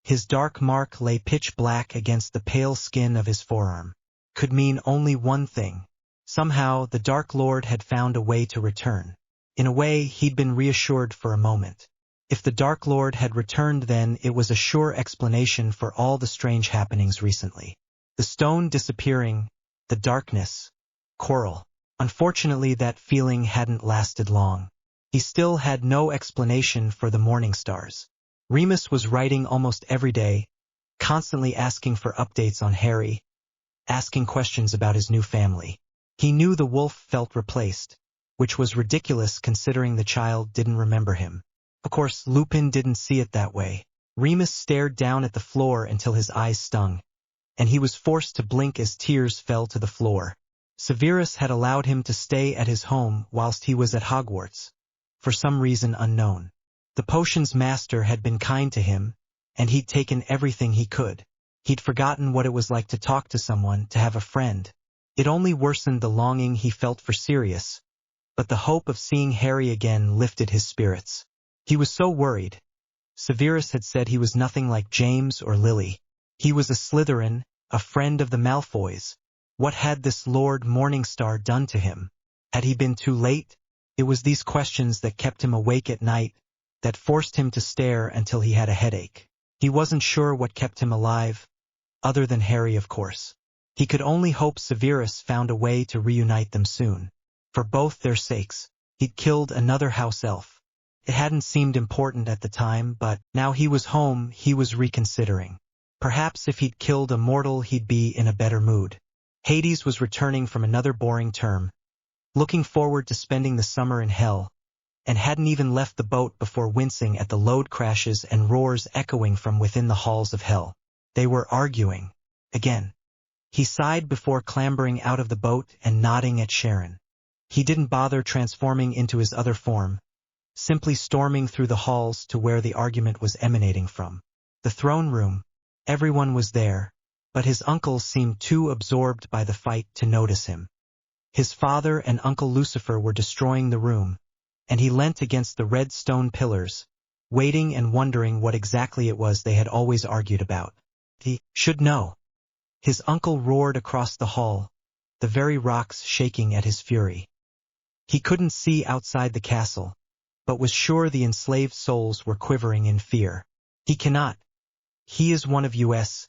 His dark mark lay pitch black against the pale skin of his forearm. Could mean only one thing. Somehow, the Dark Lord had found a way to return. In a way, he'd been reassured for a moment. If the Dark Lord had returned, then it was a sure explanation for all the strange happenings recently. The stone disappearing, the darkness, Coral. Unfortunately, that feeling hadn't lasted long. He still had no explanation for the morning stars. Remus was writing almost every day, constantly asking for updates on Harry, asking questions about his new family. He knew the wolf felt replaced, which was ridiculous considering the child didn't remember him. Of course, Lupin didn't see it that way. Remus stared down at the floor until his eyes stung, and he was forced to blink as tears fell to the floor. Severus had allowed him to stay at his home whilst he was at Hogwarts, for some reason unknown. The potions master had been kind to him, and he'd taken everything he could. He'd forgotten what it was like to talk to someone, to have a friend. It only worsened the longing he felt for Sirius, but the hope of seeing Harry again lifted his spirits. He was so worried. Severus had said he was nothing like James or Lily. He was a Slytherin, a friend of the Malfoys. What had this Lord Morningstar done to him? Had he been too late? It was these questions that kept him awake at night, that forced him to stare until he had a headache. He wasn't sure what kept him alive, other than Harry, of course. He could only hope Severus found a way to reunite them soon. For both their sakes, he'd killed another house elf. It hadn't seemed important at the time, but now he was home, he was reconsidering. Perhaps if he'd killed a mortal, he'd be in a better mood. Hades was returning from another boring term, looking forward to spending the summer in hell, and hadn't even left the boat before wincing at the load crashes and roars echoing from within the halls of hell. They were arguing. Again. He sighed before clambering out of the boat and nodding at Sharon. He didn't bother transforming into his other form, simply storming through the halls to where the argument was emanating from. The throne room. Everyone was there, but his uncle seemed too absorbed by the fight to notice him. His father and Uncle Lucifer were destroying the room, and he leant against the red stone pillars, waiting and wondering what exactly it was they had always argued about. He should know. His uncle roared across the hall, the very rocks shaking at his fury. He couldn't see outside the castle, but was sure the enslaved souls were quivering in fear. He cannot. He is one of us,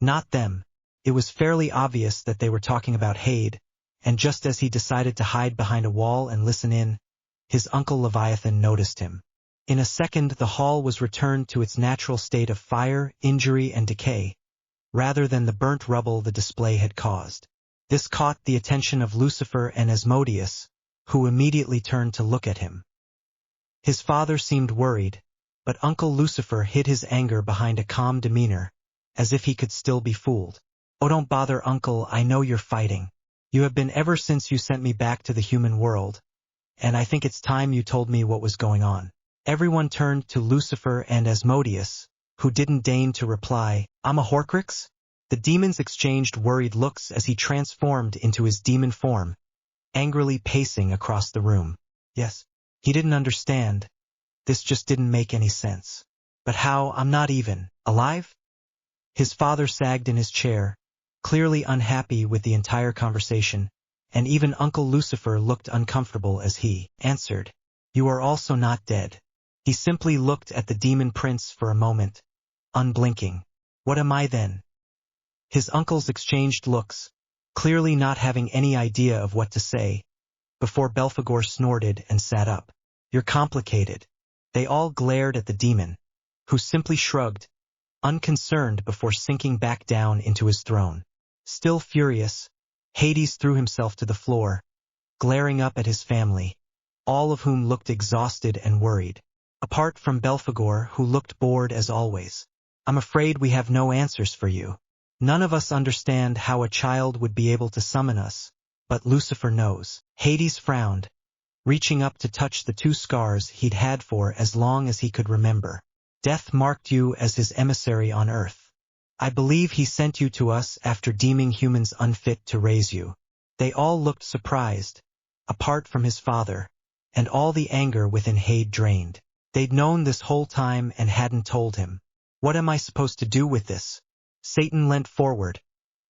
not them. It was fairly obvious that they were talking about Hade, and just as he decided to hide behind a wall and listen in, his uncle Leviathan noticed him. In a second the hall was returned to its natural state of fire, injury, and decay, rather than the burnt rubble the display had caused. This caught the attention of Lucifer and Asmodeus, who immediately turned to look at him. His father seemed worried, but Uncle Lucifer hid his anger behind a calm demeanor, as if he could still be fooled. "Oh, don't bother, Uncle, I know you're fighting. You have been ever since you sent me back to the human world, and I think it's time you told me what was going on." Everyone turned to Lucifer and Asmodeus, who didn't deign to reply. "I'm a Horcrux?" The demons exchanged worried looks as he transformed into his demon form, angrily pacing across the room. Yes. He didn't understand. This just didn't make any sense. But how? I'm not even alive? His father sagged in his chair, clearly unhappy with the entire conversation, and even Uncle Lucifer looked uncomfortable as he answered, "You are also not dead." He simply looked at the demon prince for a moment, unblinking. "What am I then?" His uncles exchanged looks, clearly not having any idea of what to say, before Belphegor snorted and sat up. "You're complicated." They all glared at the demon, who simply shrugged, unconcerned before sinking back down into his throne. Still furious, Hades threw himself to the floor, glaring up at his family, all of whom looked exhausted and worried. apart from Belphegor, who looked bored as always. I'm afraid we have no answers for you. None of us understand how a child would be able to summon us, but Lucifer knows. Hades frowned, reaching up to touch the 2 scars he'd had for as long as he could remember. Death marked you as his emissary on earth. I believe he sent you to us after deeming humans unfit to raise you. They all looked surprised, apart from his father, and all the anger within Hade drained. They'd known this whole time and hadn't told him. What am I supposed to do with this? Satan leant forward,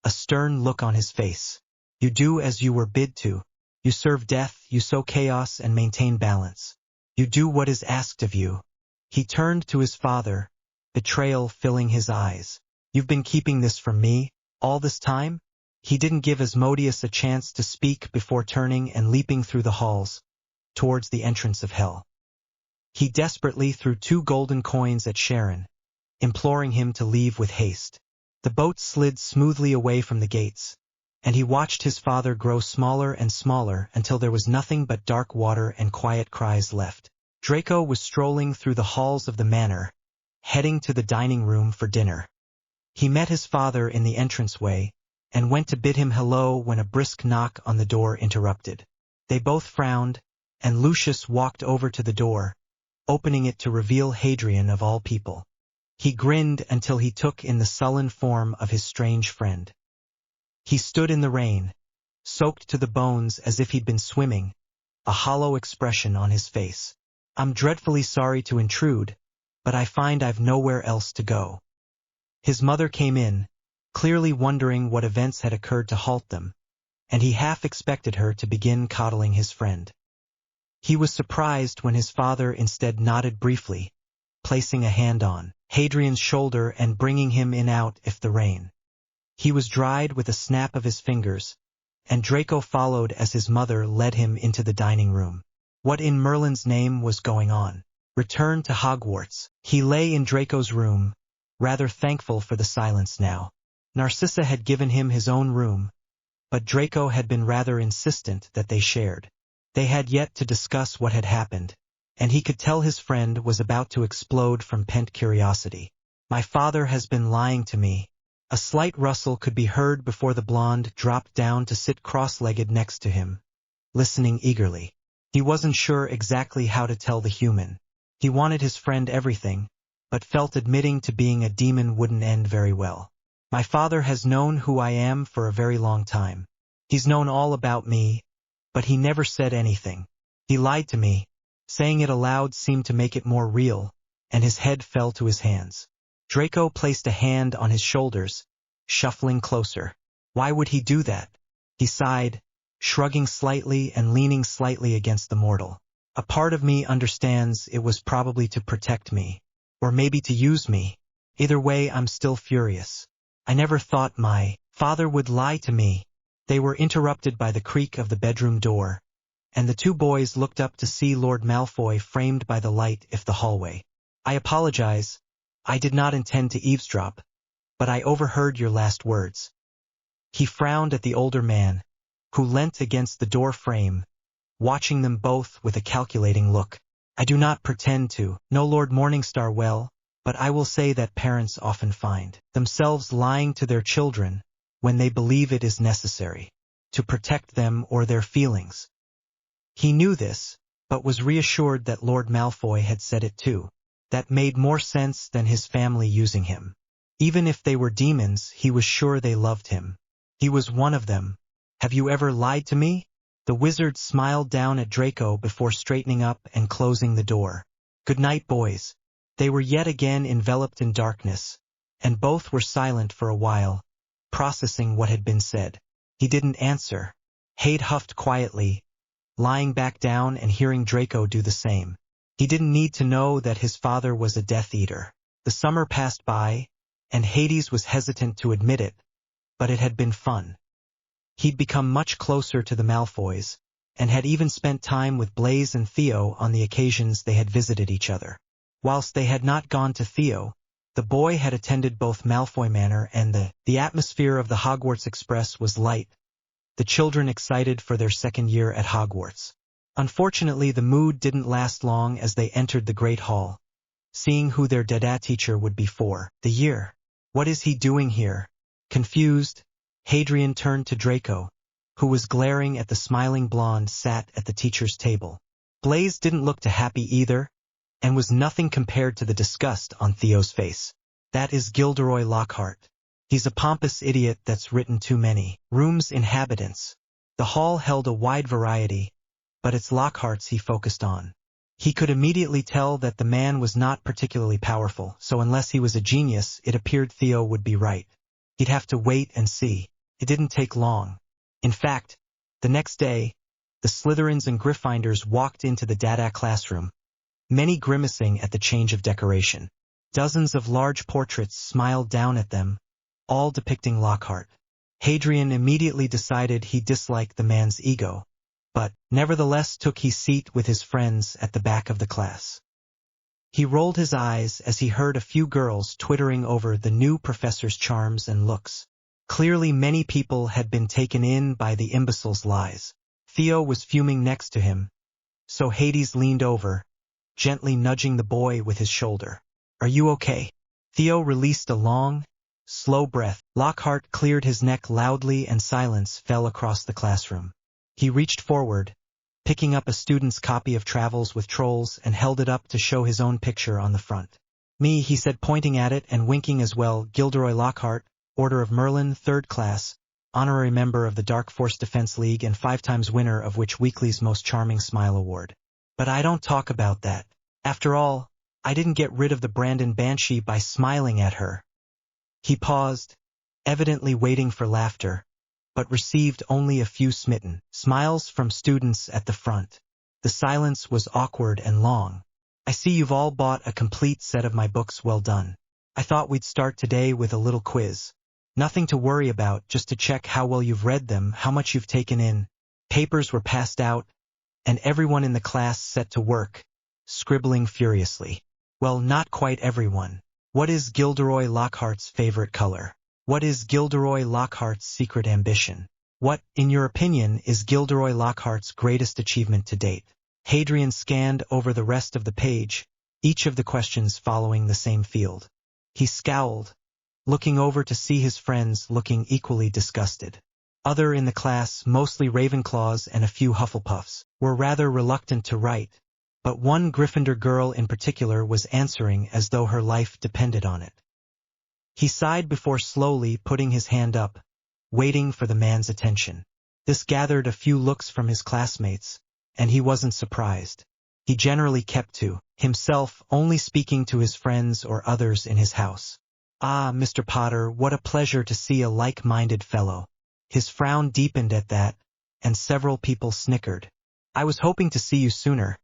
a stern look on his face. You do as you were bid to. You serve death, you sow chaos and maintain balance. You do what is asked of you. He turned to his father, betrayal filling his eyes. You've been keeping this from me, all this time? He didn't give Asmodeus a chance to speak before turning and leaping through the halls, towards the entrance of hell. He desperately threw 2 golden coins at Sharon, imploring him to leave with haste. The boat slid smoothly away from the gates, and he watched his father grow smaller and smaller until there was nothing but dark water and quiet cries left. Draco was strolling through the halls of the manor, heading to the dining room for dinner. He met his father in the entranceway, and went to bid him hello when a brisk knock on the door interrupted. They both frowned, and Lucius walked over to the door, opening it to reveal Hadrian of all people. He grinned until he took in the sullen form of his strange friend. He stood in the rain, soaked to the bones as if he'd been swimming, a hollow expression on his face. I'm dreadfully sorry to intrude, but I find I've nowhere else to go. His mother came in, clearly wondering what events had occurred to halt them, and he half expected her to begin coddling his friend. He was surprised when his father instead nodded briefly, placing a hand on Hadrian's shoulder and bringing him in out if the rain. He was dried with a snap of his fingers, and Draco followed as his mother led him into the dining room. What in Merlin's name was going on? Return to Hogwarts. He lay in Draco's room, rather thankful for the silence now. Narcissa had given him his own room, but Draco had been rather insistent that they shared. They had yet to discuss what had happened, and he could tell his friend was about to explode from pent curiosity. My father has been lying to me. A slight rustle could be heard before the blonde dropped down to sit cross-legged next to him, listening eagerly. He wasn't sure exactly how to tell the human. He wanted his friend everything, but felt admitting to being a demon wouldn't end very well. My father has known who I am for a very long time. He's known all about me, but he never said anything. He lied to me. Saying it aloud seemed to make it more real, and his head fell to his hands. Draco placed a hand on his shoulders, shuffling closer. Why would he do that? He sighed, shrugging slightly and leaning slightly against the mortal. A part of me understands it was probably to protect me, or maybe to use me. Either way, I'm still furious. I never thought my father would lie to me. They were interrupted by the creak of the bedroom door, and the 2 boys looked up to see Lord Malfoy framed by the light of the hallway. I apologize. I did not intend to eavesdrop, but I overheard your last words. He frowned at the older man, who leant against the door frame, watching them both with a calculating look. I do not pretend to know Lord Morningstar well, but I will say that parents often find themselves lying to their children when they believe it is necessary to protect them or their feelings. He knew this, but was reassured that Lord Malfoy had said it too. That made more sense than his family using him. Even if they were demons, he was sure they loved him. He was one of them. Have you ever lied to me? The wizard smiled down at Draco before straightening up and closing the door. Good night, boys. They were yet again enveloped in darkness, and both were silent for a while, processing what had been said. He didn't answer. Hade huffed quietly, lying back down and hearing Draco do the same. He didn't need to know that his father was a Death Eater. The summer passed by, and Hades was hesitant to admit it, but it had been fun. He'd become much closer to the Malfoys, and had even spent time with Blaise and Theo on the occasions they had visited each other. Whilst they had not gone to Theo, the boy had attended both Malfoy Manor, and the atmosphere of the Hogwarts Express was light, the children excited for their second year at Hogwarts. Unfortunately, the mood didn't last long as they entered the great hall, seeing who their dada teacher would be for the year. What is he doing here? Confused, Hadrian turned to Draco, who was glaring at the smiling blonde sat at the teacher's table. Blaise didn't look too happy either, and was nothing compared to the disgust on Theo's face. That is Gilderoy Lockhart. He's a pompous idiot that's written too many rooms inhabitants. The hall held a wide variety, but it's Lockhart's he focused on. He could immediately tell that the man was not particularly powerful, so unless he was a genius, it appeared Theo would be right. He'd have to wait and see. It didn't take long. In fact, the next day, the Slytherins and Gryffindors walked into the Dada classroom, many grimacing at the change of decoration. Dozens of large portraits smiled down at them, all depicting Lockhart. Hadrian immediately decided he disliked the man's ego, but nevertheless took his seat with his friends at the back of the class. He rolled his eyes as he heard a few girls twittering over the new professor's charms and looks. Clearly many people had been taken in by the imbecile's lies. Theo was fuming next to him, so Hades leaned over, gently nudging the boy with his shoulder. "Are you okay?" Theo released a long, slow breath. Lockhart cleared his neck loudly and silence fell across the classroom. He reached forward, picking up a student's copy of Travels with Trolls and held it up to show his own picture on the front. "Me," he said, pointing at it and winking as well. "Gilderoy Lockhart, Order of Merlin, 3rd class, honorary member of the Dark Force Defense League and 5 times winner of Witch Weekly's Most Charming Smile Award. But I don't talk about that. After all, I didn't get rid of the Brandon Banshee by smiling at her." He paused, evidently waiting for laughter, but received only a few smitten smiles from students at the front. The silence was awkward and long. "I see you've all bought a complete set of my books. Well done. I thought we'd start today with a little quiz. Nothing to worry about, just to check how well you've read them, how much you've taken in." Papers were passed out, and everyone in the class set to work, scribbling furiously. Well, not quite everyone. What is Gilderoy Lockhart's favorite color? What is Gilderoy Lockhart's secret ambition? What, in your opinion, is Gilderoy Lockhart's greatest achievement to date? Hadrian scanned over the rest of the page, each of the questions following the same field. He scowled, looking over to see his friends looking equally disgusted. Other in the class, mostly Ravenclaws and a few Hufflepuffs, were rather reluctant to write, but one Gryffindor girl in particular was answering as though her life depended on it. He sighed before slowly putting his hand up, waiting for the man's attention. This gathered a few looks from his classmates, and he wasn't surprised. He generally kept to himself, only speaking to his friends or others in his house. "Ah, Mr. Potter, what a pleasure to see a like-minded fellow." His frown deepened at that, and several people snickered. "I was hoping to see you sooner,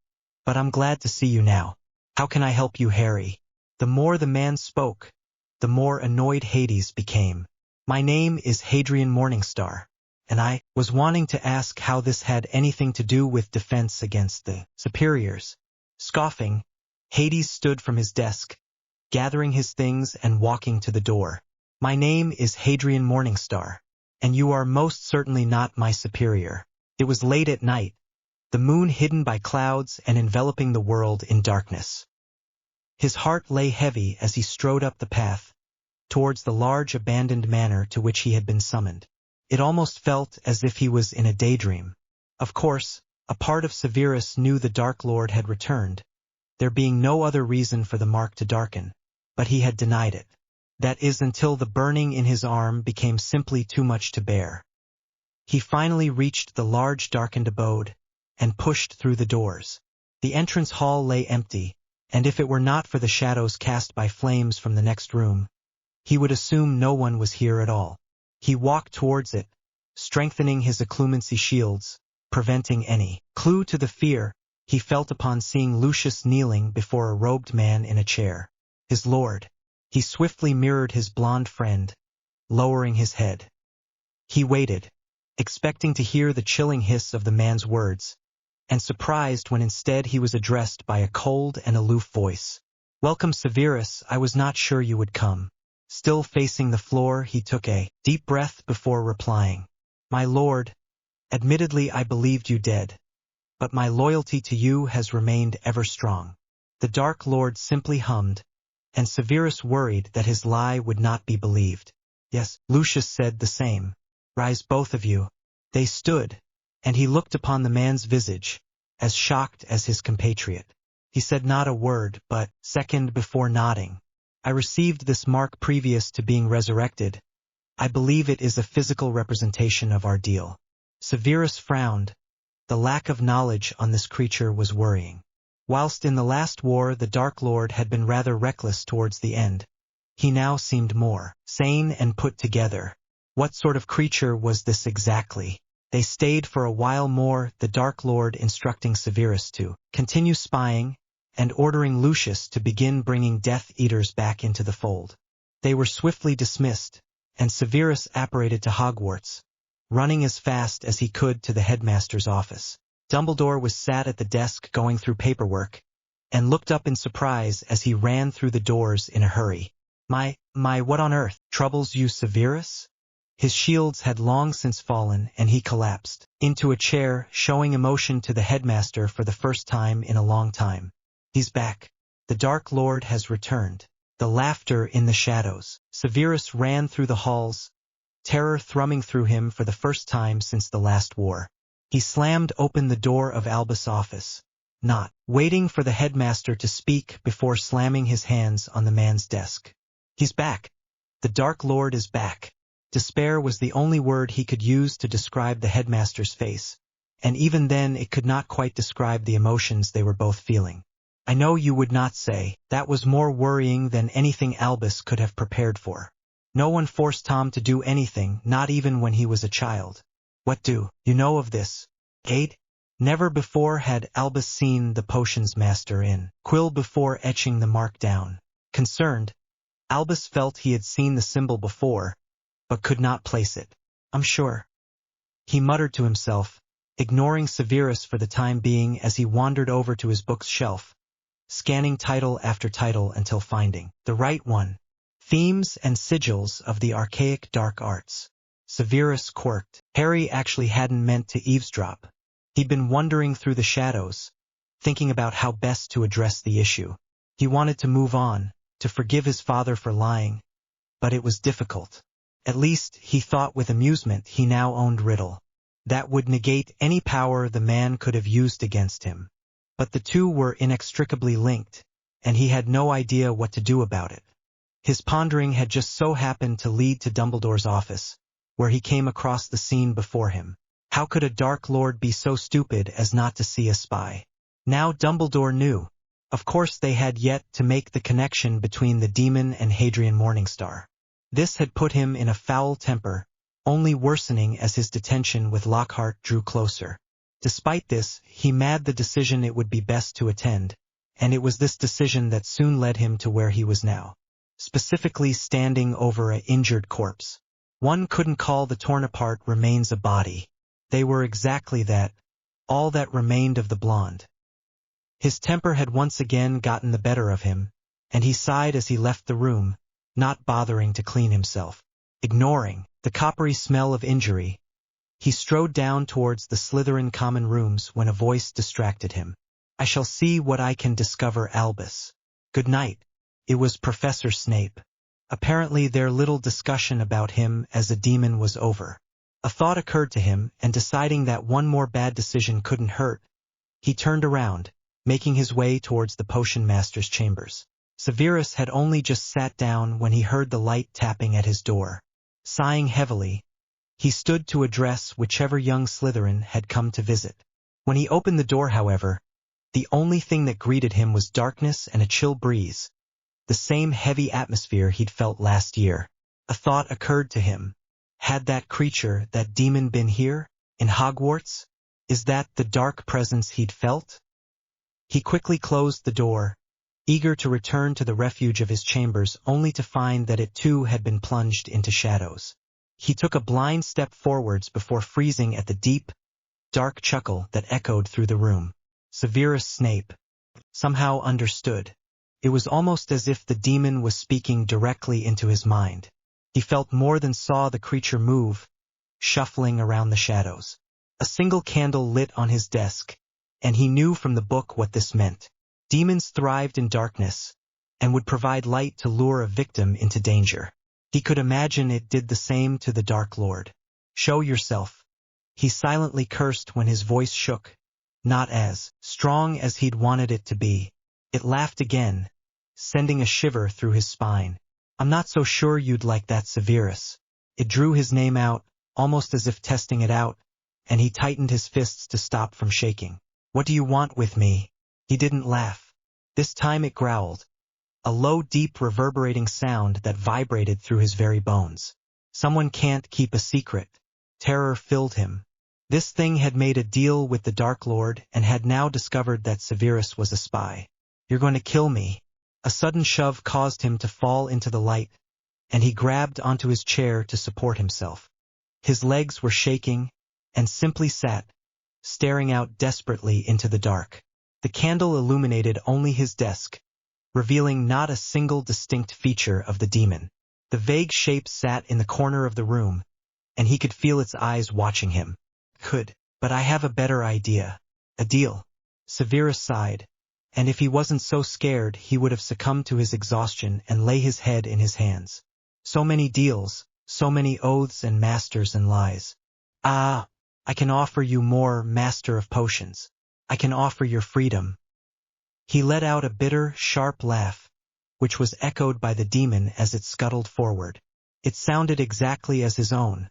but I'm glad to see you now. How can I help you, Harry?" The more the man spoke, the more annoyed Hades became. "My name is Hadrian Morningstar, and I was wanting to ask how this had anything to do with defense against the superiors." Scoffing, Hades stood from his desk, gathering his things and walking to the door. "My name is Hadrian Morningstar, and you are most certainly not my superior." It was late at night, the moon hidden by clouds and enveloping the world in darkness. His heart lay heavy as he strode up the path, towards the large abandoned manor to which he had been summoned. It almost felt as if he was in a daydream. Of course, a part of Severus knew the Dark Lord had returned, there being no other reason for the mark to darken, but he had denied it. That is, until the burning in his arm became simply too much to bear. He finally reached the large darkened abode, and pushed through the doors. The entrance hall lay empty, and if it were not for the shadows cast by flames from the next room, he would assume no one was here at all. He walked towards it, strengthening his occlumency shields, preventing any clue to the fear he felt upon seeing Lucius kneeling before a robed man in a chair. His lord. He swiftly mirrored his blonde friend, lowering his head. He waited, expecting to hear the chilling hiss of the man's words, and surprised when instead he was addressed by a cold and aloof voice. "Welcome, Severus, I was not sure you would come." Still facing the floor, he took a deep breath before replying. "My lord, admittedly I believed you dead, but my loyalty to you has remained ever strong." The Dark Lord simply hummed, and Severus worried that his lie would not be believed. "Yes," Lucius said the same. "Rise both of you." They stood, and he looked upon the man's visage, as shocked as his compatriot. He said not a word, but second before nodding. "I received this mark previous to being resurrected. I believe it is a physical representation of our deal." Severus frowned. The lack of knowledge on this creature was worrying. Whilst in the last war the Dark Lord had been rather reckless towards the end, he now seemed more sane and put together. What sort of creature was this exactly? They stayed for a while more, the Dark Lord instructing Severus to continue spying, and ordering Lucius to begin bringing Death Eaters back into the fold. They were swiftly dismissed, and Severus apparated to Hogwarts, running as fast as he could to the headmaster's office. Dumbledore was sat at the desk going through paperwork, and looked up in surprise as he ran through the doors in a hurry. My, what on earth troubles you, Severus?" His shields had long since fallen, and he collapsed into a chair, showing emotion to the headmaster for the first time in a long time. "He's back. The Dark Lord has returned." The laughter in the shadows. Severus ran through the halls, terror thrumming through him for the first time since the last war. He slammed open the door of Albus' office, not waiting for the headmaster to speak before slamming his hands on the man's desk. "He's back. The Dark Lord is back." Despair was the only word he could use to describe the headmaster's face, and even then it could not quite describe the emotions they were both feeling. "I know you would not say." That was more worrying than anything Albus could have prepared for. No one forced Tom to do anything, not even when he was a child. "What do you know of this, Aid?" Never before had Albus seen the potions master in quill before etching the mark down. Concerned, Albus felt he had seen the symbol before, but could not place it. "I'm sure," he muttered to himself, ignoring Severus for the time being as he wandered over to his book's shelf, scanning title after title until finding the right one. Themes and Sigils of the Archaic Dark Arts. Severus quirked. Harry actually hadn't meant to eavesdrop. He'd been wandering through the shadows, thinking about how best to address the issue. He wanted to move on, to forgive his father for lying, but it was difficult. At least, he thought with amusement, he now owned Riddle. That would negate any power the man could have used against him. But the two were inextricably linked, and he had no idea what to do about it. His pondering had just so happened to lead to Dumbledore's office, where he came across the scene before him. How could a Dark Lord be so stupid as not to see a spy? Now Dumbledore knew. Of course they had yet to make the connection between the demon and Hadrian Morningstar. This had put him in a foul temper, only worsening as his detention with Lockhart drew closer. Despite this, he made the decision it would be best to attend, and it was this decision that soon led him to where he was now. Specifically standing over an injured corpse. One couldn't call the torn-apart remains a body. They were exactly that, all that remained of the blonde. His temper had once again gotten the better of him, and he sighed as he left the room, not bothering to clean himself. Ignoring the coppery smell of injury, he strode down towards the Slytherin common rooms when a voice distracted him. "I shall see what I can discover, Albus. Good night." It was Professor Snape. Apparently their little discussion about him as a demon was over. A thought occurred to him, and deciding that one more bad decision couldn't hurt, he turned around, making his way towards the potion master's chambers. Severus had only just sat down when he heard the light tapping at his door. Sighing heavily, he stood to address whichever young Slytherin had come to visit. When he opened the door, however, the only thing that greeted him was darkness and a chill breeze, the same heavy atmosphere he'd felt last year. A thought occurred to him. Had that creature, that demon, been here, in Hogwarts? Is that the dark presence he'd felt? He quickly closed the door, eager to return to the refuge of his chambers, only to find that it too had been plunged into shadows. He took a blind step forwards before freezing at the deep, dark chuckle that echoed through the room. Severus Snape somehow understood. It was almost as if the demon was speaking directly into his mind. He felt more than saw the creature move, shuffling around the shadows. A single candle lit on his desk, And he knew from the book what this meant. Demons thrived in darkness and would provide light to lure a victim into danger. He could imagine it did the same to the Dark Lord. Show yourself. He silently cursed when his voice shook, not as strong as he'd wanted it to be. It laughed again, sending a shiver through his spine. I'm not so sure you'd like that, Severus. It drew his name out, almost as if testing it out, and he tightened his fists to stop from shaking. What do you want with me? He didn't laugh. This time it growled, a low, deep, reverberating sound that vibrated through his very bones. Someone can't keep a secret. Terror filled him. This thing had made a deal with the Dark Lord and had now discovered that Severus was a spy. You're going to kill me. A sudden shove caused him to fall into the light, and he grabbed onto his chair to support himself. His legs were shaking, and simply sat, staring out desperately into the dark. The candle illuminated only his desk, revealing not a single distinct feature of the demon. The vague shape sat in the corner of the room, and he could feel its eyes watching him. But I have a better idea. A deal. Severus sighed, and if he wasn't so scared he would have succumbed to his exhaustion and lay his head in his hands. So many deals, so many oaths and masters and lies. I can offer you more, Master of Potions. I can offer your freedom. He let out a bitter, sharp laugh, which was echoed by the demon as it scuttled forward. It sounded exactly as his own,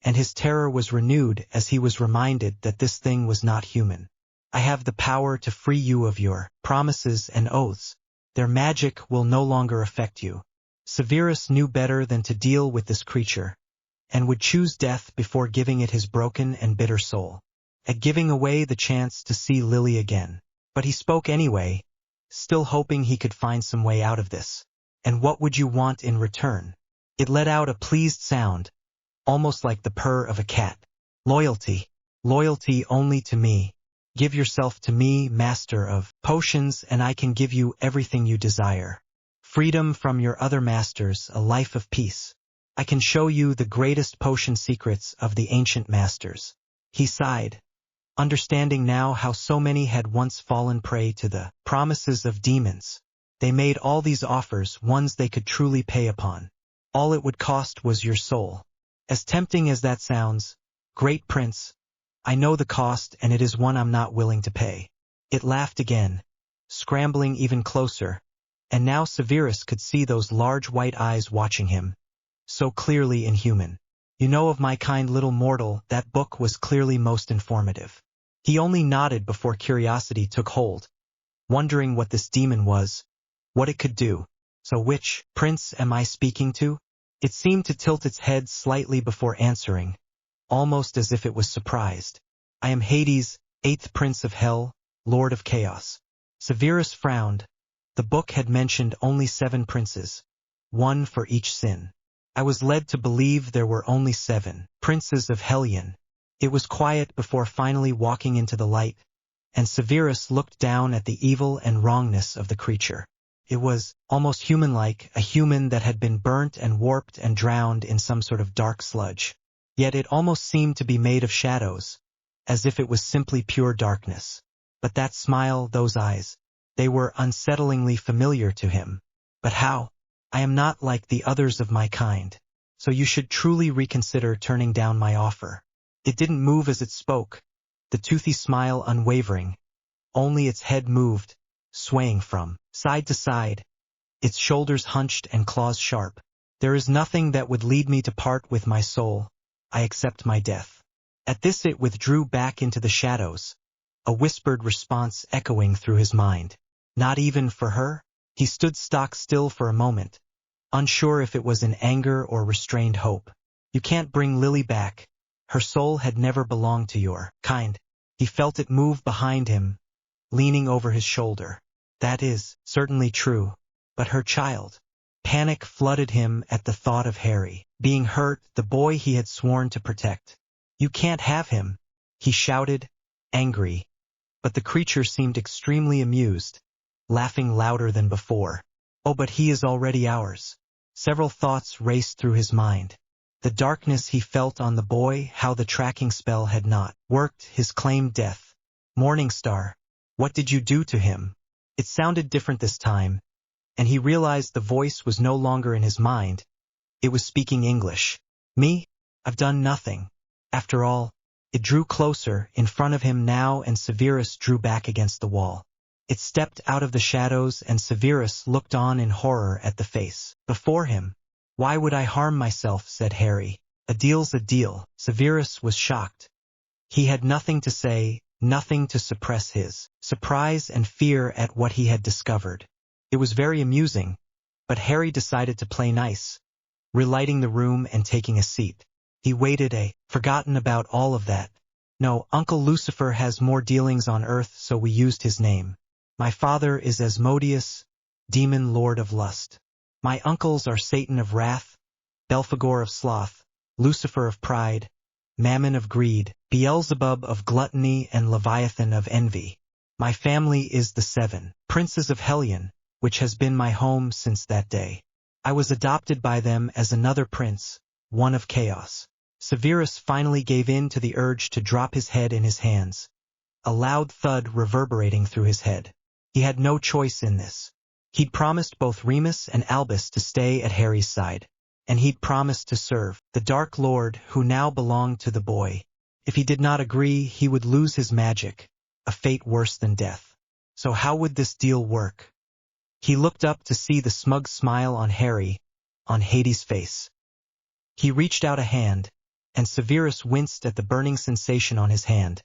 and his terror was renewed as he was reminded that this thing was not human. I have the power to free you of your promises and oaths. Their magic will no longer affect you. Severus knew better than to deal with this creature, and would choose death before giving it his broken and bitter soul, at giving away the chance to see Lily again. But he spoke anyway, still hoping he could find some way out of this. And what would you want in return? It let out a pleased sound, almost like the purr of a cat. Loyalty. Loyalty only to me. Give yourself to me, Master of Potions, and I can give you everything you desire. Freedom from your other masters, a life of peace. I can show you the greatest potion secrets of the ancient masters. He sighed, understanding now how so many had once fallen prey to the promises of demons. They made all these offers, ones they could truly pay upon. All it would cost was your soul. As tempting as that sounds, great prince, I know the cost, and it is one I'm not willing to pay. It laughed again, scrambling even closer, and now Severus could see those large white eyes watching him, so clearly inhuman. You know of my kind, little mortal, that book was clearly most informative. He only nodded before curiosity took hold, wondering what this demon was, what it could do. So which prince am I speaking to? It seemed to tilt its head slightly before answering, almost as if it was surprised. I am Hades, 8th Prince of Hell, Lord of Chaos. Severus frowned. The book had mentioned only 7 princes, 1 for each sin. I was led to believe there were only 7 princes of Hellion. It was quiet before finally walking into the light, and Severus looked down at the evil and wrongness of the creature. It was almost human-like, a human that had been burnt and warped and drowned in some sort of dark sludge. Yet it almost seemed to be made of shadows, as if it was simply pure darkness. But that smile, those eyes, they were unsettlingly familiar to him. But how? I am not like the others of my kind, so you should truly reconsider turning down my offer. It didn't move as it spoke, the toothy smile unwavering. Only its head moved, swaying from side to side, its shoulders hunched and claws sharp. There is nothing that would lead me to part with my soul. I accept my death. At this it withdrew back into the shadows, a whispered response echoing through his mind. Not even for her? He stood stock still for a moment, unsure if it was in anger or restrained hope. You can't bring Lily back. Her soul had never belonged to your kind. He felt it move behind him, leaning over his shoulder. That is certainly true, but her child. Panic flooded him at the thought of Harry being hurt, the boy he had sworn to protect. You can't have him, he shouted, angry. But the creature seemed extremely amused, laughing louder than before. Oh, but he is already ours. Several thoughts raced through his mind. The darkness he felt on the boy, how the tracking spell had not worked, his claimed death. Morningstar, what did you do to him? It sounded different this time, and he realized the voice was no longer in his mind. It was speaking English. Me? I've done nothing. After all, it drew closer, in front of him now, and Severus drew back against the wall. It stepped out of the shadows, and Severus looked on in horror at the face before him. Why would I harm myself, said Harry. A deal's a deal. Severus was shocked. He had nothing to say, nothing to suppress his surprise and fear at what he had discovered. It was very amusing, but Harry decided to play nice, relighting the room and taking a seat. He waited, forgotten about all of that. No, Uncle Lucifer has more dealings on earth, so we used his name. My father is Asmodeus, demon lord of lust. My uncles are Satan of wrath, Belphegor of sloth, Lucifer of pride, Mammon of greed, Beelzebub of gluttony, and Leviathan of envy. My family is the 7 princes of Hellion, which has been my home since that day. I was adopted by them as another prince, one of chaos. Severus finally gave in to the urge to drop his head in his hands, a loud thud reverberating through his head. He had no choice in this. He'd promised both Remus and Albus to stay at Harry's side, and he'd promised to serve the Dark Lord, who now belonged to the boy. If he did not agree, he would lose his magic, a fate worse than death. So how would this deal work? He looked up to see the smug smile on Harry, on Hades' face. He reached out a hand, and Severus winced at the burning sensation on his hand.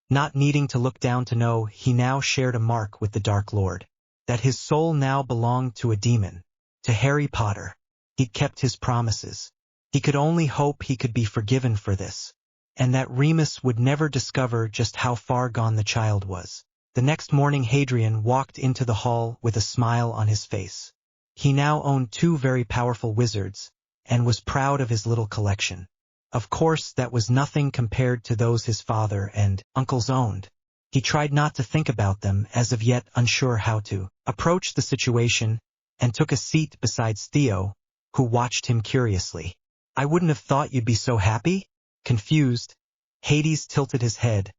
Not needing to look down to know, he now shared a mark with the Dark Lord, that his soul now belonged to a demon, to Harry Potter. He'd kept his promises. He could only hope he could be forgiven for this, and that Remus would never discover just how far gone the child was. The next morning Hadrian walked into the hall with a smile on his face. He now owned 2 very powerful wizards, and was proud of his little collection. Of course, that was nothing compared to those his father and uncles owned. He tried not to think about them, as of yet unsure how to approach the situation, and took a seat beside Theo, who watched him curiously. I wouldn't have thought you'd be so happy? Confused, Hades tilted his head,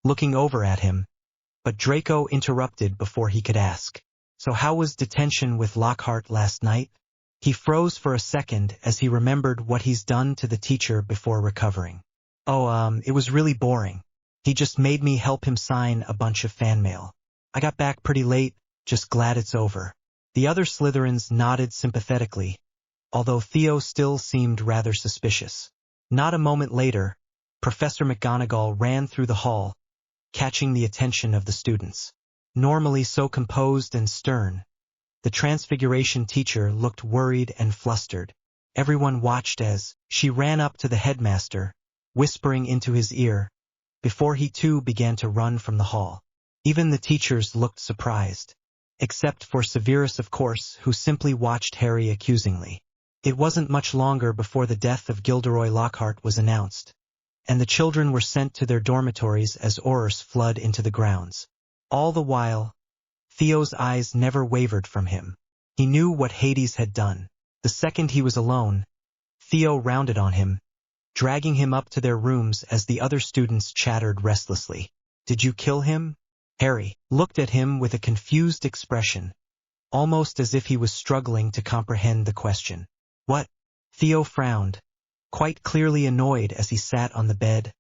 looking over at him, but Draco interrupted before he could ask. So how was detention with Lockhart last night? He froze for a second as he remembered what he's done to the teacher before recovering. It was really boring. He just made me help him sign a bunch of fan mail. I got back pretty late, just glad it's over. The other Slytherins nodded sympathetically, although Theo still seemed rather suspicious. Not a moment later, Professor McGonagall ran through the hall, catching the attention of the students. Normally so composed and stern, the Transfiguration teacher looked worried and flustered. Everyone watched as she ran up to the headmaster, whispering into his ear, before he too began to run from the hall. Even the teachers looked surprised, except for Severus, of course, who simply watched Harry accusingly. It wasn't much longer before the death of Gilderoy Lockhart was announced, and the children were sent to their dormitories as horrors flooded into the grounds. All the while, Theo's eyes never wavered from him. He knew what Hades had done. The second he was alone, Theo rounded on him, dragging him up to their rooms as the other students chattered restlessly. Did you kill him? Harry looked at him with a confused expression, almost as if he was struggling to comprehend the question. What? Theo frowned, quite clearly annoyed as he sat on the bed,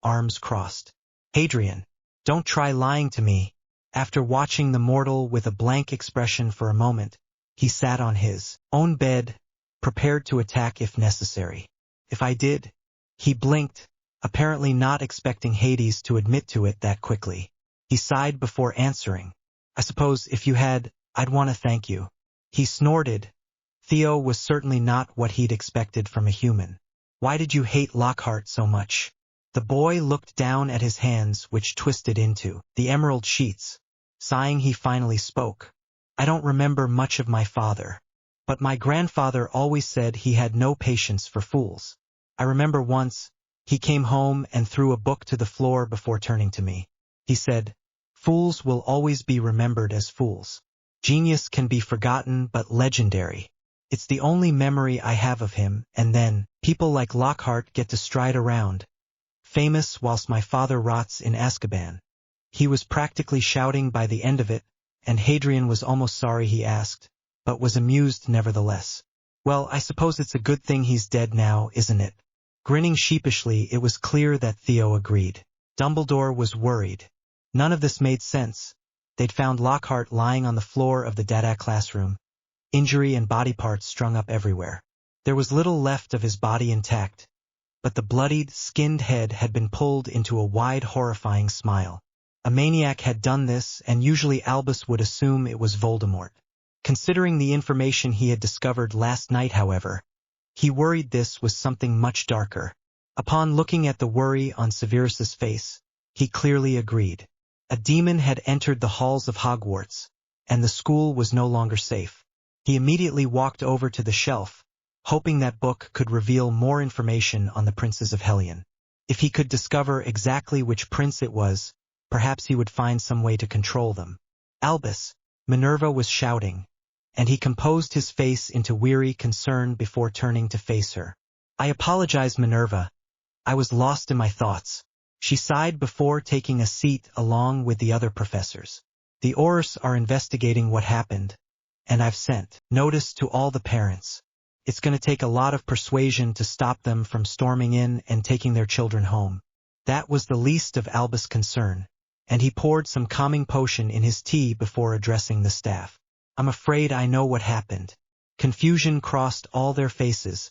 arms crossed. Hadrian, don't try lying to me. After watching the mortal with a blank expression for a moment, he sat on his own bed, prepared to attack if necessary. If I did? He blinked, apparently not expecting Hades to admit to it that quickly. He sighed before answering. I suppose if you had, I'd want to thank you. He snorted. Theo was certainly not what he'd expected from a human. Why did you hate Lockhart so much? The boy looked down at his hands, which twisted into the emerald sheets. Sighing, he finally spoke. I don't remember much of my father, but my grandfather always said he had no patience for fools. I remember once, he came home and threw a book to the floor before turning to me. He said, fools will always be remembered as fools. Genius can be forgotten but legendary. It's the only memory I have of him, and then, people like Lockhart get to stride around, famous whilst my father rots in Azkaban. He was practically shouting by the end of it, and Hadrian was almost sorry he asked, but was amused nevertheless. Well, I suppose it's a good thing he's dead now, isn't it? Grinning sheepishly, it was clear that Theo agreed. Dumbledore was worried. None of this made sense. They'd found Lockhart lying on the floor of the Dada classroom, injury and body parts strung up everywhere. There was little left of his body intact, but the bloodied, skinned head had been pulled into a wide, horrifying smile. A maniac had done this, and usually Albus would assume it was Voldemort. Considering the information he had discovered last night, however, he worried this was something much darker. Upon looking at the worry on Severus's face, he clearly agreed. A demon had entered the halls of Hogwarts, and the school was no longer safe. He immediately walked over to the shelf, hoping that book could reveal more information on the princes of Hellion. If he could discover exactly which prince it was, perhaps he would find some way to control them. Albus, Minerva was shouting, and he composed his face into weary concern before turning to face her. I apologize, Minerva. I was lost in my thoughts. She sighed before taking a seat along with the other professors. The Aurors are investigating what happened, and I've sent notice to all the parents. It's going to take a lot of persuasion to stop them from storming in and taking their children home. That was the least of Albus' concern, and he poured some calming potion in his tea before addressing the staff. I'm afraid I know what happened. Confusion crossed all their faces,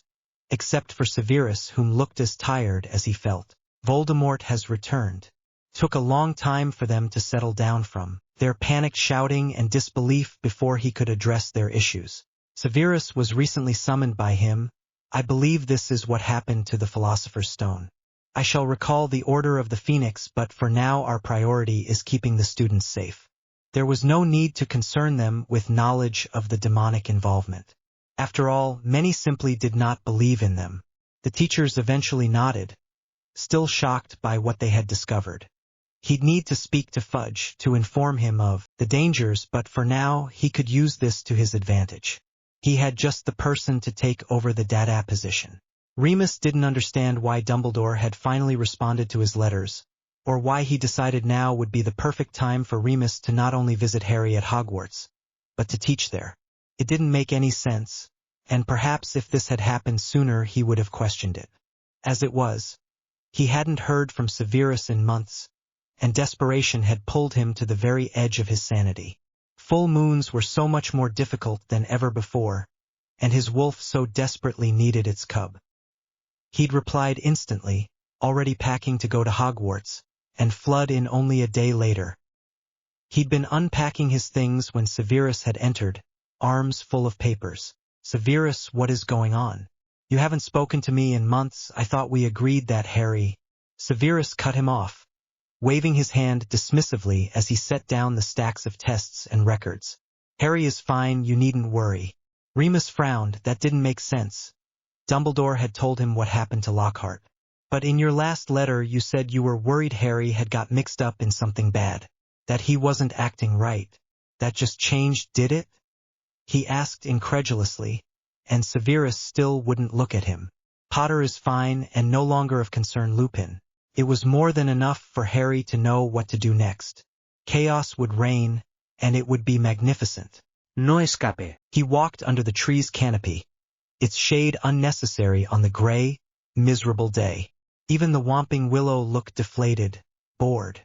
except for Severus, whom looked as tired as he felt. Voldemort has returned. Took a long time for them to settle down from their panicked shouting and disbelief before he could address their issues. Severus was recently summoned by him. I believe this is what happened to the Philosopher's Stone. I shall recall the Order of the Phoenix, but for now our priority is keeping the students safe. There was no need to concern them with knowledge of the demonic involvement. After all, many simply did not believe in them. The teachers eventually nodded, still shocked by what they had discovered. He'd need to speak to Fudge to inform him of the dangers, but for now he could use this to his advantage. He had just the person to take over the Dada position. Remus didn't understand why Dumbledore had finally responded to his letters, or why he decided now would be the perfect time for Remus to not only visit Harry at Hogwarts, but to teach there. It didn't make any sense, and perhaps if this had happened sooner he would have questioned it. As it was, he hadn't heard from Severus in months, and desperation had pulled him to the very edge of his sanity. Full moons were so much more difficult than ever before, and his wolf so desperately needed its cub. He'd replied instantly, already packing to go to Hogwarts, and flood in only a day later. He'd been unpacking his things when Severus had entered, arms full of papers. Severus, what is going on? You haven't spoken to me in months. I thought we agreed that, Harry. Severus cut him off, waving his hand dismissively as he set down the stacks of tests and records. Harry is fine, you needn't worry. Remus frowned. That didn't make sense. Dumbledore had told him what happened to Lockhart. But in your last letter you said you were worried Harry had got mixed up in something bad, that he wasn't acting right. That just changed, did it? He asked incredulously, and Severus still wouldn't look at him. Potter is fine and no longer of concern. Lupin. It was more than enough for Harry to know what to do next. Chaos would reign, and it would be magnificent. No escape. He walked under the tree's canopy, its shade unnecessary on the gray, miserable day. Even the whomping willow looked deflated, bored.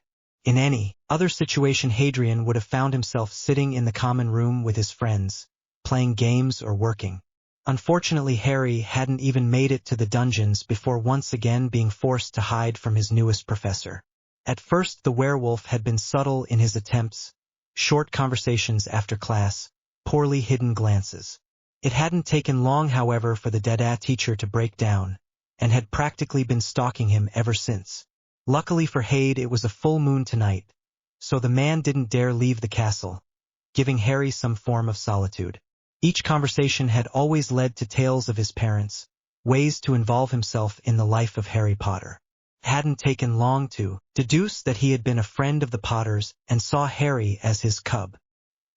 In any other situation, Hadrian would have found himself sitting in the common room with his friends, playing games or working. Unfortunately, Harry hadn't even made it to the dungeons before once again being forced to hide from his newest professor. At first the werewolf had been subtle in his attempts, short conversations after class, poorly hidden glances. It hadn't taken long, however, for the Dada teacher to break down, and had practically been stalking him ever since. Luckily for Hade, it was a full moon tonight, so the man didn't dare leave the castle, giving Harry some form of solitude. Each conversation had always led to tales of his parents, ways to involve himself in the life of Harry Potter. It hadn't taken long to deduce that he had been a friend of the Potters and saw Harry as his cub.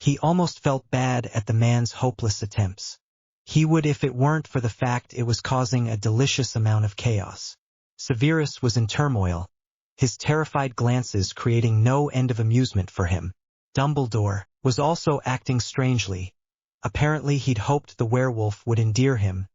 He almost felt bad at the man's hopeless attempts. He would if it weren't for the fact it was causing a delicious amount of chaos. Severus was in turmoil, his terrified glances creating no end of amusement for him. Dumbledore was also acting strangely. Apparently he'd hoped the werewolf would endear him,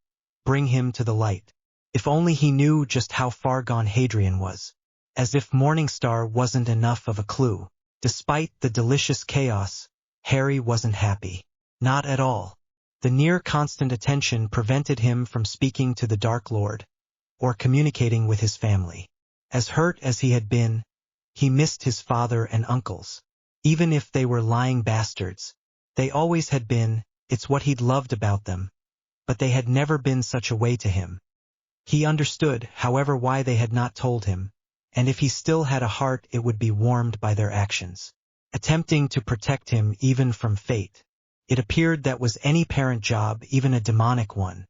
bring him to the light. If only he knew just how far gone Hadrian was. As if Morningstar wasn't enough of a clue. Despite the delicious chaos, Harry wasn't happy. Not at all. The near constant attention prevented him from speaking to the Dark Lord, or communicating with his family. As hurt as he had been, he missed his father and uncles. Even if they were lying bastards, they always had been. It's what he'd loved about them. But they had never been such a way to him. He understood, however, why they had not told him, and if he still had a heart it would be warmed by their actions. Attempting to protect him even from fate. It appeared that was any parent job, even a demonic one.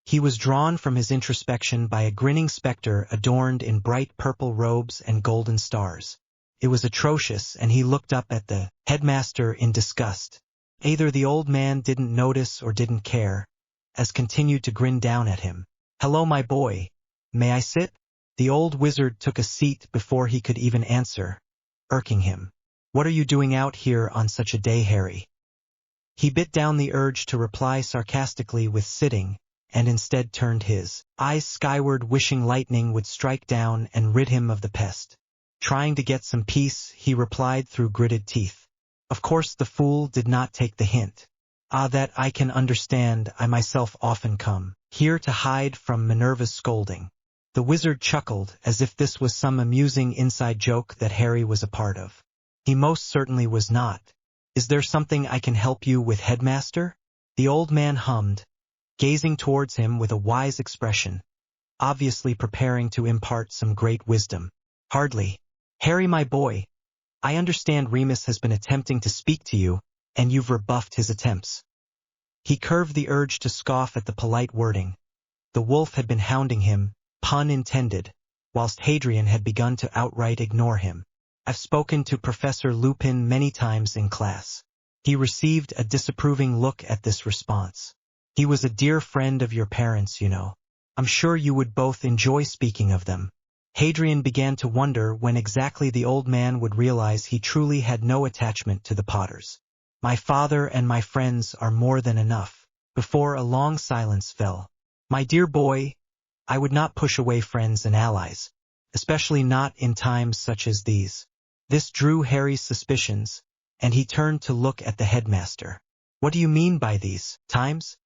He was drawn from his introspection by a grinning specter adorned in bright purple robes and golden stars. It was atrocious, and he looked up at the headmaster in disgust. Either the old man didn't notice or didn't care, as continued to grin down at him. "Hello, my boy. May I sit?" The old wizard took a seat before he could even answer, irking him. "What are you doing out here on such a day, Harry?" He bit down the urge to reply sarcastically with sitting, and instead turned his eyes skyward, wishing lightning would strike down and rid him of the pest. Trying to get some peace, he replied through gritted teeth. Of course the fool did not take the hint. "Ah, that I can understand. I myself often come here to hide from Minerva's scolding." The wizard chuckled, as if this was some amusing inside joke that Harry was a part of. He most certainly was not. "Is there something I can help you with, headmaster?" The old man hummed, gazing towards him with a wise expression, obviously preparing to impart some great wisdom. "Hardly. Harry, my boy, I understand Remus has been attempting to speak to you, and you've rebuffed his attempts." He curbed the urge to scoff at the polite wording. The wolf had been hounding him, pun intended, whilst Hadrian had begun to outright ignore him. "I've spoken to Professor Lupin many times in class." He received a disapproving look at this response. "He was a dear friend of your parents, you know. I'm sure you would both enjoy speaking of them." Hadrian began to wonder when exactly the old man would realize he truly had no attachment to the Potters. "My father and my friends are more than enough." Before a long silence fell. "My dear boy, I would not push away friends and allies, especially not in times such as these." This drew Harry's suspicions, and he turned to look at the headmaster. "What do you mean by these times?"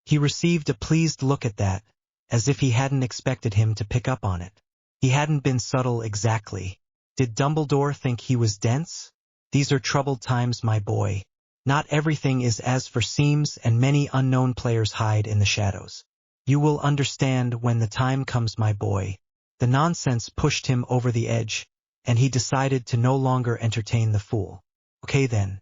He received a pleased look at that, as if he hadn't expected him to pick up on it. He hadn't been subtle exactly. Did Dumbledore think he was dense? "These are troubled times, my boy. Not everything is as foreseems, and many unknown players hide in the shadows. You will understand when the time comes, my boy." The nonsense pushed him over the edge, and he decided to no longer entertain the fool. "Okay then."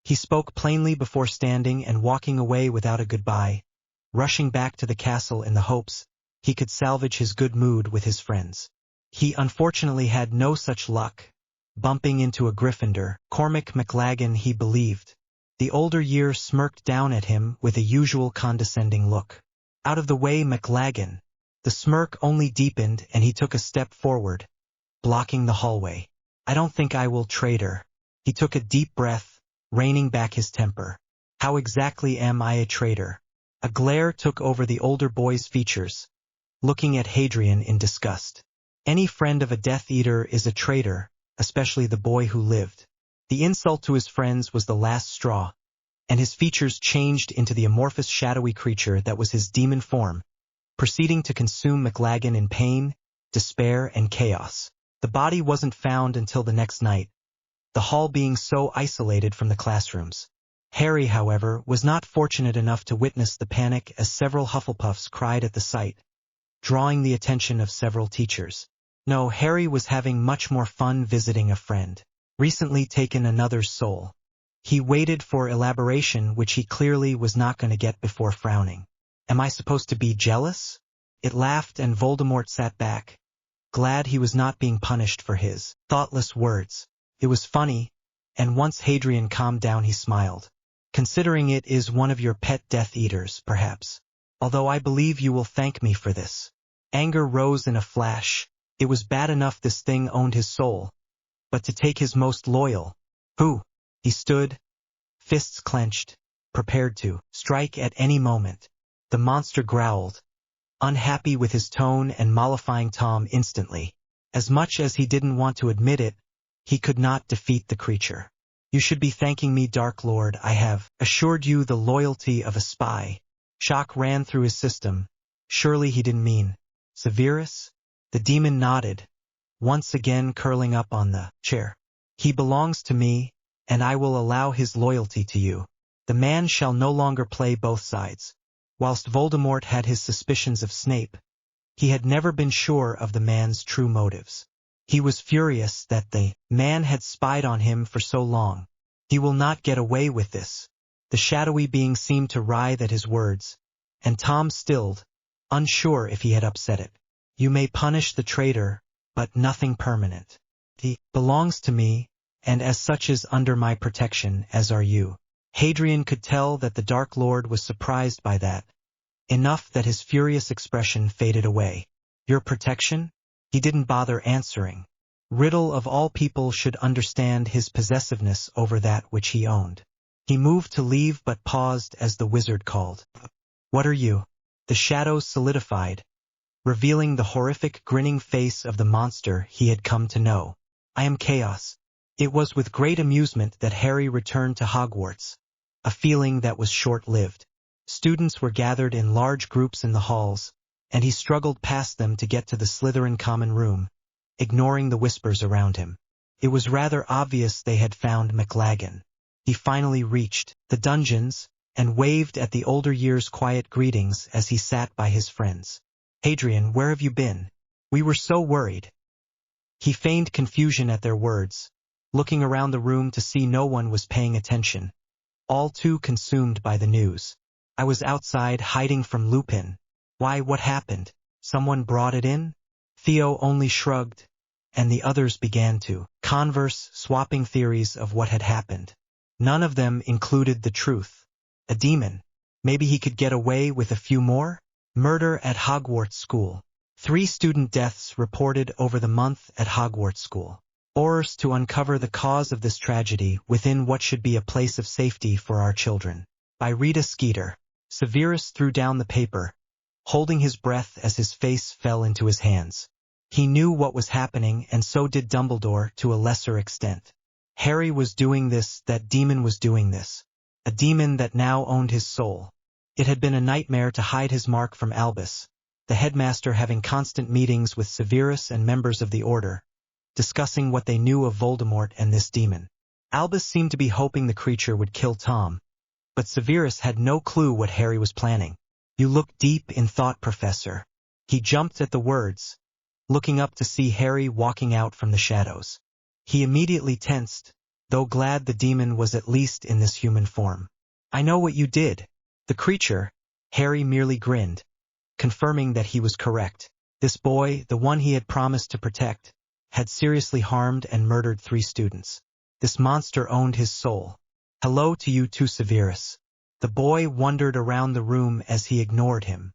He spoke plainly before standing and walking away without a goodbye, rushing back to the castle in the hopes he could salvage his good mood with his friends. He unfortunately had no such luck, bumping into a Gryffindor, Cormac McLaggen he believed. The older year smirked down at him with a usual condescending look. "Out of the way, McLaggen." The smirk only deepened and he took a step forward, blocking the hallway. "I don't think I will, traitor." He took a deep breath, reining back his temper. "How exactly am I a traitor?" A glare took over the older boy's features, looking at Hadrian in disgust. Any friend of a Death Eater is a traitor, especially the boy who lived. The insult to his friends was the last straw, and his features changed into the amorphous shadowy creature that was his demon form, proceeding to consume McLaggen in pain, despair, and chaos. The body wasn't found until the next night, the hall being so isolated from the classrooms. Harry, however, was not fortunate enough to witness the panic as several Hufflepuffs cried at the sight, drawing the attention of several teachers. No, Harry was having much more fun visiting a friend, recently taken another's soul. He waited for elaboration, which he clearly was not going to get, before frowning. "Am I supposed to be jealous?" It laughed, and Voldemort sat back, glad he was not being punished for his thoughtless words. It was funny, and once Hadrian calmed down he smiled. "Considering it is one of your pet Death Eaters, perhaps. Although I believe you will thank me for this." Anger rose in a flash, It was bad enough this thing owned his soul, but to take his most loyal. Who? He stood, fists clenched, prepared to strike at any moment. The monster growled, unhappy with his tone and mollifying Tom instantly. As much as he didn't want to admit it, he could not defeat the creature. You should be thanking me, Dark Lord. I have assured you the loyalty of a spy. Shock ran through his system. Surely he didn't mean Severus? The demon nodded, once again curling up on the chair. He belongs to me, and I will allow his loyalty to you. The man shall no longer play both sides. Whilst Voldemort had his suspicions of Snape, he had never been sure of the man's true motives. He was furious that the man had spied on him for so long. He will not get away with this. The shadowy being seemed to writhe at his words, and Tom stilled, unsure if he had upset it. You may punish the traitor, but nothing permanent. He belongs to me, and as such is under my protection, as are you. Hadrian could tell that the Dark Lord was surprised by that, enough that his furious expression faded away. Your protection? He didn't bother answering. Riddle of all people should understand his possessiveness over that which he owned. He moved to leave but paused as the wizard called. What are you? The shadows solidified, revealing the horrific grinning face of the monster he had come to know. I am Chaos. It was with great amusement that Harry returned to Hogwarts, a feeling that was short-lived. Students were gathered in large groups in the halls, and he struggled past them to get to the Slytherin common room, ignoring the whispers around him. It was rather obvious they had found McLaggen. He finally reached the dungeons, and waved at the older year's quiet greetings as he sat by his friends. Hadrian, where have you been? We were so worried. He feigned confusion at their words, looking around the room to see no one was paying attention, all too consumed by the news. I was outside hiding from Lupin. Why, what happened? Someone brought it in? Theo only shrugged, and the others began to converse, swapping theories of what had happened. None of them included the truth. A demon. Maybe he could get away with a few more? Murder at Hogwarts School. 3 student deaths reported over the month at Hogwarts School. Orders to uncover the cause of this tragedy within what should be a place of safety for our children. By Rita Skeeter. Severus threw down the paper, holding his breath as his face fell into his hands. He knew what was happening, and so did Dumbledore to a lesser extent. Harry was doing this, that demon was doing this. A demon that now owned his soul. It had been a nightmare to hide his mark from Albus, the headmaster having constant meetings with Severus and members of the Order, discussing what they knew of Voldemort and this demon. Albus seemed to be hoping the creature would kill Tom, but Severus had no clue what Harry was planning. You look deep in thought, Professor. He jumped at the words, looking up to see Harry walking out from the shadows. He immediately tensed, though glad the demon was at least in this human form. I know what you did. The creature, Harry merely grinned, confirming that he was correct. This boy, the one he had promised to protect, had seriously harmed and murdered 3 students. This monster owned his soul. Hello to you too, Severus. The boy wandered around the room as he ignored him.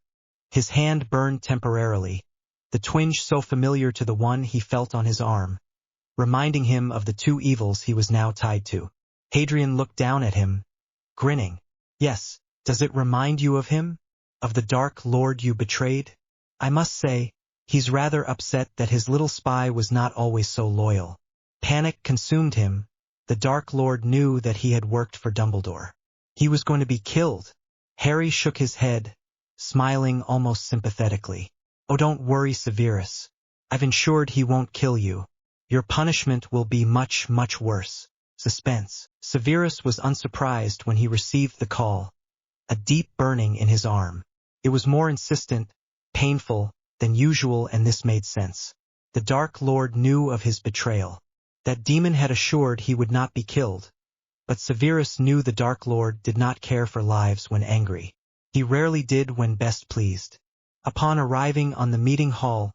His hand burned temporarily, the twinge so familiar to the one he felt on his arm, reminding him of the 2 evils he was now tied to. Hadrian looked down at him, grinning. Yes, does it remind you of him? Of the Dark Lord you betrayed? I must say, he's rather upset that his little spy was not always so loyal. Panic consumed him. The Dark Lord knew that he had worked for Dumbledore. He was going to be killed. Harry shook his head, smiling almost sympathetically. Oh, don't worry, Severus. I've ensured he won't kill you. Your punishment will be much, much worse. Suspense. Severus was unsurprised when he received the call. A deep burning in his arm. It was more insistent, painful, than usual, and this made sense. The Dark Lord knew of his betrayal. That demon had assured he would not be killed. But Severus knew the Dark Lord did not care for lives when angry. He rarely did when best pleased. Upon arriving on the meeting hall,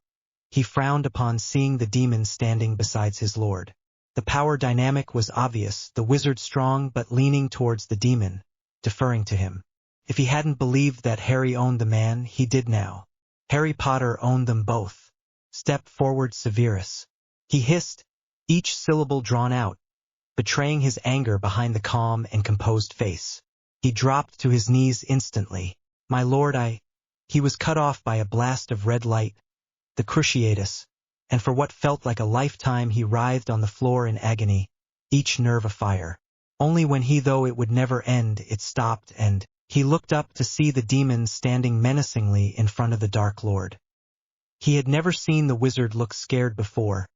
he frowned upon seeing the demon standing beside his lord. The power dynamic was obvious, the wizard strong but leaning towards the demon, deferring to him. If he hadn't believed that Harry owned the man, he did now. Harry Potter owned them both. Step forward, Severus. He hissed, each syllable drawn out, betraying his anger behind the calm and composed face. He dropped to his knees instantly. My lord, He was cut off by a blast of red light, the cruciatus, and for what felt like a lifetime he writhed on the floor in agony, each nerve afire. Only when he thought it would never end, it stopped, and he looked up to see the demon standing menacingly in front of the Dark Lord. He had never seen the wizard look scared before,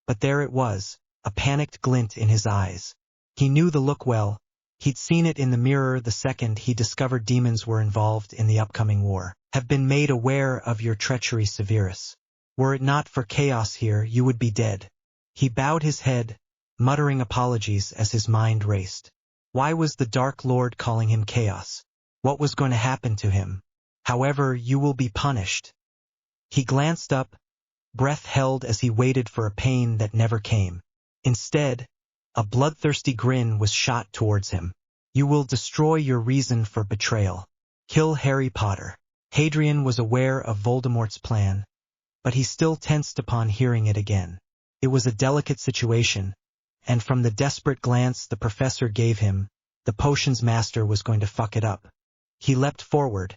but there it was, a panicked glint in his eyes. He knew the look well. He'd seen it in the mirror the second he discovered demons were involved in the upcoming war. Have been made aware of your treachery, Severus. Were it not for chaos here, you would be dead. He bowed his head, muttering apologies as his mind raced. Why was the Dark Lord calling him chaos? What was going to happen to him? However, you will be punished. He glanced up, breath held as he waited for a pain that never came. Instead, a bloodthirsty grin was shot towards him. You will destroy your reason for betrayal. Kill Harry Potter. Hadrian was aware of Voldemort's plan, but he still tensed upon hearing it again. It was a delicate situation, and from the desperate glance the professor gave him, the potions master was going to fuck it up. He leapt forward,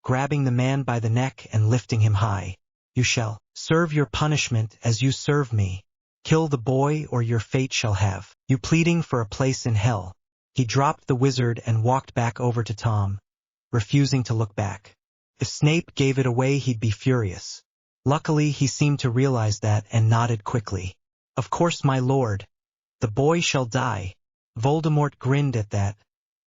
grabbing the man by the neck and lifting him high. You shall serve your punishment as you serve me. Kill the boy or your fate shall have you pleading for a place in hell. He dropped the wizard and walked back over to Tom, refusing to look back. If Snape gave it away, he'd be furious. Luckily, he seemed to realize that and nodded quickly. Of course, my lord. The boy shall die. Voldemort grinned at that,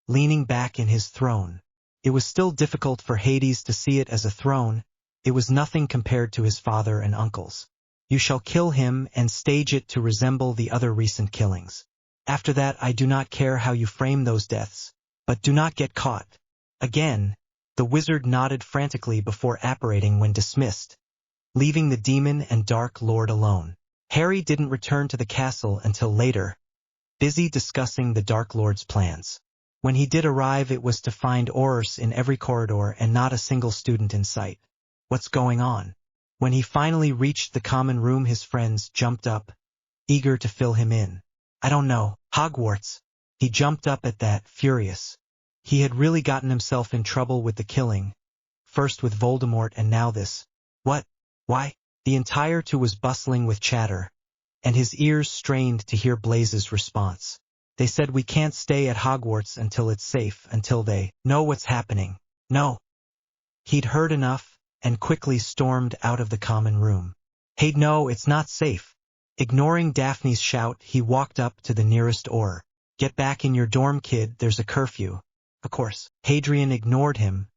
leaning back in his throne. It was still difficult for Hades to see it as a throne. It was nothing compared to his father and uncles. You shall kill him and stage it to resemble the other recent killings. After that, I do not care how you frame those deaths, but do not get caught. Again, the wizard nodded frantically before apparating when dismissed, leaving the demon and Dark Lord alone. Harry didn't return to the castle until later, busy discussing the Dark Lord's plans. When he did arrive, it was to find Aurors in every corridor and not a single student in sight. What's going on? When he finally reached the common room, his friends jumped up, eager to fill him in. I don't know. Hogwarts. He jumped up at that, furious. He had really gotten himself in trouble with the killing, first with Voldemort and now this. What? Why? The entire two was bustling with chatter, and his ears strained to hear Blaze's response. They said we can't stay at Hogwarts until it's safe, until they know what's happening. No. He'd heard enough, and quickly stormed out of the common room. Hey, no, it's not safe. Ignoring Daphne's shout, he walked up to the nearest Auror. Get back in your dorm, kid, there's a curfew. Of course. Hadrian ignored him,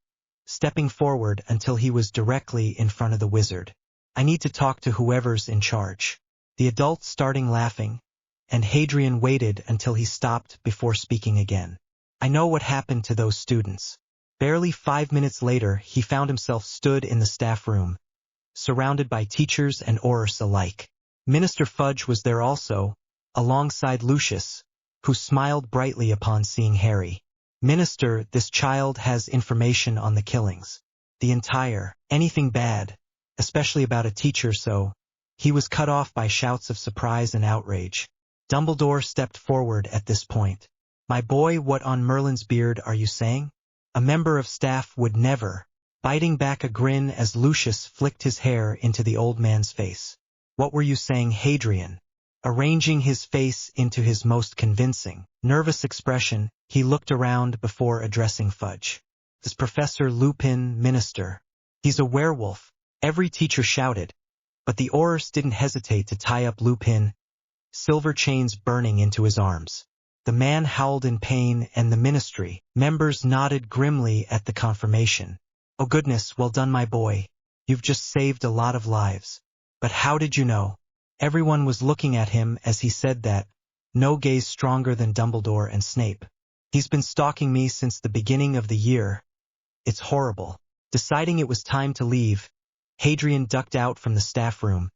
stepping forward until he was directly in front of the wizard. I need to talk to whoever's in charge. The adult starting laughing, and Hadrian waited until he stopped before speaking again. I know what happened to those students. Barely 5 minutes later, he found himself stood in the staff room, surrounded by teachers and Aurors alike. Minister Fudge was there also, alongside Lucius, who smiled brightly upon seeing Harry. Minister, this child has information on the killings. The entire, anything bad, especially about a teacher, so. He was cut off by shouts of surprise and outrage. Dumbledore stepped forward at this point. My boy, what on Merlin's beard are you saying? A member of staff would never, biting back a grin as Lucius flicked his hair into the old man's face. What were you saying, Hadrian? Arranging his face into his most convincing, nervous expression, he looked around before addressing Fudge. This Professor Lupin, Minister. He's a werewolf, every teacher shouted, but the Aurors didn't hesitate to tie up Lupin, silver chains burning into his arms. The man howled in pain, and the ministry members nodded grimly at the confirmation. Oh goodness, well done, my boy. You've just saved a lot of lives. But how did you know? Everyone was looking at him as he said that, no gaze stronger than Dumbledore and Snape. He's been stalking me since the beginning of the year. It's horrible. Deciding it was time to leave, Hadrian ducked out from the staff room,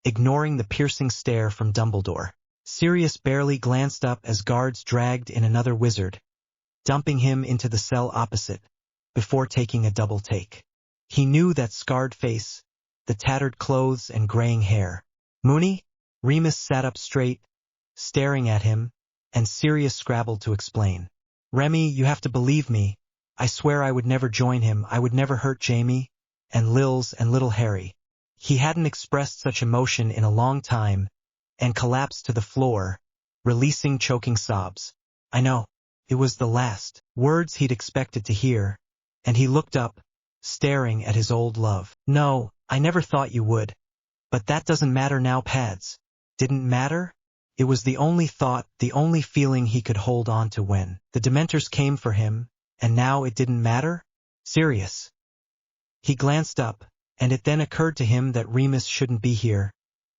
ignoring the piercing stare from Dumbledore. Sirius barely glanced up as guards dragged in another wizard, dumping him into the cell opposite, before taking a double take. He knew that scarred face, the tattered clothes and graying hair. Mooney? Remus sat up straight, staring at him, and Sirius scrabbled to explain. Remy, you have to believe me. I swear I would never join him, I would never hurt Jamie, and Lils and little Harry. He hadn't expressed such emotion in a long time, and collapsed to the floor, releasing choking sobs. I know. It was the last words he'd expected to hear, and he looked up, staring at his old love. No, I never thought you would. But that doesn't matter now, Pads. Didn't matter? It was the only thought, the only feeling he could hold on to when the Dementors came for him, and now it didn't matter? Sirius. He glanced up, and it then occurred to him that Remus shouldn't be here.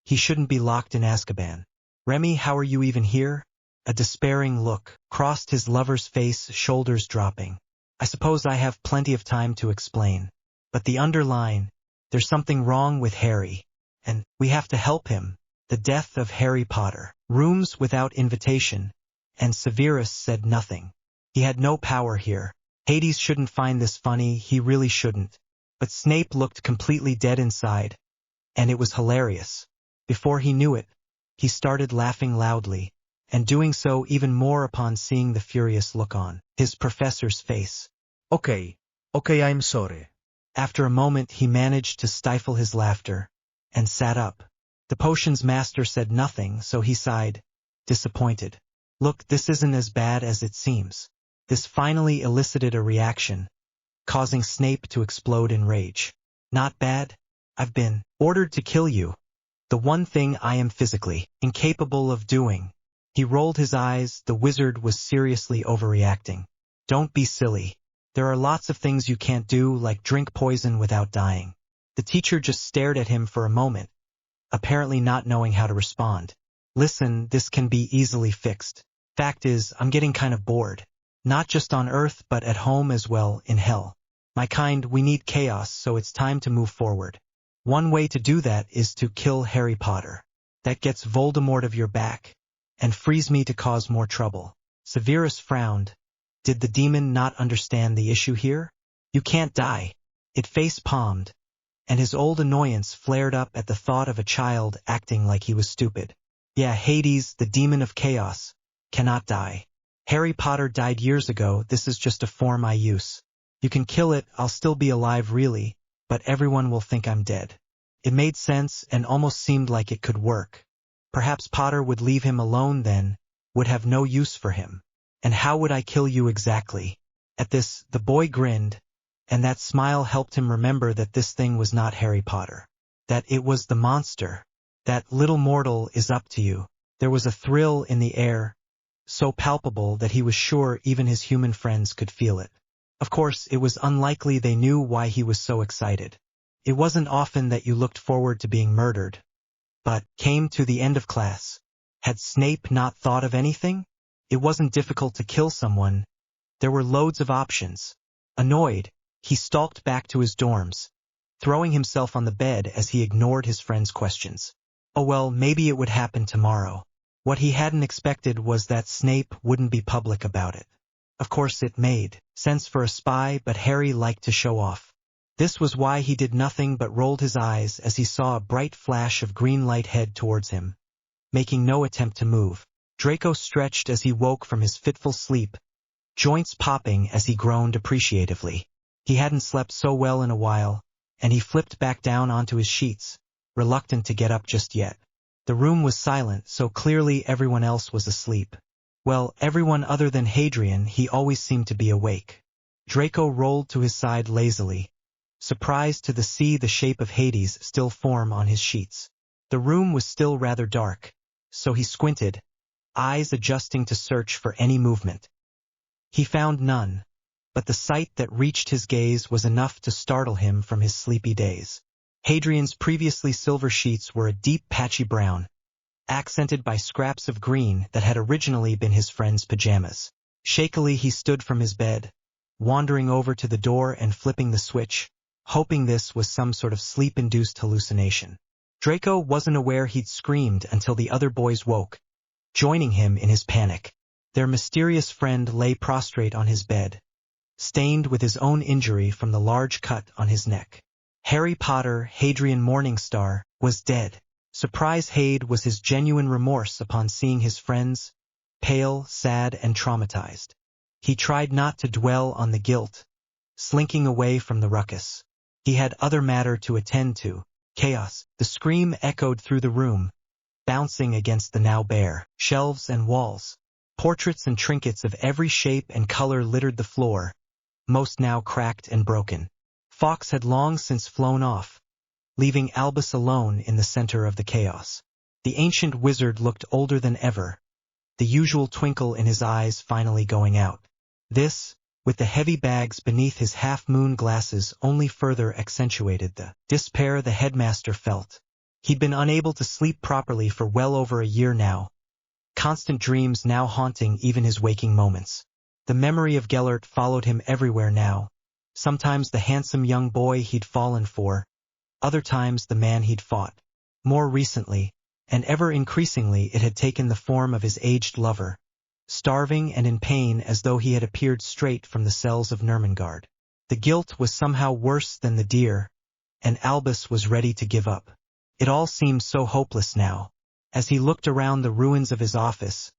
He shouldn't be locked in Azkaban. Remy, how are you even here? A despairing look crossed his lover's face, shoulders dropping. I suppose I have plenty of time to explain. But the underline, there's something wrong with Harry, and we have to help him. The death of Harry Potter. Rooms without invitation, and Severus said nothing. He had no power here. Hades shouldn't find this funny, he really shouldn't. But Snape looked completely dead inside, and it was hilarious. Before he knew it, he started laughing loudly, and doing so even more upon seeing the furious look on his professor's face. Okay, I'm sorry. After a moment he managed to stifle his laughter, and sat up. The potion's master said nothing, so he sighed, disappointed. Look, this isn't as bad as it seems. This finally elicited a reaction, causing Snape to explode in rage. Not bad? I've been ordered to kill you. The one thing I am physically incapable of doing. He rolled his eyes, the wizard was seriously overreacting. Don't be silly. There are lots of things you can't do, like drink poison without dying. The teacher just stared at him for a moment, apparently not knowing how to respond. Listen, this can be easily fixed. Fact is, I'm getting kind of bored. Not just on Earth, but at home as well, in hell. My kind, we need chaos, so it's time to move forward. One way to do that is to kill Harry Potter. That gets Voldemort of your back, and frees me to cause more trouble. Severus frowned. Did the demon not understand the issue here? You can't die. It face-palmed, and his old annoyance flared up at the thought of a child acting like he was stupid. Yeah, Hades, the demon of chaos, cannot die. Harry Potter died years ago, this is just a form I use. You can kill it, I'll still be alive really, but everyone will think I'm dead. It made sense and almost seemed like it could work. Perhaps Potter would leave him alone then, would have no use for him. And how would I kill you exactly? At this, the boy grinned, and that smile helped him remember that this thing was not Harry Potter. That it was the monster. That little mortal is up to you. There was a thrill in the air, so palpable that he was sure even his human friends could feel it. Of course, it was unlikely they knew why he was so excited. It wasn't often that you looked forward to being murdered. But, came to the end of class. Had Snape not thought of anything? It wasn't difficult to kill someone. There were loads of options. Annoyed, he stalked back to his dorms, throwing himself on the bed as he ignored his friends' questions. Oh well, maybe it would happen tomorrow. What he hadn't expected was that Snape wouldn't be public about it. Of course it made sense for a spy, but Harry liked to show off. This was why he did nothing but rolled his eyes as he saw a bright flash of green light head towards him, making no attempt to move. Draco stretched as he woke from his fitful sleep, joints popping as he groaned appreciatively. He hadn't slept so well in a while, and he flipped back down onto his sheets, reluctant to get up just yet. The room was silent, so clearly everyone else was asleep. Well, everyone other than Hadrian, he always seemed to be awake. Draco rolled to his side lazily, surprised to see the shape of Hades still form on his sheets. The room was still rather dark, so he squinted, eyes adjusting to search for any movement. He found none, but the sight that reached his gaze was enough to startle him from his sleepy days. Hadrian's previously silver sheets were a deep patchy brown, accented by scraps of green that had originally been his friend's pajamas. Shakily he stood from his bed, wandering over to the door and flipping the switch, hoping this was some sort of sleep-induced hallucination. Draco wasn't aware he'd screamed until the other boys woke, joining him in his panic. Their mysterious friend lay prostrate on his bed, stained with his own injury from the large cut on his neck. Harry Potter, Hadrian Morningstar, was dead. Surprise Hade was his genuine remorse upon seeing his friends, pale, sad, and traumatized. He tried not to dwell on the guilt, slinking away from the ruckus. He had other matter to attend to. Chaos. The scream echoed through the room, bouncing against the now bare shelves and walls. Portraits and trinkets of every shape and color littered the floor, most now cracked and broken. Fawkes had long since flown off, leaving Albus alone in the center of the chaos. The ancient wizard looked older than ever, the usual twinkle in his eyes finally going out. This, with the heavy bags beneath his half-moon glasses, only further accentuated the despair the headmaster felt. He'd been unable to sleep properly for well over a year now, constant dreams now haunting even his waking moments. The memory of Gellert followed him everywhere now, sometimes the handsome young boy he'd fallen for, other times the man he'd fought. More recently, and ever increasingly, it had taken the form of his aged lover, starving and in pain as though he had appeared straight from the cells of Nurmengard. The guilt was somehow worse than the deer, and Albus was ready to give up. It all seemed so hopeless now. As he looked around the ruins of his office,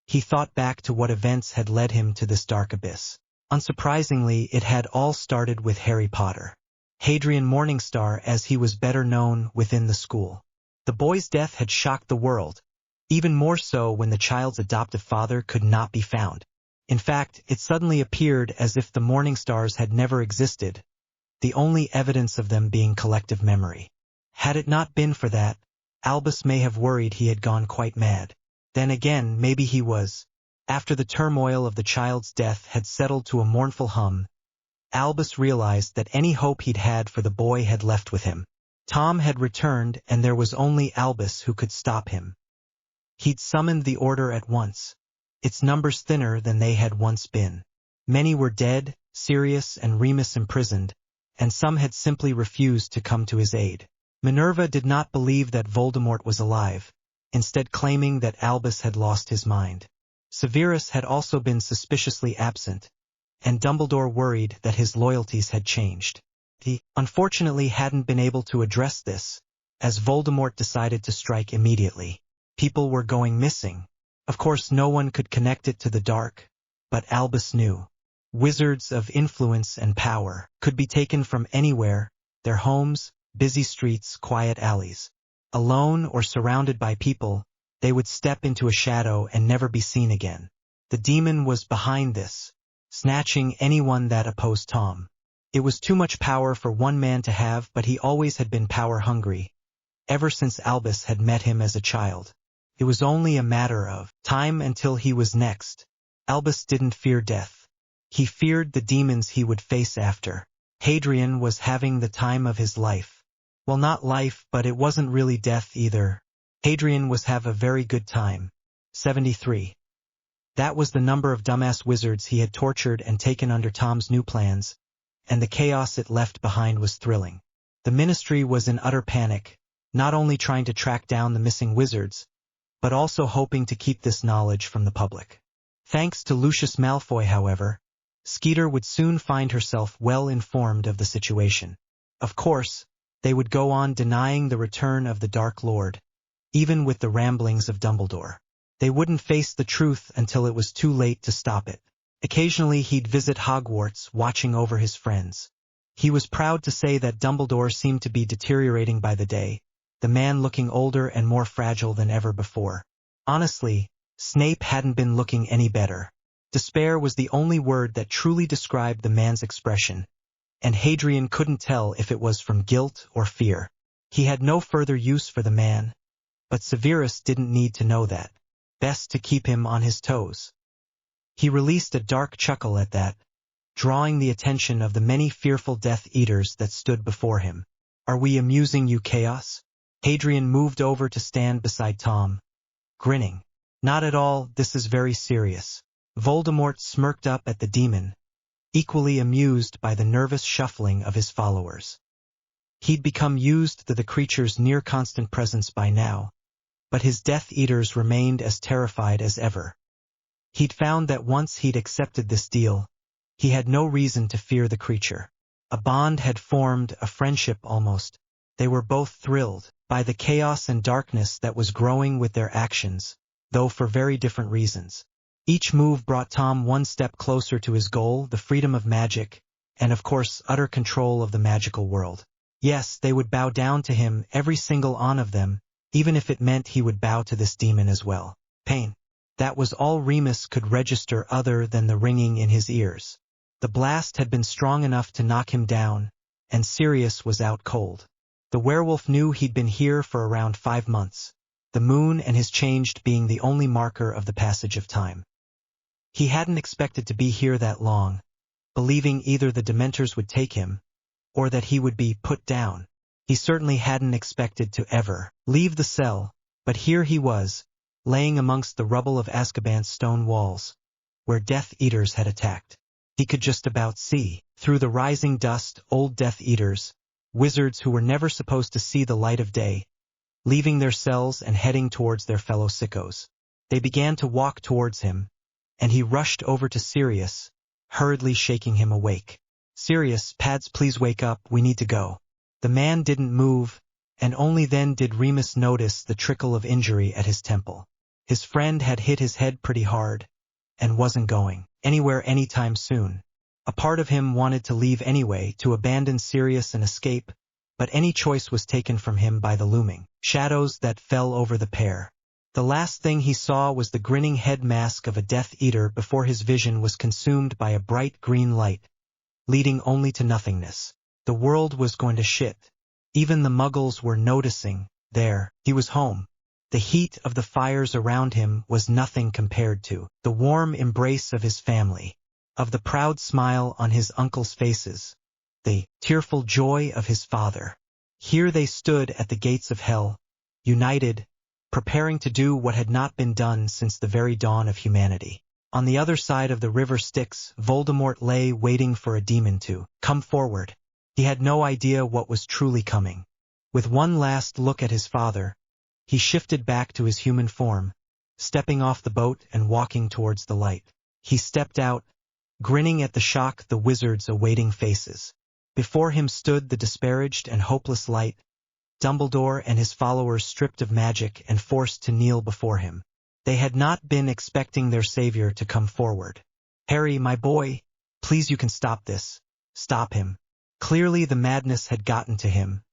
he thought back to what events had led him to this dark abyss. Unsurprisingly, it had all started with Harry Potter. Hadrian Morningstar, as he was better known within the school. The boy's death had shocked the world, even more so when the child's adoptive father could not be found. In fact, it suddenly appeared as if the Morningstars had never existed, the only evidence of them being collective memory. Had it not been for that, Albus may have worried he had gone quite mad. Then again, maybe he was. After the turmoil of the child's death had settled to a mournful hum, Albus realized that any hope he'd had for the boy had left with him. Tom had returned, and there was only Albus who could stop him. He'd summoned the Order at once, its numbers thinner than they had once been. Many were dead, Sirius and Remus imprisoned, and some had simply refused to come to his aid. Minerva did not believe that Voldemort was alive, instead claiming that Albus had lost his mind. Severus had also been suspiciously absent, and Dumbledore worried that his loyalties had changed. He, unfortunately, hadn't been able to address this, as Voldemort decided to strike immediately. People were going missing. Of course, no one could connect it to the dark, but Albus knew. Wizards of influence and power could be taken from anywhere, their homes, busy streets, quiet alleys. Alone or surrounded by people, they would step into a shadow and never be seen again. The demon was behind this, snatching anyone that opposed Tom. It was too much power for one man to have, but he always had been power-hungry, ever since Albus had met him as a child. It was only a matter of time until he was next. Albus didn't fear death. He feared the demons he would face after. Hadrian was having the time of his life. Well, not life, but it wasn't really death either. Hadrian was have a very good time. 73. That was the number of dumbass wizards he had tortured and taken under Tom's new plans, and the chaos it left behind was thrilling. The Ministry was in utter panic, not only trying to track down the missing wizards, but also hoping to keep this knowledge from the public. Thanks to Lucius Malfoy, however, Skeeter would soon find herself well informed of the situation. Of course, they would go on denying the return of the Dark Lord, even with the ramblings of Dumbledore. They wouldn't face the truth until it was too late to stop it. Occasionally he'd visit Hogwarts, watching over his friends. He was proud to say that Dumbledore seemed to be deteriorating by the day, the man looking older and more fragile than ever before. Honestly, Snape hadn't been looking any better. Despair was the only word that truly described the man's expression, and Hadrian couldn't tell if it was from guilt or fear. He had no further use for the man, but Severus didn't need to know that. Best to keep him on his toes. He released a dark chuckle at that, drawing the attention of the many fearful Death Eaters that stood before him. "Are we amusing you, Chaos?" Hadrian moved over to stand beside Tom, grinning. "Not at all, this is very serious." Voldemort smirked up at the demon, equally amused by the nervous shuffling of his followers. He'd become used to the creature's near-constant presence by now, but his Death Eaters remained as terrified as ever. He'd found that once he'd accepted this deal, he had no reason to fear the creature. A bond had formed, a friendship almost. They were both thrilled by the chaos and darkness that was growing with their actions, though for very different reasons. Each move brought Tom one step closer to his goal, the freedom of magic, and of course utter control of the magical world. Yes, they would bow down to him, every single one of them, even if it meant he would bow to this demon as well. Pain. That was all Remus could register other than the ringing in his ears. The blast had been strong enough to knock him down, and Sirius was out cold. The werewolf knew he'd been here for around 5 months, the moon and his changed being the only marker of the passage of time. He hadn't expected to be here that long, believing either the Dementors would take him, or that he would be put down. He certainly hadn't expected to ever leave the cell, but here he was, laying amongst the rubble of Azkaban's stone walls, where Death Eaters had attacked. He could just about see, through the rising dust, old Death Eaters, wizards who were never supposed to see the light of day, leaving their cells and heading towards their fellow sickos. They began to walk towards him, and he rushed over to Sirius, hurriedly shaking him awake. "Sirius, Pads, please wake up, we need to go." The man didn't move, and only then did Remus notice the trickle of injury at his temple. His friend had hit his head pretty hard, and wasn't going anywhere anytime soon. A part of him wanted to leave anyway, to abandon Sirius and escape, but any choice was taken from him by the looming shadows that fell over the pair. The last thing he saw was the grinning head mask of a Death Eater before his vision was consumed by a bright green light, leading only to nothingness. The world was going to shit. Even the Muggles were noticing. There, he was home. The heat of the fires around him was nothing compared to the warm embrace of his family, of the proud smile on his uncle's faces, the tearful joy of his father. Here they stood at the gates of hell, united, preparing to do what had not been done since the very dawn of humanity. On the other side of the river Styx, Voldemort lay waiting for a demon to come forward. He had no idea what was truly coming. With one last look at his father, he shifted back to his human form, stepping off the boat and walking towards the light. He stepped out, grinning at the shock the wizards' awaiting faces. Before him stood the disparaged and hopeless light, Dumbledore and his followers stripped of magic and forced to kneel before him. They had not been expecting their savior to come forward. "Harry, my boy, please, you can stop this. Stop him." Clearly the madness had gotten to him,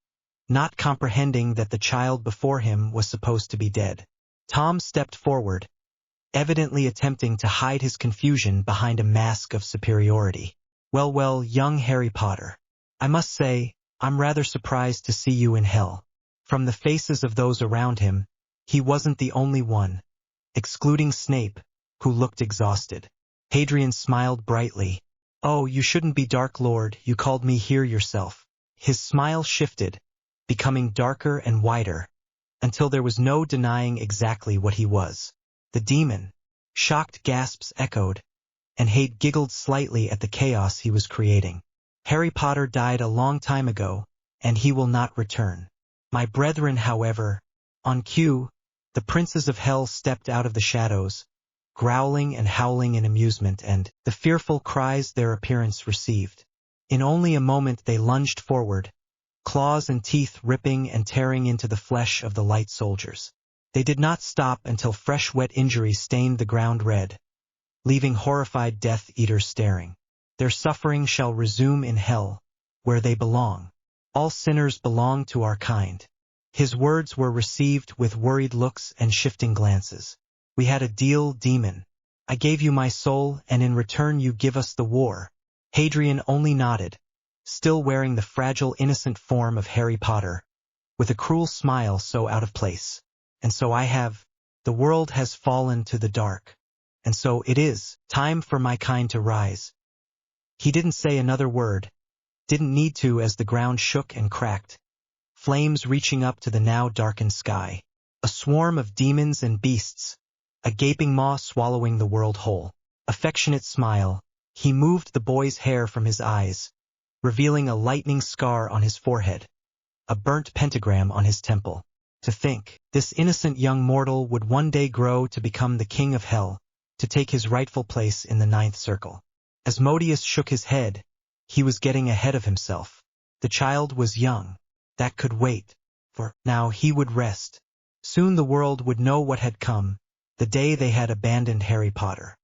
not comprehending that the child before him was supposed to be dead. Tom stepped forward, evidently attempting to hide his confusion behind a mask of superiority. Well, young Harry Potter. I must say, I'm rather surprised to see you in hell." From the faces of those around him, he wasn't the only one, excluding Snape, who looked exhausted. Hadrian smiled brightly. "Oh, you shouldn't be, Dark Lord, you called me here yourself." His smile shifted, becoming darker and wider, until there was no denying exactly what he was. The demon. Shocked gasps echoed, and Hade giggled slightly at the chaos he was creating. "Harry Potter died a long time ago, and he will not return. My brethren, however." On cue, the princes of hell stepped out of the shadows, growling and howling in amusement and the fearful cries their appearance received. In only a moment they lunged forward, claws and teeth ripping and tearing into the flesh of the light soldiers. They did not stop until fresh wet injuries stained the ground red, leaving horrified Death Eaters staring. "Their suffering shall resume in hell, where they belong. All sinners belong to our kind." His words were received with worried looks and shifting glances. "We had a deal, demon. I gave you my soul, and in return you give us the war." Hadrian only nodded, still wearing the fragile, innocent form of Harry Potter, with a cruel smile so out of place. "And so I have. The world has fallen to the dark. And so it is time for my kind to rise." He didn't say another word, didn't need to, as the ground shook and cracked, flames reaching up to the now darkened sky. A swarm of demons and beasts, a gaping maw swallowing the world whole. Affectionate smile. He moved the boy's hair from his eyes, revealing a lightning scar on his forehead, a burnt pentagram on his temple. To think, this innocent young mortal would one day grow to become the king of hell, to take his rightful place in the ninth circle. Asmodeus shook his head, He was getting ahead of himself. The child was young. That could wait. For now he would rest. Soon the world would know what had come, the day they had abandoned Harry Potter.